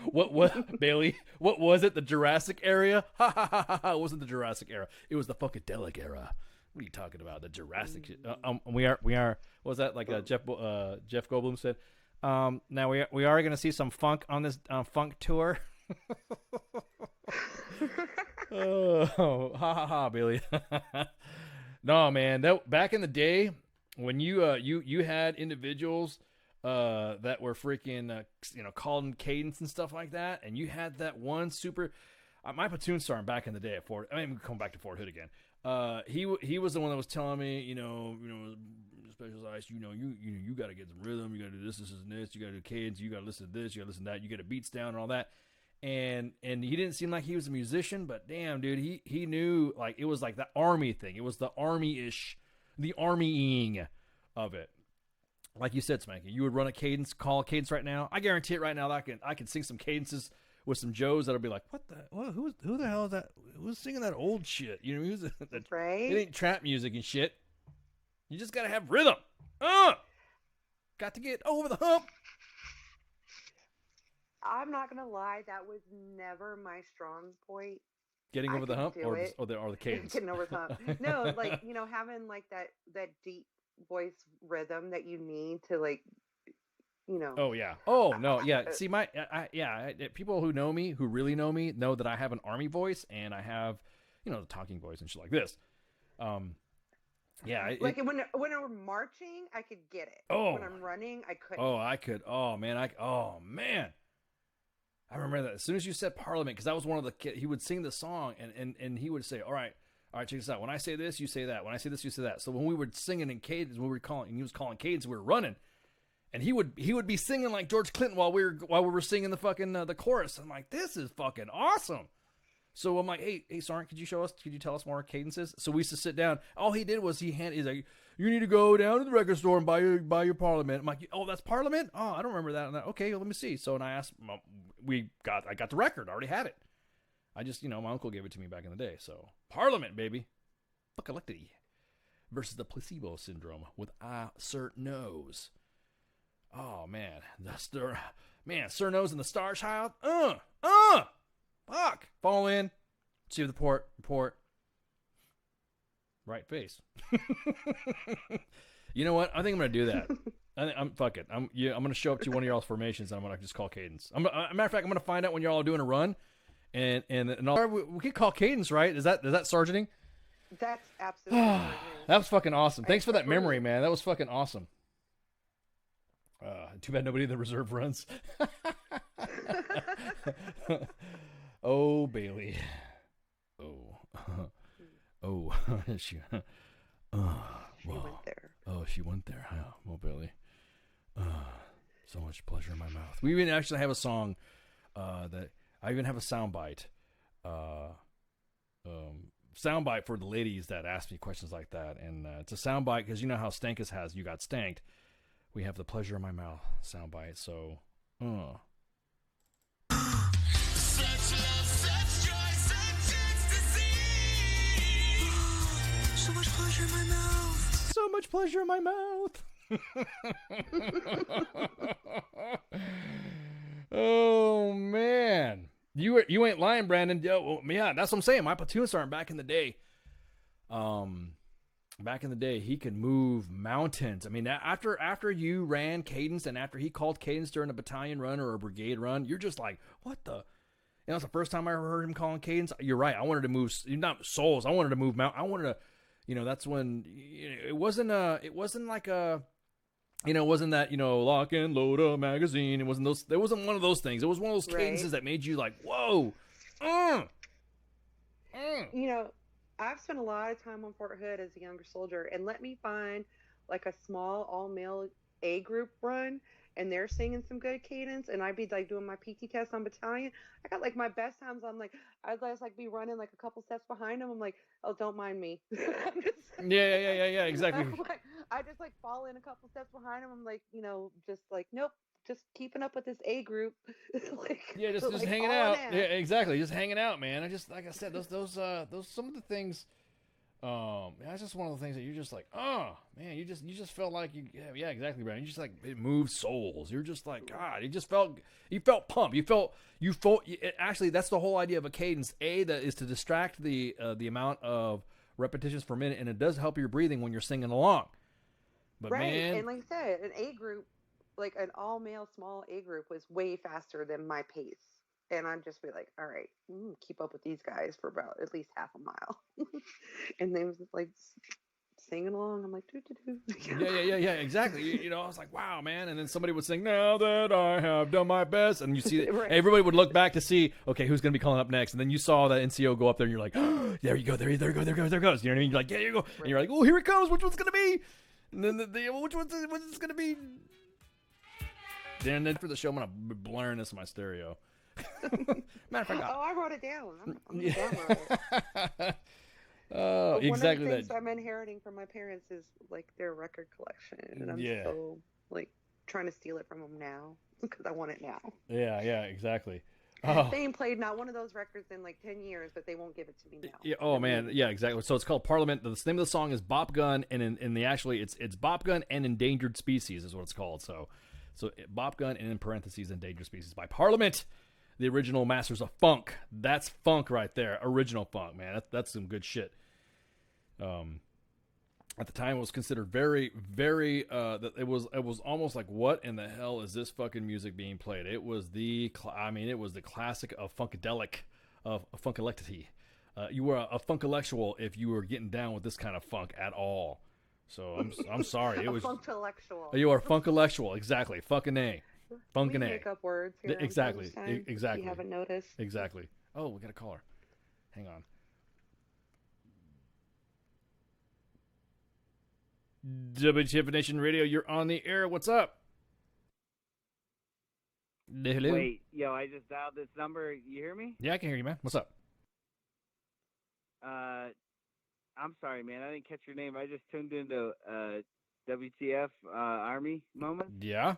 What Bailey? What was it? The Jurassic area? Ha ha ha ha! It wasn't the Jurassic era. It was the Funkadelic era. What are you talking about? The Jurassic? We are. What was that? Like Jeff Goldblum said. Now we are going to see some funk on this funk tour. Oh, ha ha ha, Bailey. No, man. That back in the day when you had individuals that were freaking calling cadence and stuff like that, and you had that one super my platoon sergeant back in the day at Fort. I mean, we're going back to Fort Hood again. He was the one that was telling me, specialized, you got to get some rhythm, you got to do this, and this, you got to do cadence, you got to listen to this, you got to listen to that, you got to beats down and all that. And he didn't seem like he was a musician, but damn, dude, he knew, like, it was like the Army thing. It was the Army-ish, the Army-ing of it. Like you said, Spanky, you would run a cadence, call a cadence right now. I guarantee it right now that I can sing some cadences with some Joes that'll be like, who the hell is that? Who's singing that old shit? Right? It ain't trap music and shit. You just gotta have rhythm. Got to get over the hump. I'm not gonna lie, that was never my strong point. Getting over the hump, or the cadence. Getting over the hump. No, like having like that deep voice rhythm that you need to Oh yeah. Oh no. Yeah. See, people who know me, who really know me, know that I have an Army voice and I have, the talking voice and shit like this. Yeah. When I'm marching, I could get it. Oh. When I'm running, I couldn't. Oh, I could. Oh man. I remember that as soon as you said Parliament, because that was one of the kids. He would sing the song and he would say, all right, check this out. When I say this, you say that. When I say this, you say that. So when we were singing in cadence, and he was calling cadence, we were running, and he would be singing like George Clinton while we were singing the fucking the chorus. I'm like, this is fucking awesome. So I'm like, hey, Sergeant, could you tell us more cadences? So we used to sit down. All he did was he's like, you need to go down to the record store and buy your Parliament. I'm like, oh, that's Parliament? Oh, I don't remember that. Okay, well, let me see. So, and I asked, I got the record. I already had it. I just, my uncle gave it to me back in the day. So, Parliament, baby. Buckalacty versus the placebo syndrome with Sir Nose. Oh, man. Sir Nose and the Star Child. Fuck. Fall in. See the report. Right face. You know what? I think I'm gonna do that. Fuck it. I'm gonna show up to one of y'all's formations and I'm gonna just call cadence. Matter of fact, I'm gonna find out when y'all are doing a run, and we could call cadence, right? Is that sergeanting? That's absolutely. That was fucking awesome. Thanks for that memory, man. That was fucking awesome. Too bad nobody in the reserve runs. Oh, Bailey. Oh, she went there. Oh, she went there. Oh, well, Billy. So much pleasure in my mouth. We even actually have a song that I even have a soundbite. Soundbite for the ladies that ask me questions like that, and it's a soundbite because you know how Stankus has "You Got Stanked." We have the pleasure in my mouth soundbite. So, So much pleasure in my mouth. So much pleasure in my mouth. Oh man, you ain't lying, Brandon. Yeah, that's what I'm saying. My platoon sergeant back in the day, back in the day, he could move mountains. I mean, after you ran cadence and after he called cadence during a battalion run or a brigade run, you're just like, what the? You know, it's the first time I ever heard him calling cadence. You're right. I wanted to move, not souls. I wanted to move mountains. I wanted to, you know, that's when it wasn't like a, you know, it wasn't that, you know, lock and load a magazine. It wasn't those. There wasn't one of those things. It was one of those cadences that made you like, whoa. You know, I've spent a lot of time on Fort Hood as a younger soldier, and let me find like a small all-male A group run, and they're singing some good cadence, and I'd be like doing my PT test on battalion. I got like my best times. I'm like, I'd just like be running like a couple steps behind them. I'm like, oh, don't mind me. Yeah, exactly. I just like fall in a couple steps behind them. I'm like, you know, just like, nope, just keeping up with this A group. Like, yeah, just like hanging all out. in. Yeah, exactly, just hanging out, man. I just, like I said, those some of the things. That's just one of the things that you're just like, oh man, you just felt like yeah, exactly, Brian. You just like it moved souls. You're just like, God, you felt pumped. Actually, that's the whole idea of a cadence. That is to distract the amount of repetitions per minute, and it does help your breathing when you're singing along. But right, man, and like I said, an A group, like an all male small A group, was way faster than my pace. And I'd just be like, all right, keep up with these guys for about at least half a mile. And they was like singing along. I'm like, doo-doo-doo. Yeah, exactly. You know, I was like, wow, man. And then somebody would sing, now that I have done my best. And you see that Right. everybody would look back to see, okay, who's going to be calling up next. And then you saw that NCO go up there and you're like, oh, there you go. There goes. You know what I mean? You're like, yeah, you go. And you're like, oh, here it comes. Which one's going to be? And then which one's going to be? Then for the show, I'm going to be blaring this in my stereo. Matter of fact, I wrote it down. I'm gonna download it. Oh, exactly. One of the things I'm inheriting from my parents is like their record collection, and I'm so like trying to steal it from them now because I want it now. Yeah, exactly. They ain't played not one of those records in like 10 years, but they won't give it to me now. Yeah, oh man, yeah, exactly. So it's called Parliament. The name of the song is Bop Gun, and in the actually it's Bop Gun and Endangered Species is what it's called. So Bop Gun and in parentheses Endangered Species by Parliament. The original Masters of Funk. That's funk right there. Original funk, man. That's some good shit. At the time, it was considered very, very. It was almost like, what in the hell is this fucking music being played? It was the classic of funkadelic, of funkalectity. You were a funkalectual if you were getting down with this kind of funk at all. So I'm sorry. It was funkalectual. You are funkalectual, exactly. Fucking A. We make up words here. Exactly. If you haven't noticed. Exactly. Oh, we got a caller. Hang on. WTF Nation Radio, you're on the air. What's up? Hello. Wait, yo, I just dialed this number. You hear me? Yeah, I can hear you, man. What's up? I'm sorry, man. I didn't catch your name. I just tuned into WTF Army moment. Yeah.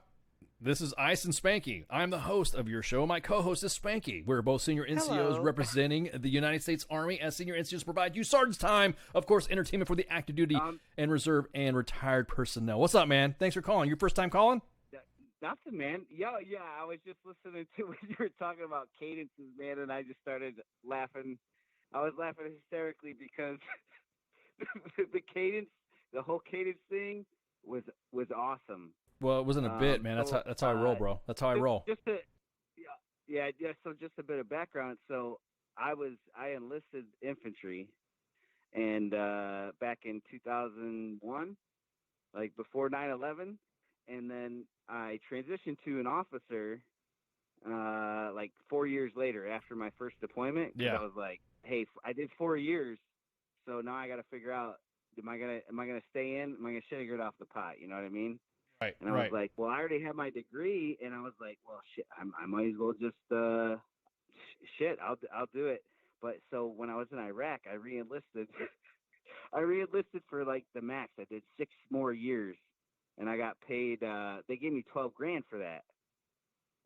This is Ice and Spanky. I'm the host of your show. My co-host is Spanky. We're both senior NCOs Hello. representing the United States Army. As senior NCOs provide you sergeant's time, of course, entertainment for the active duty and reserve and retired personnel. What's up, man? Thanks for calling. Your first time calling? Nothing, man. Yo, yeah, I was just listening to when you were talking about cadences, man, and I just started laughing. I was laughing hysterically because the cadence, the whole cadence thing was awesome. Well, it wasn't a bit, man. That's how I roll, bro. That's how I roll. Yeah. So just a bit of background. So I enlisted infantry, and back in 2001, like before 9/11, and then I transitioned to an officer, like 4 years later after my first deployment. 'Cause I was like, hey, I did 4 years, so now I got to figure out, am I gonna stay in? Am I gonna shit or get off the pot? You know what I mean? Right. And I was like, well, I already have my degree, and I was like, well, shit, I might as well just I'll do it. But so when I was in Iraq, I re-enlisted. I re-enlisted for like the max. I did 6 more years, and I got paid. They gave me $12,000 for that.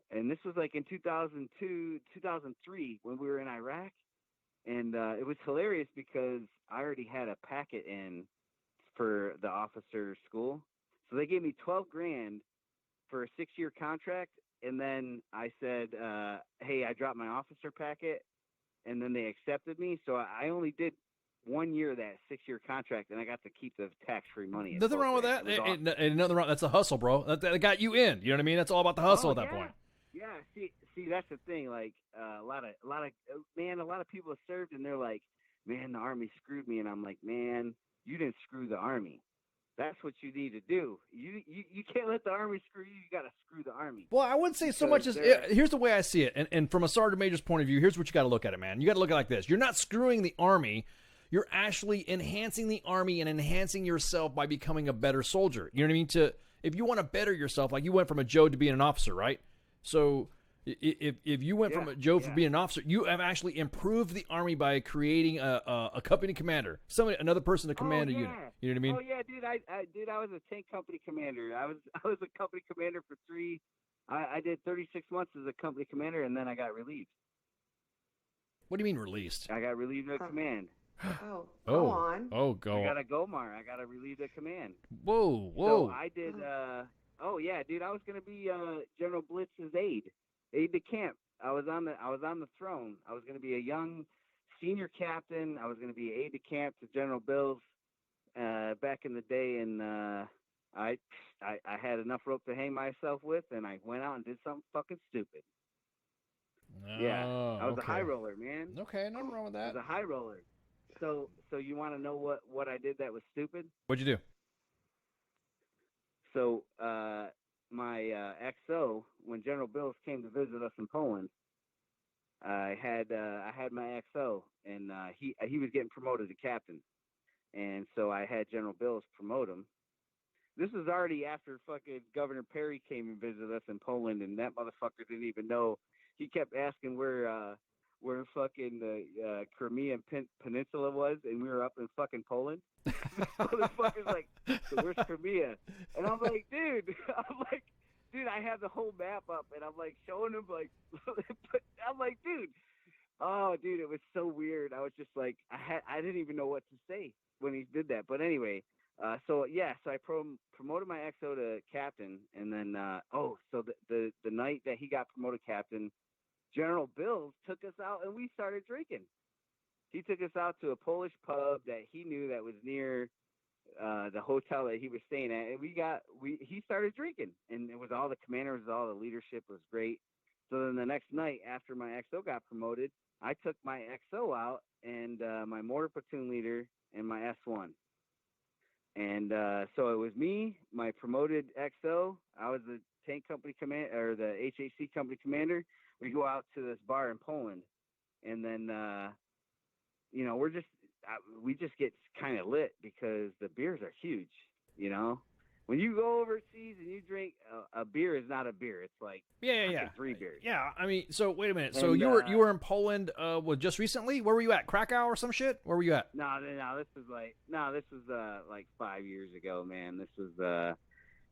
And this was like in 2002, 2003 when we were in Iraq, and it was hilarious because I already had a packet in for the officer school. So they gave me $12,000 for a 6-year contract, and then I said, "Hey, I dropped my officer packet," and then they accepted me. So I only did 1 year of that 6-year contract, and I got to keep the tax-free money. Nothing wrong with that. Ain't nothing wrong. That's a hustle, bro. That got you in. You know what I mean? That's all about the hustle at that point. Yeah. See, that's the thing. Like a lot of people have served, and they're like, man, the Army screwed me, and I'm like, man, you didn't screw the Army. That's what you need to do. You can't let the Army screw you. You got to screw the Army. Well, I wouldn't say so much as here's the way I see it, and from a sergeant major's point of view, here's what you got to look at it, man. You got to look at it like this: you're not screwing the Army. You're actually enhancing the Army and enhancing yourself by becoming a better soldier. You know what I mean? If you want to better yourself, like you went from a Joe to being an officer, right? So if you went from a Joe for being an officer, you have actually improved the Army by creating a company commander, another person to command a unit. You know what I mean? Oh yeah, dude. I was a tank company commander. I was a company commander for 3. I did 36 months as a company commander, and then I got relieved. What do you mean released? I got relieved of command. Go on. Oh, go. I got a GOMAR. I got a relieved of command. Whoa. So I did. Oh yeah, dude. I was gonna be General Blitz's aide de camp. I was on the throne. I was gonna be a young senior captain. I was gonna be aide de camp to General Bills back in the day, and I had enough rope to hang myself with, and I went out and did something fucking stupid. Yeah, I was a high roller, man. Okay, nothing wrong with that. I was a high roller. So you want to know what I did that was stupid? What'd you do? So my XO, when General Bills came to visit us in Poland, I had my XO, and he was getting promoted to captain, and so I had General Bills promote him. This was already after fucking Governor Perry came and visited us in Poland, and that motherfucker didn't even know. He kept asking where fucking the Crimean Peninsula was, and we were up in fucking Poland. Motherfucker's like, so where's Crimea? And I'm like, dude, I have the whole map up, and I'm like showing him like, I'm like, dude, oh, dude, it was so weird. I was just like, I didn't even know what to say when he did that. But anyway, so I promoted my XO to captain, and then so the night that he got promoted captain, General Bills took us out and we started drinking. He took us out to a Polish pub that he knew that was near the hotel that he was staying at, and he started drinking, and it was all the commanders, all the leadership was great. So then the next night after my XO got promoted, I took my XO out and my mortar platoon leader and my S1. And so it was me, my promoted XO. I was the tank company commander, or the HAC company commander. We go out to this bar in Poland, and then we just get kind of lit because the beers are huge. You know, when you go overseas and you drink a beer is not a beer. It's like 3 beers. Yeah, I mean, so wait a minute. So you were in Poland just recently? Where were you at? Krakow or some shit? Where were you at? No, this was like 5 years ago, man. This was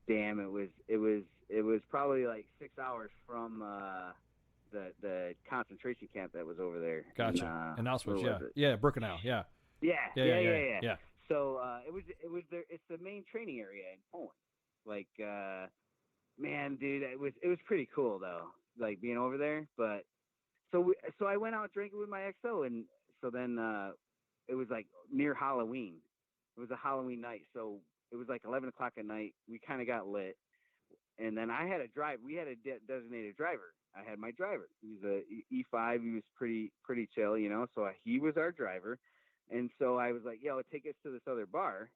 it was probably like 6 hours from the concentration camp that was over there. Gotcha. In Auschwitz, yeah, Birkenau, yeah. Yeah. So it was there. It's the main training area in Poland. Like, man, dude, it was pretty cool though, like being over there. But so I went out drinking with my XO, and so then it was like near Halloween. It was a Halloween night, so it was like 11 o'clock at night. We kind of got lit, and then I had a drive. We had a designated driver. I had my driver. He was a E5. He was pretty chill, you know. So he was our driver, and so I was like, "Yo, take us to this other bar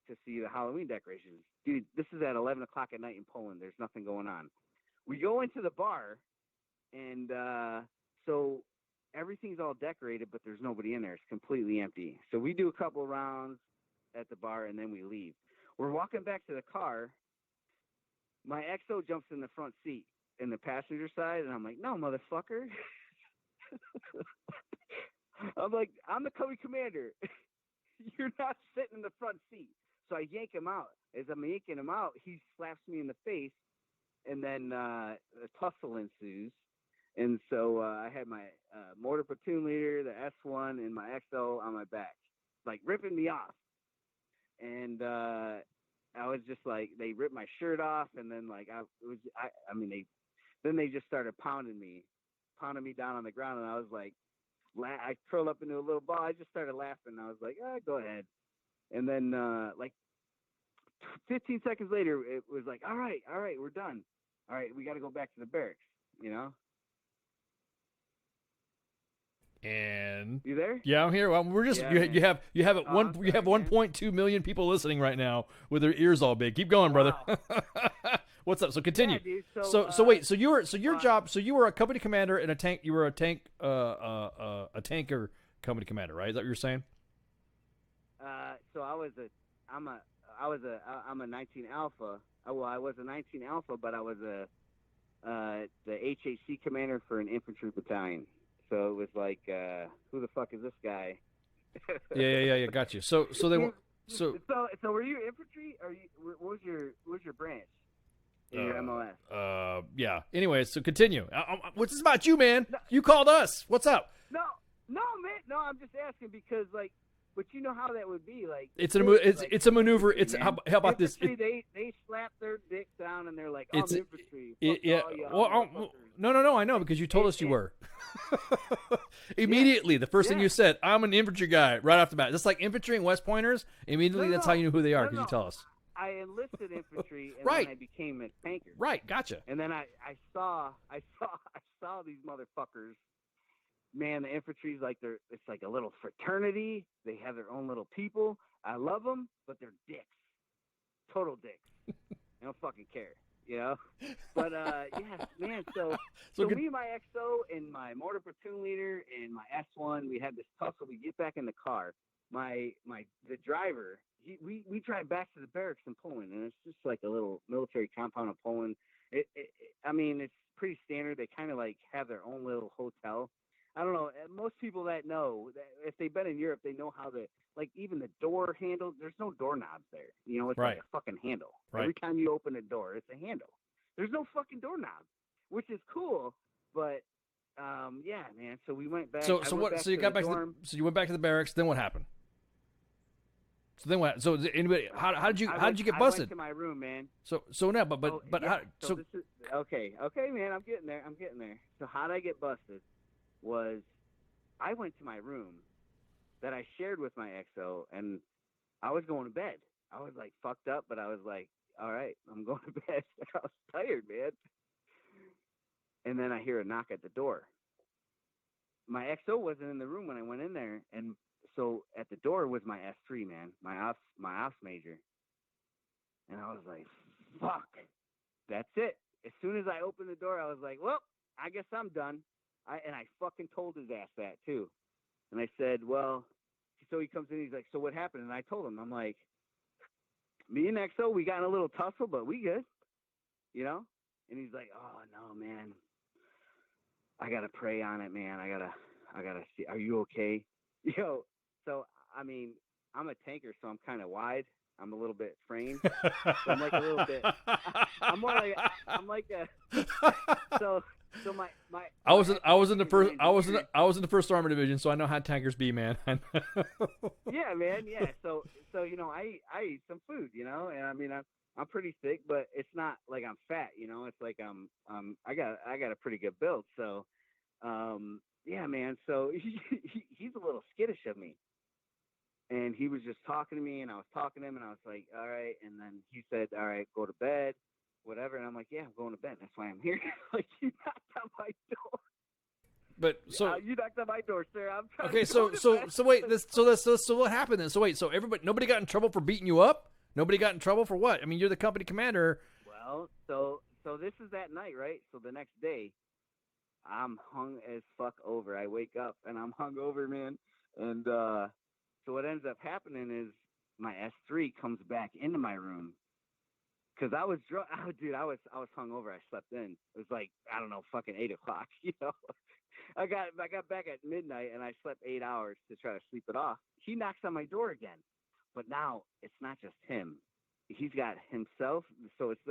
to see the Halloween decorations." Dude, this is at 11 o'clock at night in Poland. There's nothing going on. We go into the bar, and so everything's all decorated, but there's nobody in there. It's completely empty. So we do a couple rounds at the bar, and then we leave. We're walking back to the car. My XO jumps in the front seat in the passenger side, and I'm like, "No, motherfucker." I'm like, "I'm the company commander. You're not sitting in the front seat." So I yank him out. As I'm yanking him out, he slaps me in the face, and then a tussle ensues. And so I had my mortar platoon leader, the S1, and my XO on my back, like ripping me off. And I was just like, they ripped my shirt off, and then like they just started pounding me down on the ground, and I was like, I curled up into a little ball. I just started laughing. I was like, go ahead. And then like 15 seconds later, it was like, all right, we're done. All right, we got to go back to the barracks, you know? And you there? Yeah, I'm here. Well, we're just you have you have 1.2 million people listening right now with their ears all big. Keep going, brother. What's up? So continue. Yeah, dude, so wait. So you were your job. So you were a company commander in a tank. You were a tanker company commander, right? Is that what you're saying? So I'm a 19 Alpha. Well, I was a 19 Alpha, but I was the HHC commander for an infantry battalion. So it was like, who the fuck is this guy? Yeah. Got you. So they were. So were you infantry, or what was your branch in your MOS? Yeah. Anyway, so continue. What's this about you, man? No. You called us. What's up? No, man. No, I'm just asking because, like, but you know how that would be. Like, it's a maneuver. It's how about infantry, this? They slap their dicks down and they're like, I'm infantry. No. I know because you told us you were. Immediately, the first thing you said, I'm an infantry guy right off the bat. Just like infantry and West Pointers. Immediately, that's how you knew who they are because you tell us. I enlisted infantry and right. then I became a tanker. Right, gotcha. And then I saw these motherfuckers. Man, the infantry's like it's like a little fraternity. They have their own little people. I love them, but they're dicks. Total dicks. I don't fucking care, you know? But, yeah, man, so me and my XO and my mortar platoon leader and my S1, we had this tussle. We get back in the car. The driver, we drive back to the barracks in Poland, and it's just like a little military compound in Poland. I mean, it's pretty standard. They kind of like have their own little hotel. I don't know. Most people that know, if they've been in Europe, they know how like even the door handle, there's no doorknobs there. You know, it's like a fucking handle. Right. Every time you open a door, it's a handle. There's no fucking doorknob, which is cool. But, yeah, man. So we went back. So you got back so you went back to the barracks. Then what happened? So then what? So anybody? How did you get busted? I went to my room, man. So now, but yeah, how? So this is, okay, man. I'm getting there. So how did I get busted? Was I went to my room that I shared with my XO, and I was going to bed. I was like fucked up, but I was like, all right, I'm going to bed. I was tired, man. And then I hear a knock at the door. My XO wasn't in the room when I went in there, and so at the door was my S3, man, my ops major. And I was like, fuck, that's it. As soon as I opened the door, I was like, well, I guess I'm done. And I fucking told his ass that too. And I said, well, so he comes in, he's like, so what happened? And I told him, I'm like, me and XO, we got in a little tussle, but we good, you know? And he's like, oh no, man, I gotta pray on it, man. I gotta see, are you okay? Yo, so, I mean, I'm a tanker, so I'm kind of wide. I'm a little bit framed. So I'm like a little bit, I'm I was in the first Armor Division, so I know how tankers be, man. Yeah, man. Yeah. So you know, I eat some food, you know, and I mean I'm pretty thick, but it's not like I'm fat, you know. It's like I got a pretty good build. So yeah, man. So he's a little skittish of me, and he was just talking to me, and I was talking to him, and I was like, all right. And then he said, all right, go to bed. Whatever, and I'm like, yeah, I'm going to bed. That's why I'm here. Like, you knocked on my door. But so you knocked on my door, sir. I'm trying okay. To So wait. So what happened then? So wait. So nobody got in trouble for beating you up? Nobody got in trouble for what? I mean, you're the company commander. Well, so this is that night, right? So the next day, I'm hung as fuck over. I wake up and I'm hung over, man. And so what ends up happening is my S3 comes back into my room. Cause I was drunk, dude. I was hungover. I slept in. It was like, I don't know, fucking 8 o'clock. You know, I got back at midnight and I slept 8 hours to try to sleep it off. He knocks on my door again, but now it's not just him. He's got himself. So it's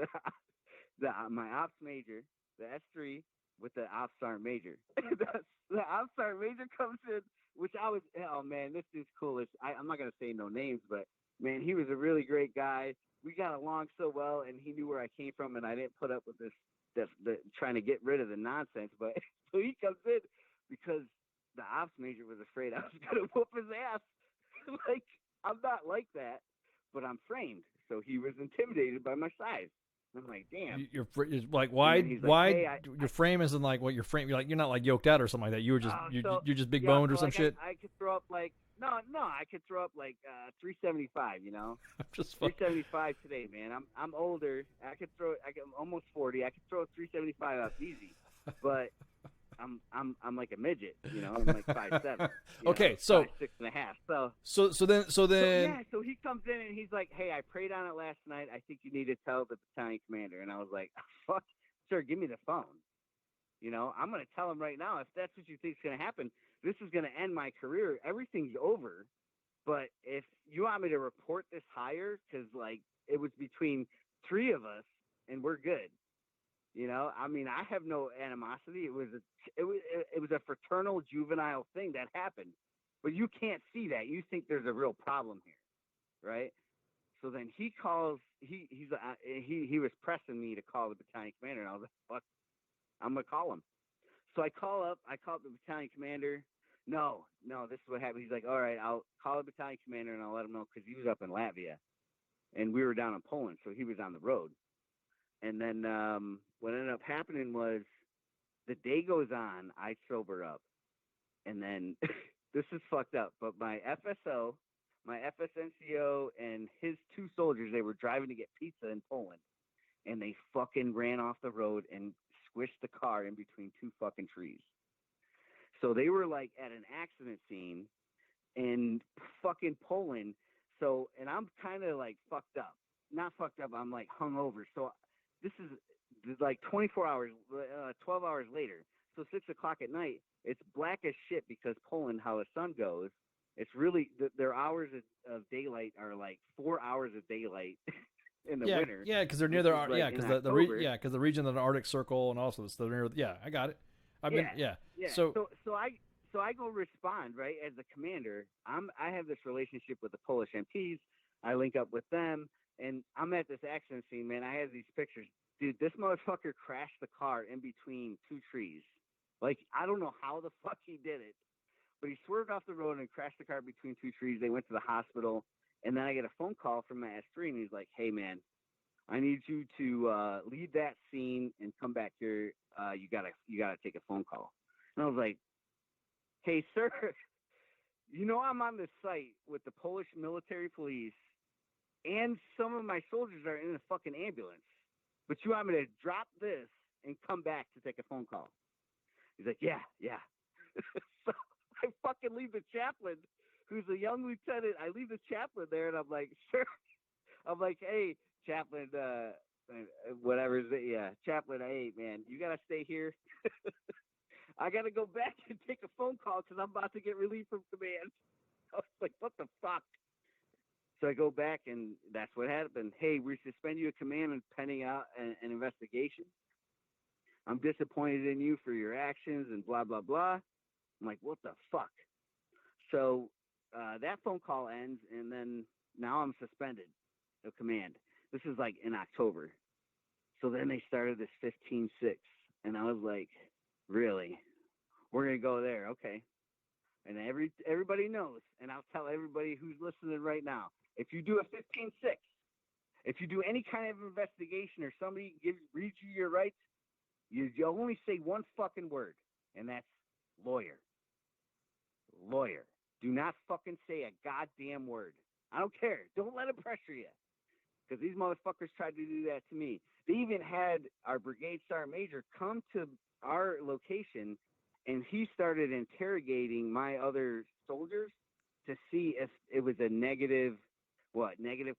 my ops major, the S3 with the ops sergeant major. The ops sergeant major comes in, which oh man, this dude's cool. I'm not gonna say no names, but man, he was a really great guy. We got along so well, and he knew where I came from, and I didn't put up with this trying to get rid of the nonsense. But so he comes in because the ops major was afraid I was gonna whoop his ass. Like, I'm not like that, but I'm framed, so he was intimidated by my size. I'm like, damn. You're like, why? And he's like, Why hey, your frame isn't like what your frame? You're not like yoked out or something like that. You were just you're just big boned or some like shit. I could throw up like I could throw up like 375. You know, I'm just 375 today, man. I'm older. I'm almost 40. I could throw 375 up easy, but I'm like a midget. You know, I'm like 5'7". Okay, so 6.5. So then So he comes in and he's like, hey, I prayed on it last night. I think you need to tell the battalion commander. And I was like, fuck, sir, give me the phone. You know, I'm going to tell him right now. If that's what you think is going to happen, this is going to end my career. Everything's over. But if you want me to report this higher, because like it was between 3 of us and we're good. You know, I mean, I have no animosity. It was a fraternal juvenile thing that happened, but you can't see that. You think there's a real problem here, right? So then he calls. He was pressing me to call the battalion commander, and I was like, "Fuck, I'm gonna call him." So I call up. I called the battalion commander. No, this is what happened. He's like, "All right, I'll call the battalion commander and I'll let him know," because he was up in Latvia, and we were down in Poland, so he was on the road. And then what ended up happening was the day goes on, I sober up. And then this is fucked up, but my FSO, my FSNCO, and his 2 soldiers, they were driving to get pizza in Poland. And they fucking ran off the road and squished the car in between 2 fucking trees. So they were like at an accident scene in fucking Poland. So, and I'm kind of like fucked up. Not fucked up, I'm like hungover. So this is like 24 hours, 12 hours later. So 6 o'clock at night, it's black as shit because Poland, how the sun goes, it's really, their hours of daylight are like 4 hours of daylight in the winter. Yeah, because they're near their, because the region of the Arctic Circle and also they're near, I got it. So I go respond, right, as the commander. I have this relationship with the Polish MPs. I link up with them. And I'm at this accident scene, man. I have these pictures. Dude, this motherfucker crashed the car in between 2 trees. Like, I don't know how the fuck he did it, but he swerved off the road and crashed the car between 2 trees. They went to the hospital, and then I get a phone call from my S3, and he's like, hey, man, I need you to leave that scene and come back here. You gotta take a phone call. And I was like, hey, sir, you know I'm on this site with the Polish military police, and some of my soldiers are in a fucking ambulance. But you want me to drop this and come back to take a phone call? He's like, yeah. So I fucking leave the chaplain, who's a young lieutenant. I leave the chaplain there, and I'm like, sure. I'm like, hey, chaplain, whatever is it? Yeah, chaplain, hey, man, you got to stay here. I got to go back and take a phone call because I'm about to get relieved from command. I was like, what the fuck? So I go back, and that's what happened. Hey, we suspend you at command and pending out an investigation. I'm disappointed in you for your actions and blah, blah, blah. I'm like, what the fuck? So that phone call ends, and then now I'm suspended of command. This is like in October. So then they started this 15-6, and I was like, really? We're going to go there. Okay. And everybody knows, and I'll tell everybody who's listening right now, if you do a 15-6, if you do any kind of investigation or somebody reads you your rights, you only say one fucking word, and that's lawyer. Lawyer. Do not fucking say a goddamn word. I don't care. Don't let it pressure you. Because these motherfuckers tried to do that to me. They even had our brigade sergeant major come to our location, and he started interrogating my other soldiers to see if it was a negative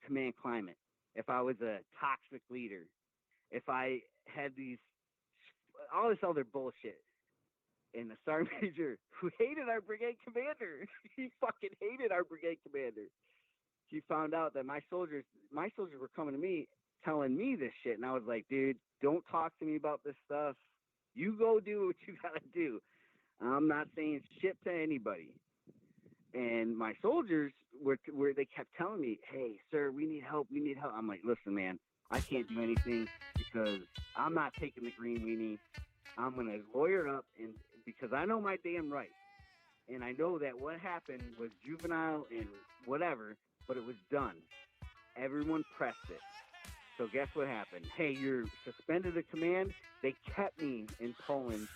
command climate, if I was a toxic leader, if I had all this other bullshit. And the sergeant major, who hated our brigade commander, he fucking hated our brigade commander. He found out that my soldiers were coming to me, telling me this shit. And I was like, dude, don't talk to me about this stuff. You go do what you gotta do. I'm not saying shit to anybody. And my soldiers they kept telling me, hey, sir, we need help. I'm like, listen, man, I can't do anything because I'm not taking the green weenie. I'm going to lawyer up, and because I know my damn rights. And I know that what happened was juvenile and whatever, but it was done. Everyone pressed it. So guess what happened? Hey, you're suspended of command. They kept me in Poland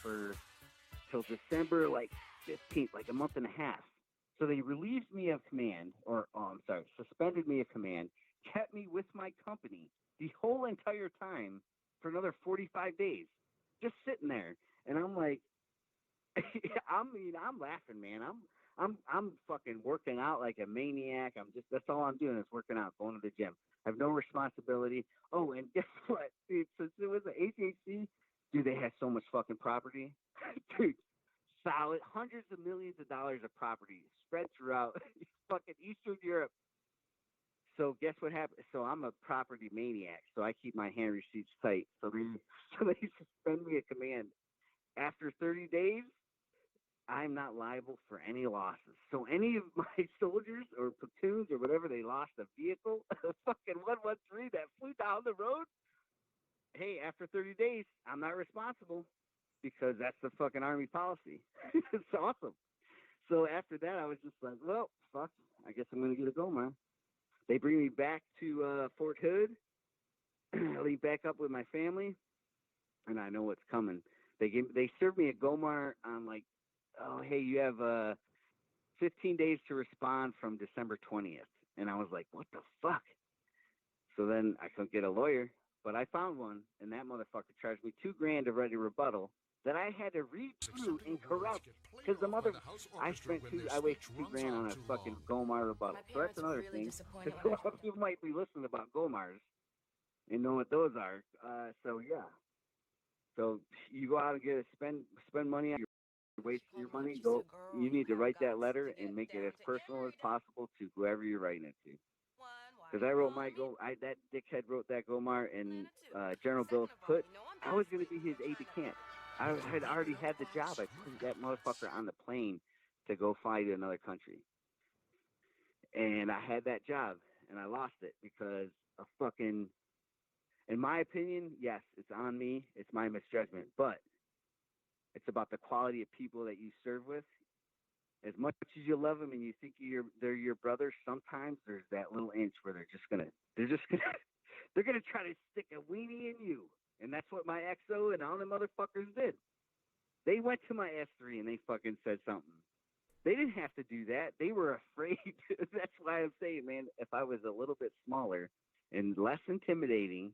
till December 15th, like a month and a half. So they relieved me of command, suspended me of command, kept me with my company the whole entire time for another 45 days, just sitting there. And I'm like, I'm laughing, man. I'm fucking working out like a maniac. That's all I'm doing is working out, going to the gym. I have no responsibility. Oh, and guess what? Dude, since it was an HHC, dude, they had so much fucking property. Dude, solid hundreds of millions of dollars of property spread throughout fucking Eastern Europe. So guess what happened? So I'm a property maniac. So I keep my hand receipts tight. So they suspend me a command. After 30 days, I'm not liable for any losses. So any of my soldiers or platoons or whatever, they lost a vehicle, a fucking 113 that flew down the road. Hey, after 30 days, I'm not responsible because that's the fucking Army policy. It's awesome. So after that, I was just like, well, fuck, I guess I'm going to get a go, man. They bring me back to Fort Hood. I leave back up with my family, and I know what's coming. They served me a Gomar on oh, hey, you have 15 days to respond from December 20th. And I was like, what the fuck? So then I couldn't get a lawyer, but I found one, and that motherfucker charged me $2,000 to write a rebuttal that I had to read through and correct because I wasted $2,000 on a fucking Gomar rebuttal. So that's another thing. Because a lot of people might be listening about Gomars and know what those are. So yeah. So you go out and spend money on waste your money. You need to write that letter and make it as personal as possible to whoever you're writing it to. Because I wrote that dickhead wrote that Gomar, and General Bills put, I was going to be his aide-de-camp. I had already had the job. I put that motherfucker on the plane to go fight in another country. And I had that job, and I lost it because of fucking, in my opinion, yes, it's on me. It's my misjudgment. But it's about the quality of people that you serve with. As much as you love them and you think they're your brother, sometimes there's that little inch where they're gonna try to stick a weenie in you. And that's what my XO and all the motherfuckers did. They went to my S3 and they fucking said something. They didn't have to do that. They were afraid. That's why I'm saying, man, if I was a little bit smaller and less intimidating,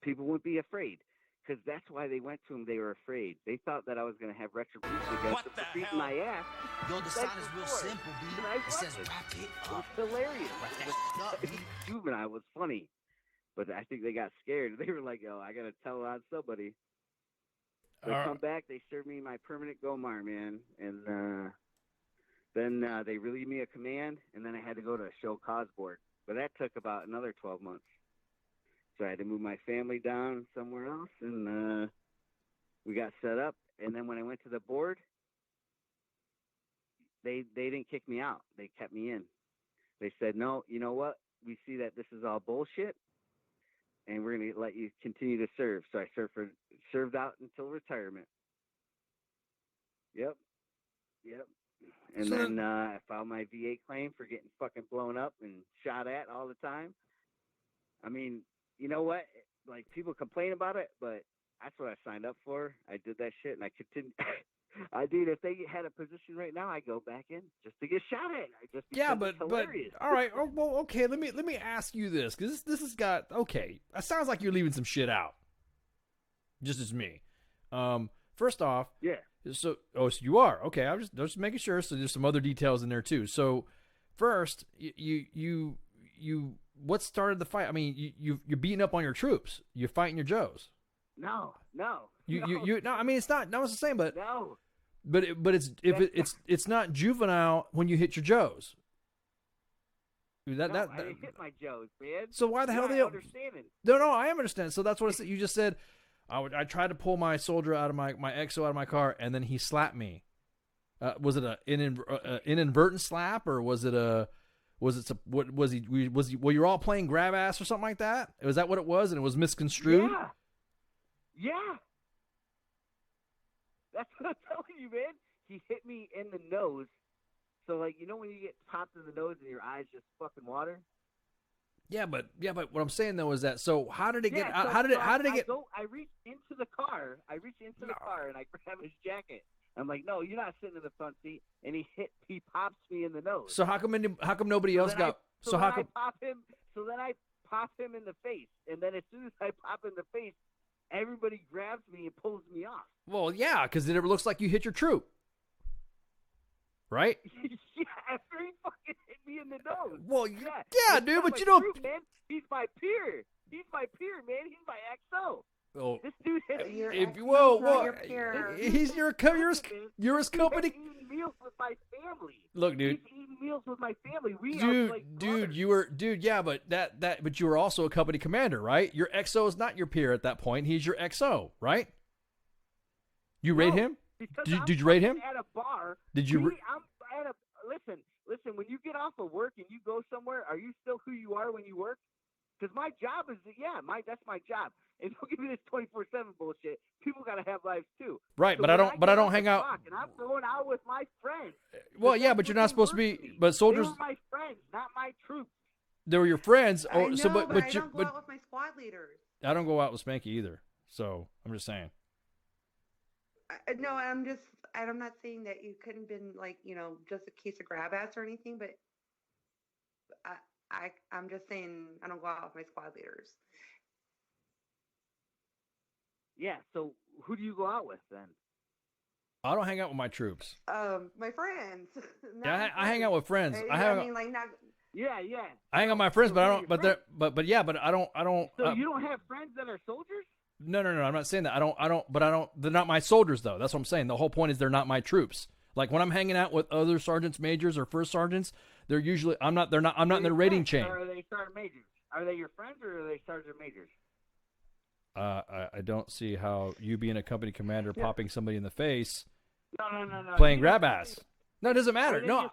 people wouldn't be afraid. Because that's why they went to him. They were afraid. They thought that I was going to have retribution against them for beating my ass. Yo, the sign is real simple, B. It says wrap it up. It's hilarious. Juvenile was funny. But I think they got scared. They were like, oh, I got to tell on somebody. They come back. They served me my permanent Gomar, man. And then they relieved me of command. And then I had to go to a show cause board. But that took about another 12 months. So I had to move my family down somewhere else. And we got set up. And then when I went to the board, they didn't kick me out. They kept me in. They said, no, you know what? We see that this is all bullshit. And we're going to let you continue to serve. So I served out until retirement. Yep. And so then I filed my VA claim for getting fucking blown up and shot at all the time. I mean, you know what? Like, people complain about it, but that's what I signed up for. I did that shit, and I continue. If they had a position right now, I go back in just to get shot at. But all right. Oh, well, okay. Let me ask you this, because this has got okay. It sounds like you're leaving some shit out. Just as me. First off, yeah. So you are okay. I'm just making sure. So there's some other details in there too. So first, you what started the fight? I mean, you're beating up on your troops. You're fighting your Joes. No. You no. I mean, it's not. No, it's the same. But no. But it's not juvenile when you hit your Joes. I didn't hit my Joes, man. So why the hell they understanding? No, I am understanding. So that's what I said. You just said I tried to pull my soldier out of my XO out of my car, and then he slapped me. Was it an inadvertent slap, or was it what was he? Well, you're all playing grab ass or something like that? Was that what it was, and it was misconstrued? Yeah. That's what I'm telling you, man. He hit me in the nose So like, you know when you get popped in the nose and your eyes just fucking water? Yeah, but what I'm saying though is that, so how did it get? Yeah, so, how did it? so How did it I get? I reach into the car. And I grab his jacket. I'm like, no, you're not sitting in the front seat. And he pops me in the nose. So how come nobody else got? So how come? So then I pop him in the face. And then as soon as I pop in the face, everybody grabs me and pulls me off. Well, yeah, because it looks like you hit your troop, right? Yeah, after he fucking hit me in the nose. Well, yeah, dude, not but my you don't. troop, man. He's my peer. He's my peer, man. He's my XO. Oh, this dude hit me. Whoa! He's your company. He's eating meals with my family. Look, dude. He's eating meals with my family. We Dude, are like brothers. yeah, but but you were also a company commander, right? Your XO is not your peer at that point. He's your XO, right? You rate him? Did you rate him? At a bar. Did you? I'm at a listen. When you get off of work and you go somewhere, are you still who you are when you work? Because my job is that's my job. And don't give me this 24/7 bullshit. People gotta have lives too. Right, so but I don't hang out. And I'm going out with my friends. Well, yeah, but you're not supposed to be. But soldiers. They were my friends, not my troops. They were your friends. I know, but I don't go out with my squad leaders. I don't go out with Spanky either. So I'm just saying. No, I'm not saying that you couldn't been like, just a case of grab ass or anything, but I'm just saying I don't go out with my squad leaders. Yeah, so who do you go out with then? I don't hang out with my troops. My friends. Yeah, I hang out with friends. Yeah. Yeah. I hang out with my friends, but I don't. But I don't. So you don't have friends that are soldiers? No. I'm not saying that. I don't. They're not my soldiers though. That's what I'm saying. The whole point is they're not my troops. Like when I'm hanging out with other sergeants, majors, or first sergeants, they're usually. I'm not in their rating chain. Or are they sergeant majors? Are they your friends or are they sergeant majors? I don't see how you being a company commander popping somebody in the face. No. Playing grab ass. No, it doesn't matter. No.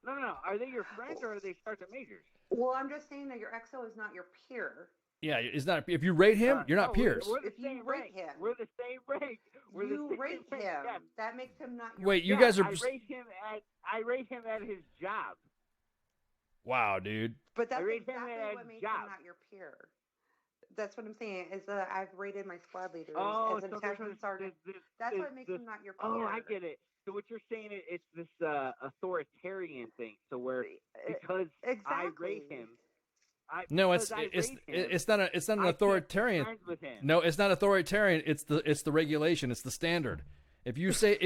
Are they your friends or are they sergeant majors? Well, I'm just saying that your XO is not your peer. Yeah, it's not. If you rate him, you're not peers. If you rate him, we're the same rank. You rate him. That makes him not your Wait, peer. you guys are. I rate him at his job. Wow, dude. But that's I rate him exactly at what his makes job. him not your peer. That's what I'm saying. Is that I've rated my squad leaders as a so detachment sergeant. That's what makes him not your peer. Oh, I get it. So what you're saying is it's this authoritarian thing. So where because I rate him. No, it's not an authoritarian. No, it's not authoritarian. It's the regulation. It's the standard. If you say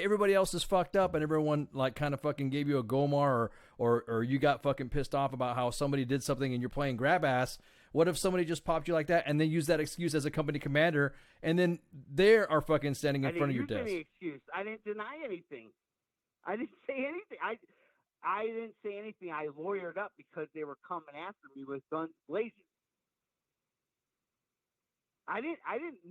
everybody else is fucked up and everyone like kind of fucking gave you a Gomar or you got fucking pissed off about how somebody did something and you're playing grab ass, what if somebody just popped you like that and then use that excuse as a company commander and then they are fucking standing in front of your desk? I didn't use any excuse. I didn't deny anything. I didn't say anything. I didn't say anything. I lawyered up because they were coming after me with guns blazing. I did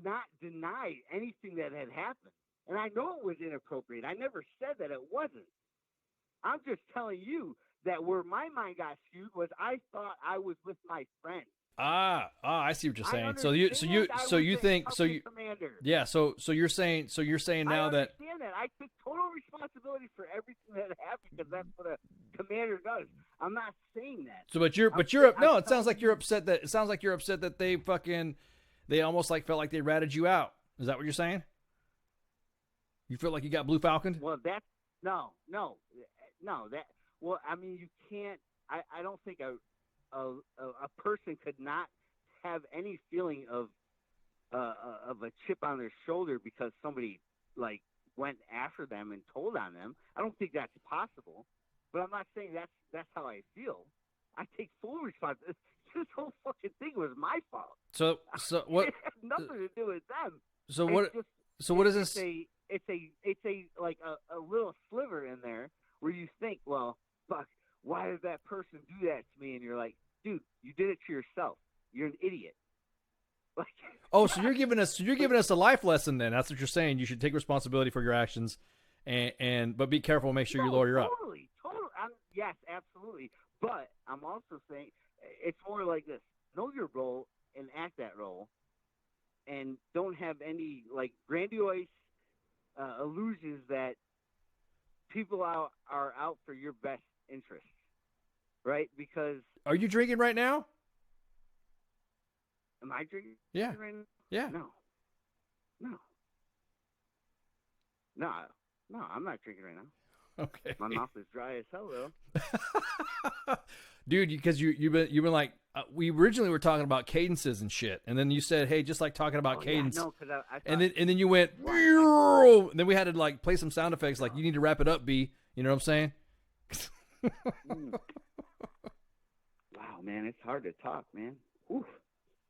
not deny anything that had happened. And I know it was inappropriate. I never said that it wasn't. I'm just telling you that where my mind got skewed was I thought I was with my friend. I see what you're saying. So you're saying now that I understand that. I took total responsibility for everything that happened because that's what a commander does. I'm not saying that. So, it sounds like you're upset that they almost like felt like they ratted you out. Is that what you're saying? You feel like you got Blue Falconed? Well, that's no. Well, I mean, you can't. I don't think a person could not have any feeling of a chip on their shoulder because somebody like went after them and told on them. I don't think that's possible. But I'm not saying that's how I feel. I take full responsibility. This whole fucking thing was my fault. So what? It had nothing to do with them. So what? So what is this? It's a like a little sliver in there where you think, well, fuck, why did that person do that to me? And you're like, dude, you did it to yourself. You're an idiot. Like, oh, so you're giving us a life lesson then. That's what you're saying. You should take responsibility for your actions, but be careful. Make sure you lawyer up. Totally. Yes, absolutely. But I'm also saying it's more like this: know your role and act that role, and don't have any like grandiose illusions that people are out for your best interest, right? Because Are you drinking right now? am I drinking Yeah. right now? Yeah. No, I'm not drinking right now. Okay. My mouth is dry as hell though. Dude, because you've been like we originally were talking about cadences and shit, and then you said, hey, just like talking about cadence. Yeah, no, because I thought, and then you went, and then we had to like play some sound effects, like you need to wrap it up, B. You know what I'm saying? Wow, man, it's hard to talk, man. Oof.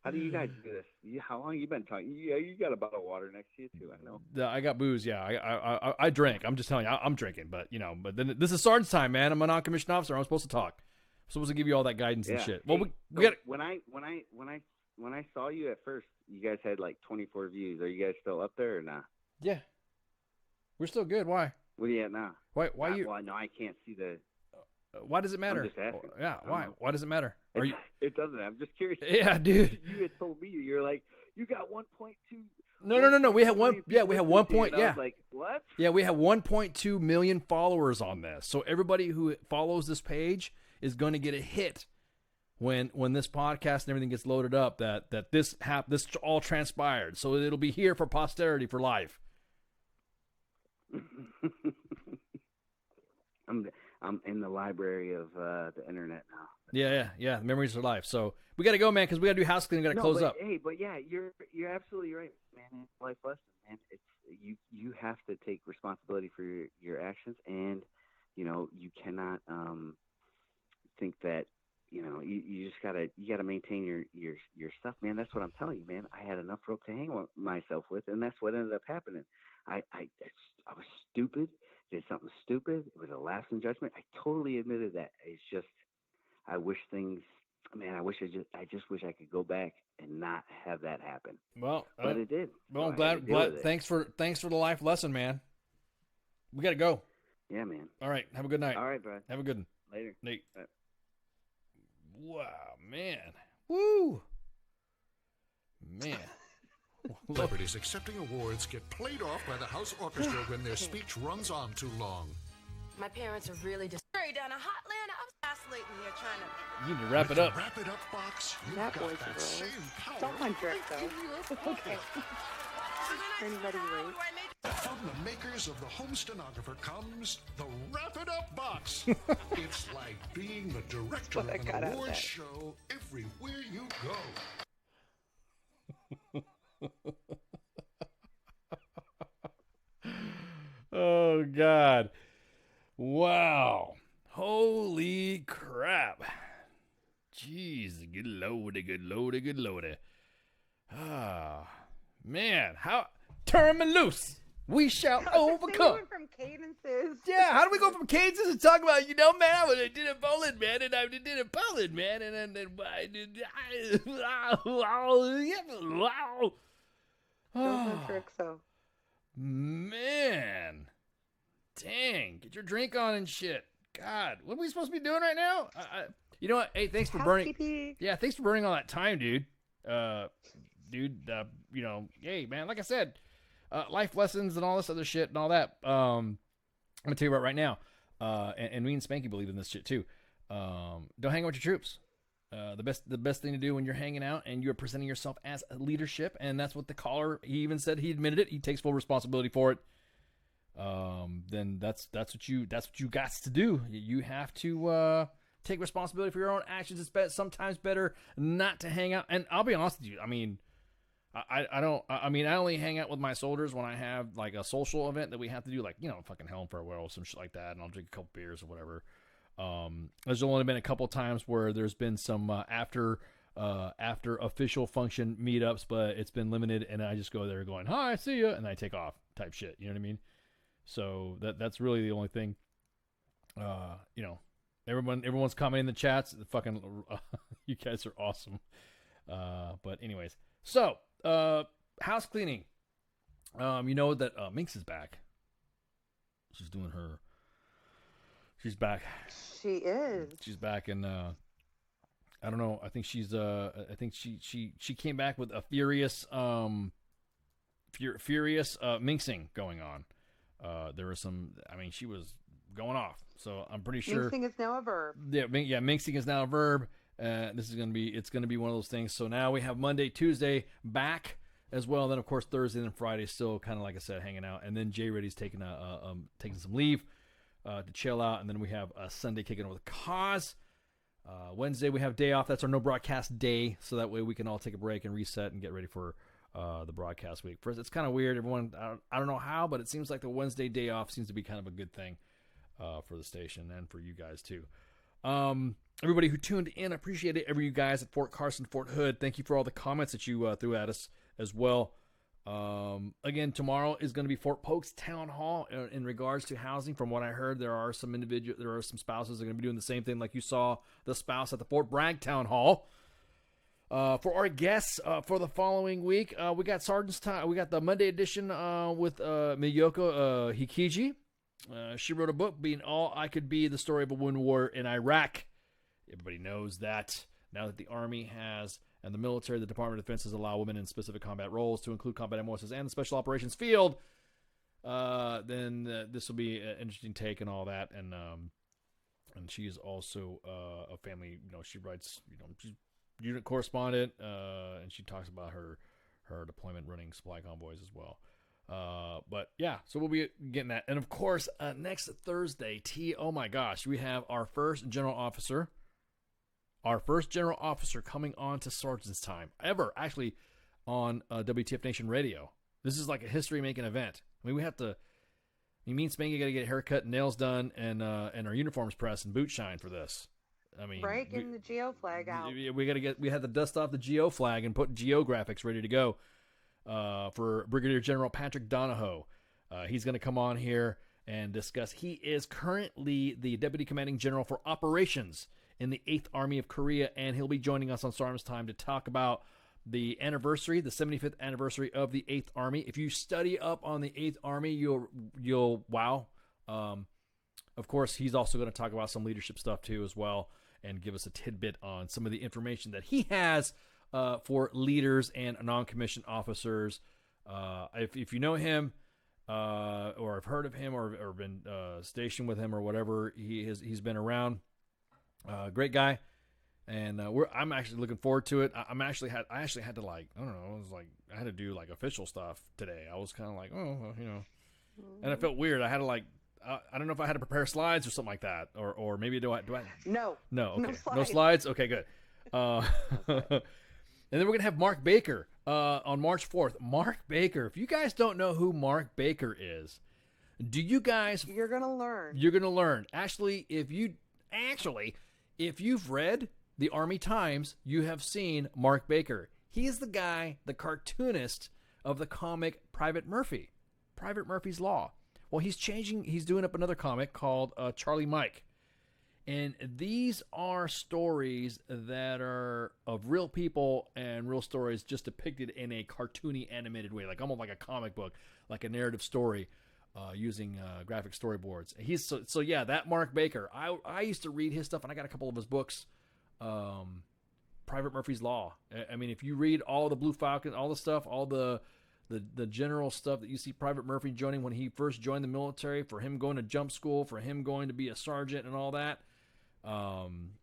How do you guys do this? How long you been talking? Yeah, you got a bottle of water next to you too. I know. I got booze. Yeah, I drank. I'm just telling you, I'm drinking. But but then this is sergeant's time, man. I'm a non-commissioned officer. I'm supposed to talk. I'm supposed to give you all that guidance and shit. Well, Hey, we got. When I saw you at first, you guys had like 24 views. Are you guys still up there or not? Yeah, we're still good. Why? What are you at now? Why you? Well, no, I can't see the. Why does it matter? I'm just asking. Yeah, why? Why does it matter? Are you? It doesn't. I'm just curious. Yeah, dude. You had told me you're like you got 1.2. No. We have one. Yeah, we have 1 point. And I Yeah. was like, what? Yeah, we have 1.2 million followers on this. So everybody who follows this page is going to get a hit when this podcast and everything gets loaded up. That this all transpired. So it'll be here for posterity for life. I'm in the library of the internet now. Yeah. Memories of life. So we got to go, man, because we got to do house cleaning. We got to close up. Hey, but yeah, you're absolutely right, man. Life lesson, man. It's you have to take responsibility for your actions, and you cannot think that you just gotta maintain your stuff, man. That's what I'm telling you, man. I had enough rope to hang myself with, and that's what ended up happening. I was stupid. Did something stupid. It was a lapse in judgment. I totally admitted that. It's just, I wish I just wish I could go back and not have that happen. Well, but it did. Well, So I'm glad. Thanks for the life lesson, man. We got to go. Yeah, man. All right. Have a good night. All right, bro. Have a good one. Later. Nate. Wow, man. Woo. Man. Celebrities accepting awards get played off by the house orchestra when their speech runs on too long. My parents are really just straight down a hot land. I was oscillating here trying to. You need to wrap it up. Wrap it up box. You've That got boy's that a same rose. power. Don't mind Drake, though. Okay. Anybody right? From the makers of the Home Stenographer comes the Wrap It Up box. It's like being the director of What I got out an of awards that. show everywhere you go. Oh, God. Wow. Holy crap. Jeez, good loady. Ah, man. How? Turn me loose. We shall overcome. We went from cadences. Yeah, how do we go from cadences to talk about, man, I did a bowling, man, and I did a bowling, man, and then I did, wow. Those tricks, though. Man. Dang. Get your drink on and shit. God. What are we supposed to be doing right now? You know what? Hey, thanks for burning. Housekeeping. Yeah, thanks for burning all that time, dude. Hey, man, like I said, life lessons and all this other shit and all that. I'm going to tell you about right now. And me and Spanky believe in this shit too. Don't hang out with your troops. The best thing to do when you're hanging out and you're presenting yourself as a leadership, and that's what the caller, he even said, he admitted it, he takes full responsibility for it. Then that's what you got to do. You have to take responsibility for your own actions. It's sometimes better not to hang out. And I'll be honest with you, I mean, I only hang out with my soldiers when I have like a social event that we have to do, like, fucking Hell and Farewell or some shit like that, and I'll drink a couple beers or whatever. There's only been a couple times where there's been some after official function meetups, but it's been limited, and I just go there going, "Hi, see ya," and I take off type shit. You know what I mean? So that's really the only thing. Everyone's commenting in the chats. The fucking you guys are awesome. But anyways, so house cleaning. You know that Minx is back. She's doing her. She's back. She is. She's back, and I don't know. I think she's. I think she came back with a furious minxing going on. There was some. I mean, she was going off. So I'm pretty sure. Minxing is now a verb. Yeah, minxing is now a verb. It's going to be one of those things. So now we have Monday, Tuesday back as well. Then of course Thursday and Friday still kind of like I said, hanging out. And then Jay Reddy's taking some leave to chill out. And then we have Sunday kicking over the cause. Wednesday we have day off. That's our no broadcast day. So that way we can all take a break and reset and get ready for the broadcast week. First, it's kind of weird. Everyone, I don't know how, but it seems like the Wednesday day off seems to be kind of a good thing for the station and for you guys too. Everybody who tuned in, I appreciate it. Every you guys at Fort Carson, Fort Hood, thank you for all the comments that you threw at us as well. Again, tomorrow is going to be Fort Polk's Town Hall in regards to housing. From what I heard, there are some spouses that are going to be doing the same thing, like you saw the spouse at the Fort Bragg Town Hall. For our guests for the following week, we got Sergeant's Time. We got the Monday edition with Miyoko Hikiji. She wrote a book, Being All I Could Be, the story of a wounded warrior in Iraq. Everybody knows that now that the Army has, and the military, the Department of Defense has allowed women in specific combat roles to include combat MOSs and the Special Operations Field, then this will be an interesting take and all that. And she is also a family, she writes, she's unit correspondent, and she talks about her deployment running supply convoys as well. But yeah, so we'll be getting that. And of course, next Thursday, oh my gosh, we have our first general officer coming on to Sergeant's Time ever, actually, on WTF Nation Radio. This is like a history-making event. I mean, we have to, me and Spanky got to get a haircut, nails done, and our uniforms pressed and boot shine for this. I mean, right, getting the GO flag out. We had to dust off the GO flag and put GO graphics ready to go for Brigadier General Patrick Donahoe. He's going to come on here and discuss. He is currently the Deputy Commanding General for Operations in the 8th Army of Korea, and he'll be joining us on Sergeant's Time to talk about the anniversary, the 75th anniversary of the 8th Army. If you study up on the 8th Army, you'll wow. Of course, he's also going to talk about some leadership stuff too as well, and give us a tidbit on some of the information that he has for leaders and non-commissioned officers. If you know him, or have heard of him, or been stationed with him, or whatever, he's been around. Great guy, and I'm actually looking forward to it. I actually had to I had to do like official stuff today. I was kind of like, and I felt weird. I had to I don't know if I had to prepare slides or something like that, or maybe do I? No. Okay. No slides. Okay, good. And then we're gonna have Mark Baker on March 4th. Mark Baker. If you guys don't know who Mark Baker is, you're gonna learn. You're gonna learn. Actually, if you've read the Army Times, you have seen Mark Baker. He is the guy, the cartoonist of the comic Private Murphy, Private Murphy's Law. Well, he's doing up another comic called Charlie Mike. And these are stories that are of real people and real stories just depicted in a cartoony animated way, like almost like a comic book, like a narrative story, using graphic storyboards. Yeah, that Mark Baker. I used to read his stuff, and I got a couple of his books. Private Murphy's Law. I mean, if you read all the Blue Falcon, all the stuff, all the general stuff that you see Private Murphy joining when he first joined the military, for him going to jump school, for him going to be a sergeant and all that,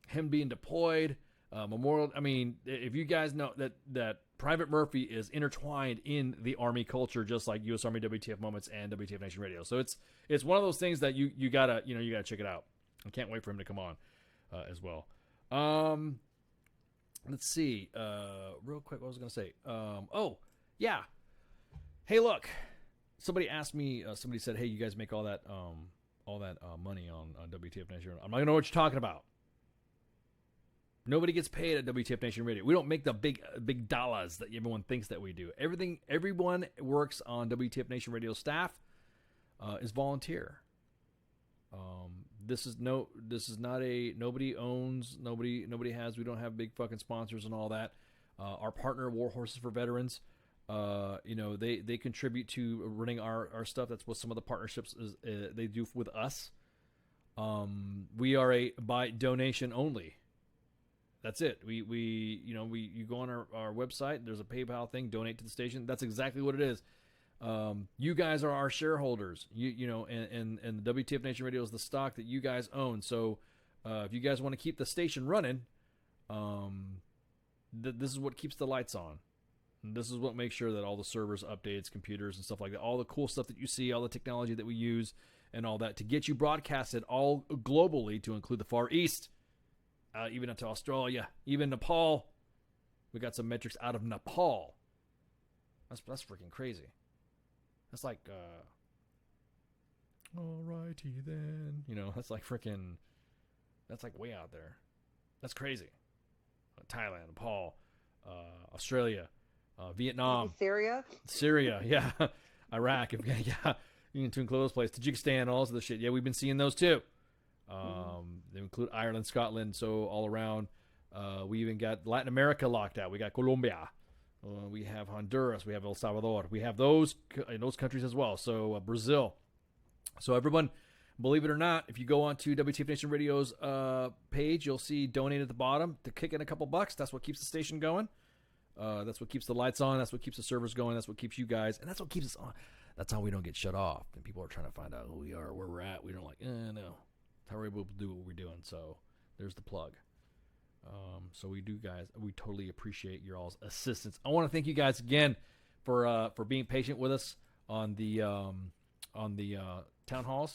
him being deployed, memorial. I mean, if you guys know that Private Murphy is intertwined in the Army culture, just like U.S. Army WTF Moments and WTF Nation Radio. So it's one of those things that you gotta check it out. I can't wait for him to come on as well. Let's see. Real quick, what was I gonna say? Oh yeah. Hey, look. Somebody asked me. Somebody said, "Hey, you guys make all that money on WTF Nation Radio." I'm not gonna know what you're talking about. Nobody gets paid at WTF Nation Radio. We don't make the big dollars that everyone thinks that we do. Everyone works on WTF Nation Radio staff is volunteer. This is not a nobody owns, nobody has. We don't have big fucking sponsors and all that. Our partner, War Horses for Veterans, they contribute to running our stuff. That's what some of the partnerships they do with us. We are by donation only. That's it. You go on our website. There's a PayPal thing. Donate to the station. That's exactly what it is. You guys are our shareholders. You know, and the WTF Nation Radio is the stock that you guys own. So if you guys want to keep the station running, this is what keeps the lights on. And this is what makes sure that all the servers, updates, computers, and stuff like that, all the cool stuff that you see, all the technology that we use, and all that to get you broadcasted all globally, to include the Far East, even into Australia, even Nepal. We got some metrics out of Nepal. That's freaking crazy. That's like, alrighty then. You know, that's like freaking, that's like way out there. That's crazy. Thailand, Nepal, Australia, Vietnam, Syria, yeah, Iraq, yeah, you can include those places, Tajikistan, all this other shit. Yeah, we've been seeing those too. They include Ireland, Scotland, so all around. We even got Latin America locked out. We got Colombia, we have Honduras, we have El Salvador, we have those in those countries as well. So Brazil. So everyone, believe it or not, if you go on to WTF Nation Radio's page, you'll see donate at the bottom to kick in a couple bucks. That's what keeps the station going. That's what keeps the lights on. That's what keeps the servers going. That's what keeps you guys, and that's what keeps us on. That's how we don't get shut off. And people are trying to find out who we are, where we're at. We don't like, no. That's how we're able to do what we're doing. So there's the plug. So we do, guys. We totally appreciate your all's assistance. I want to thank you guys again for being patient with us on the town halls.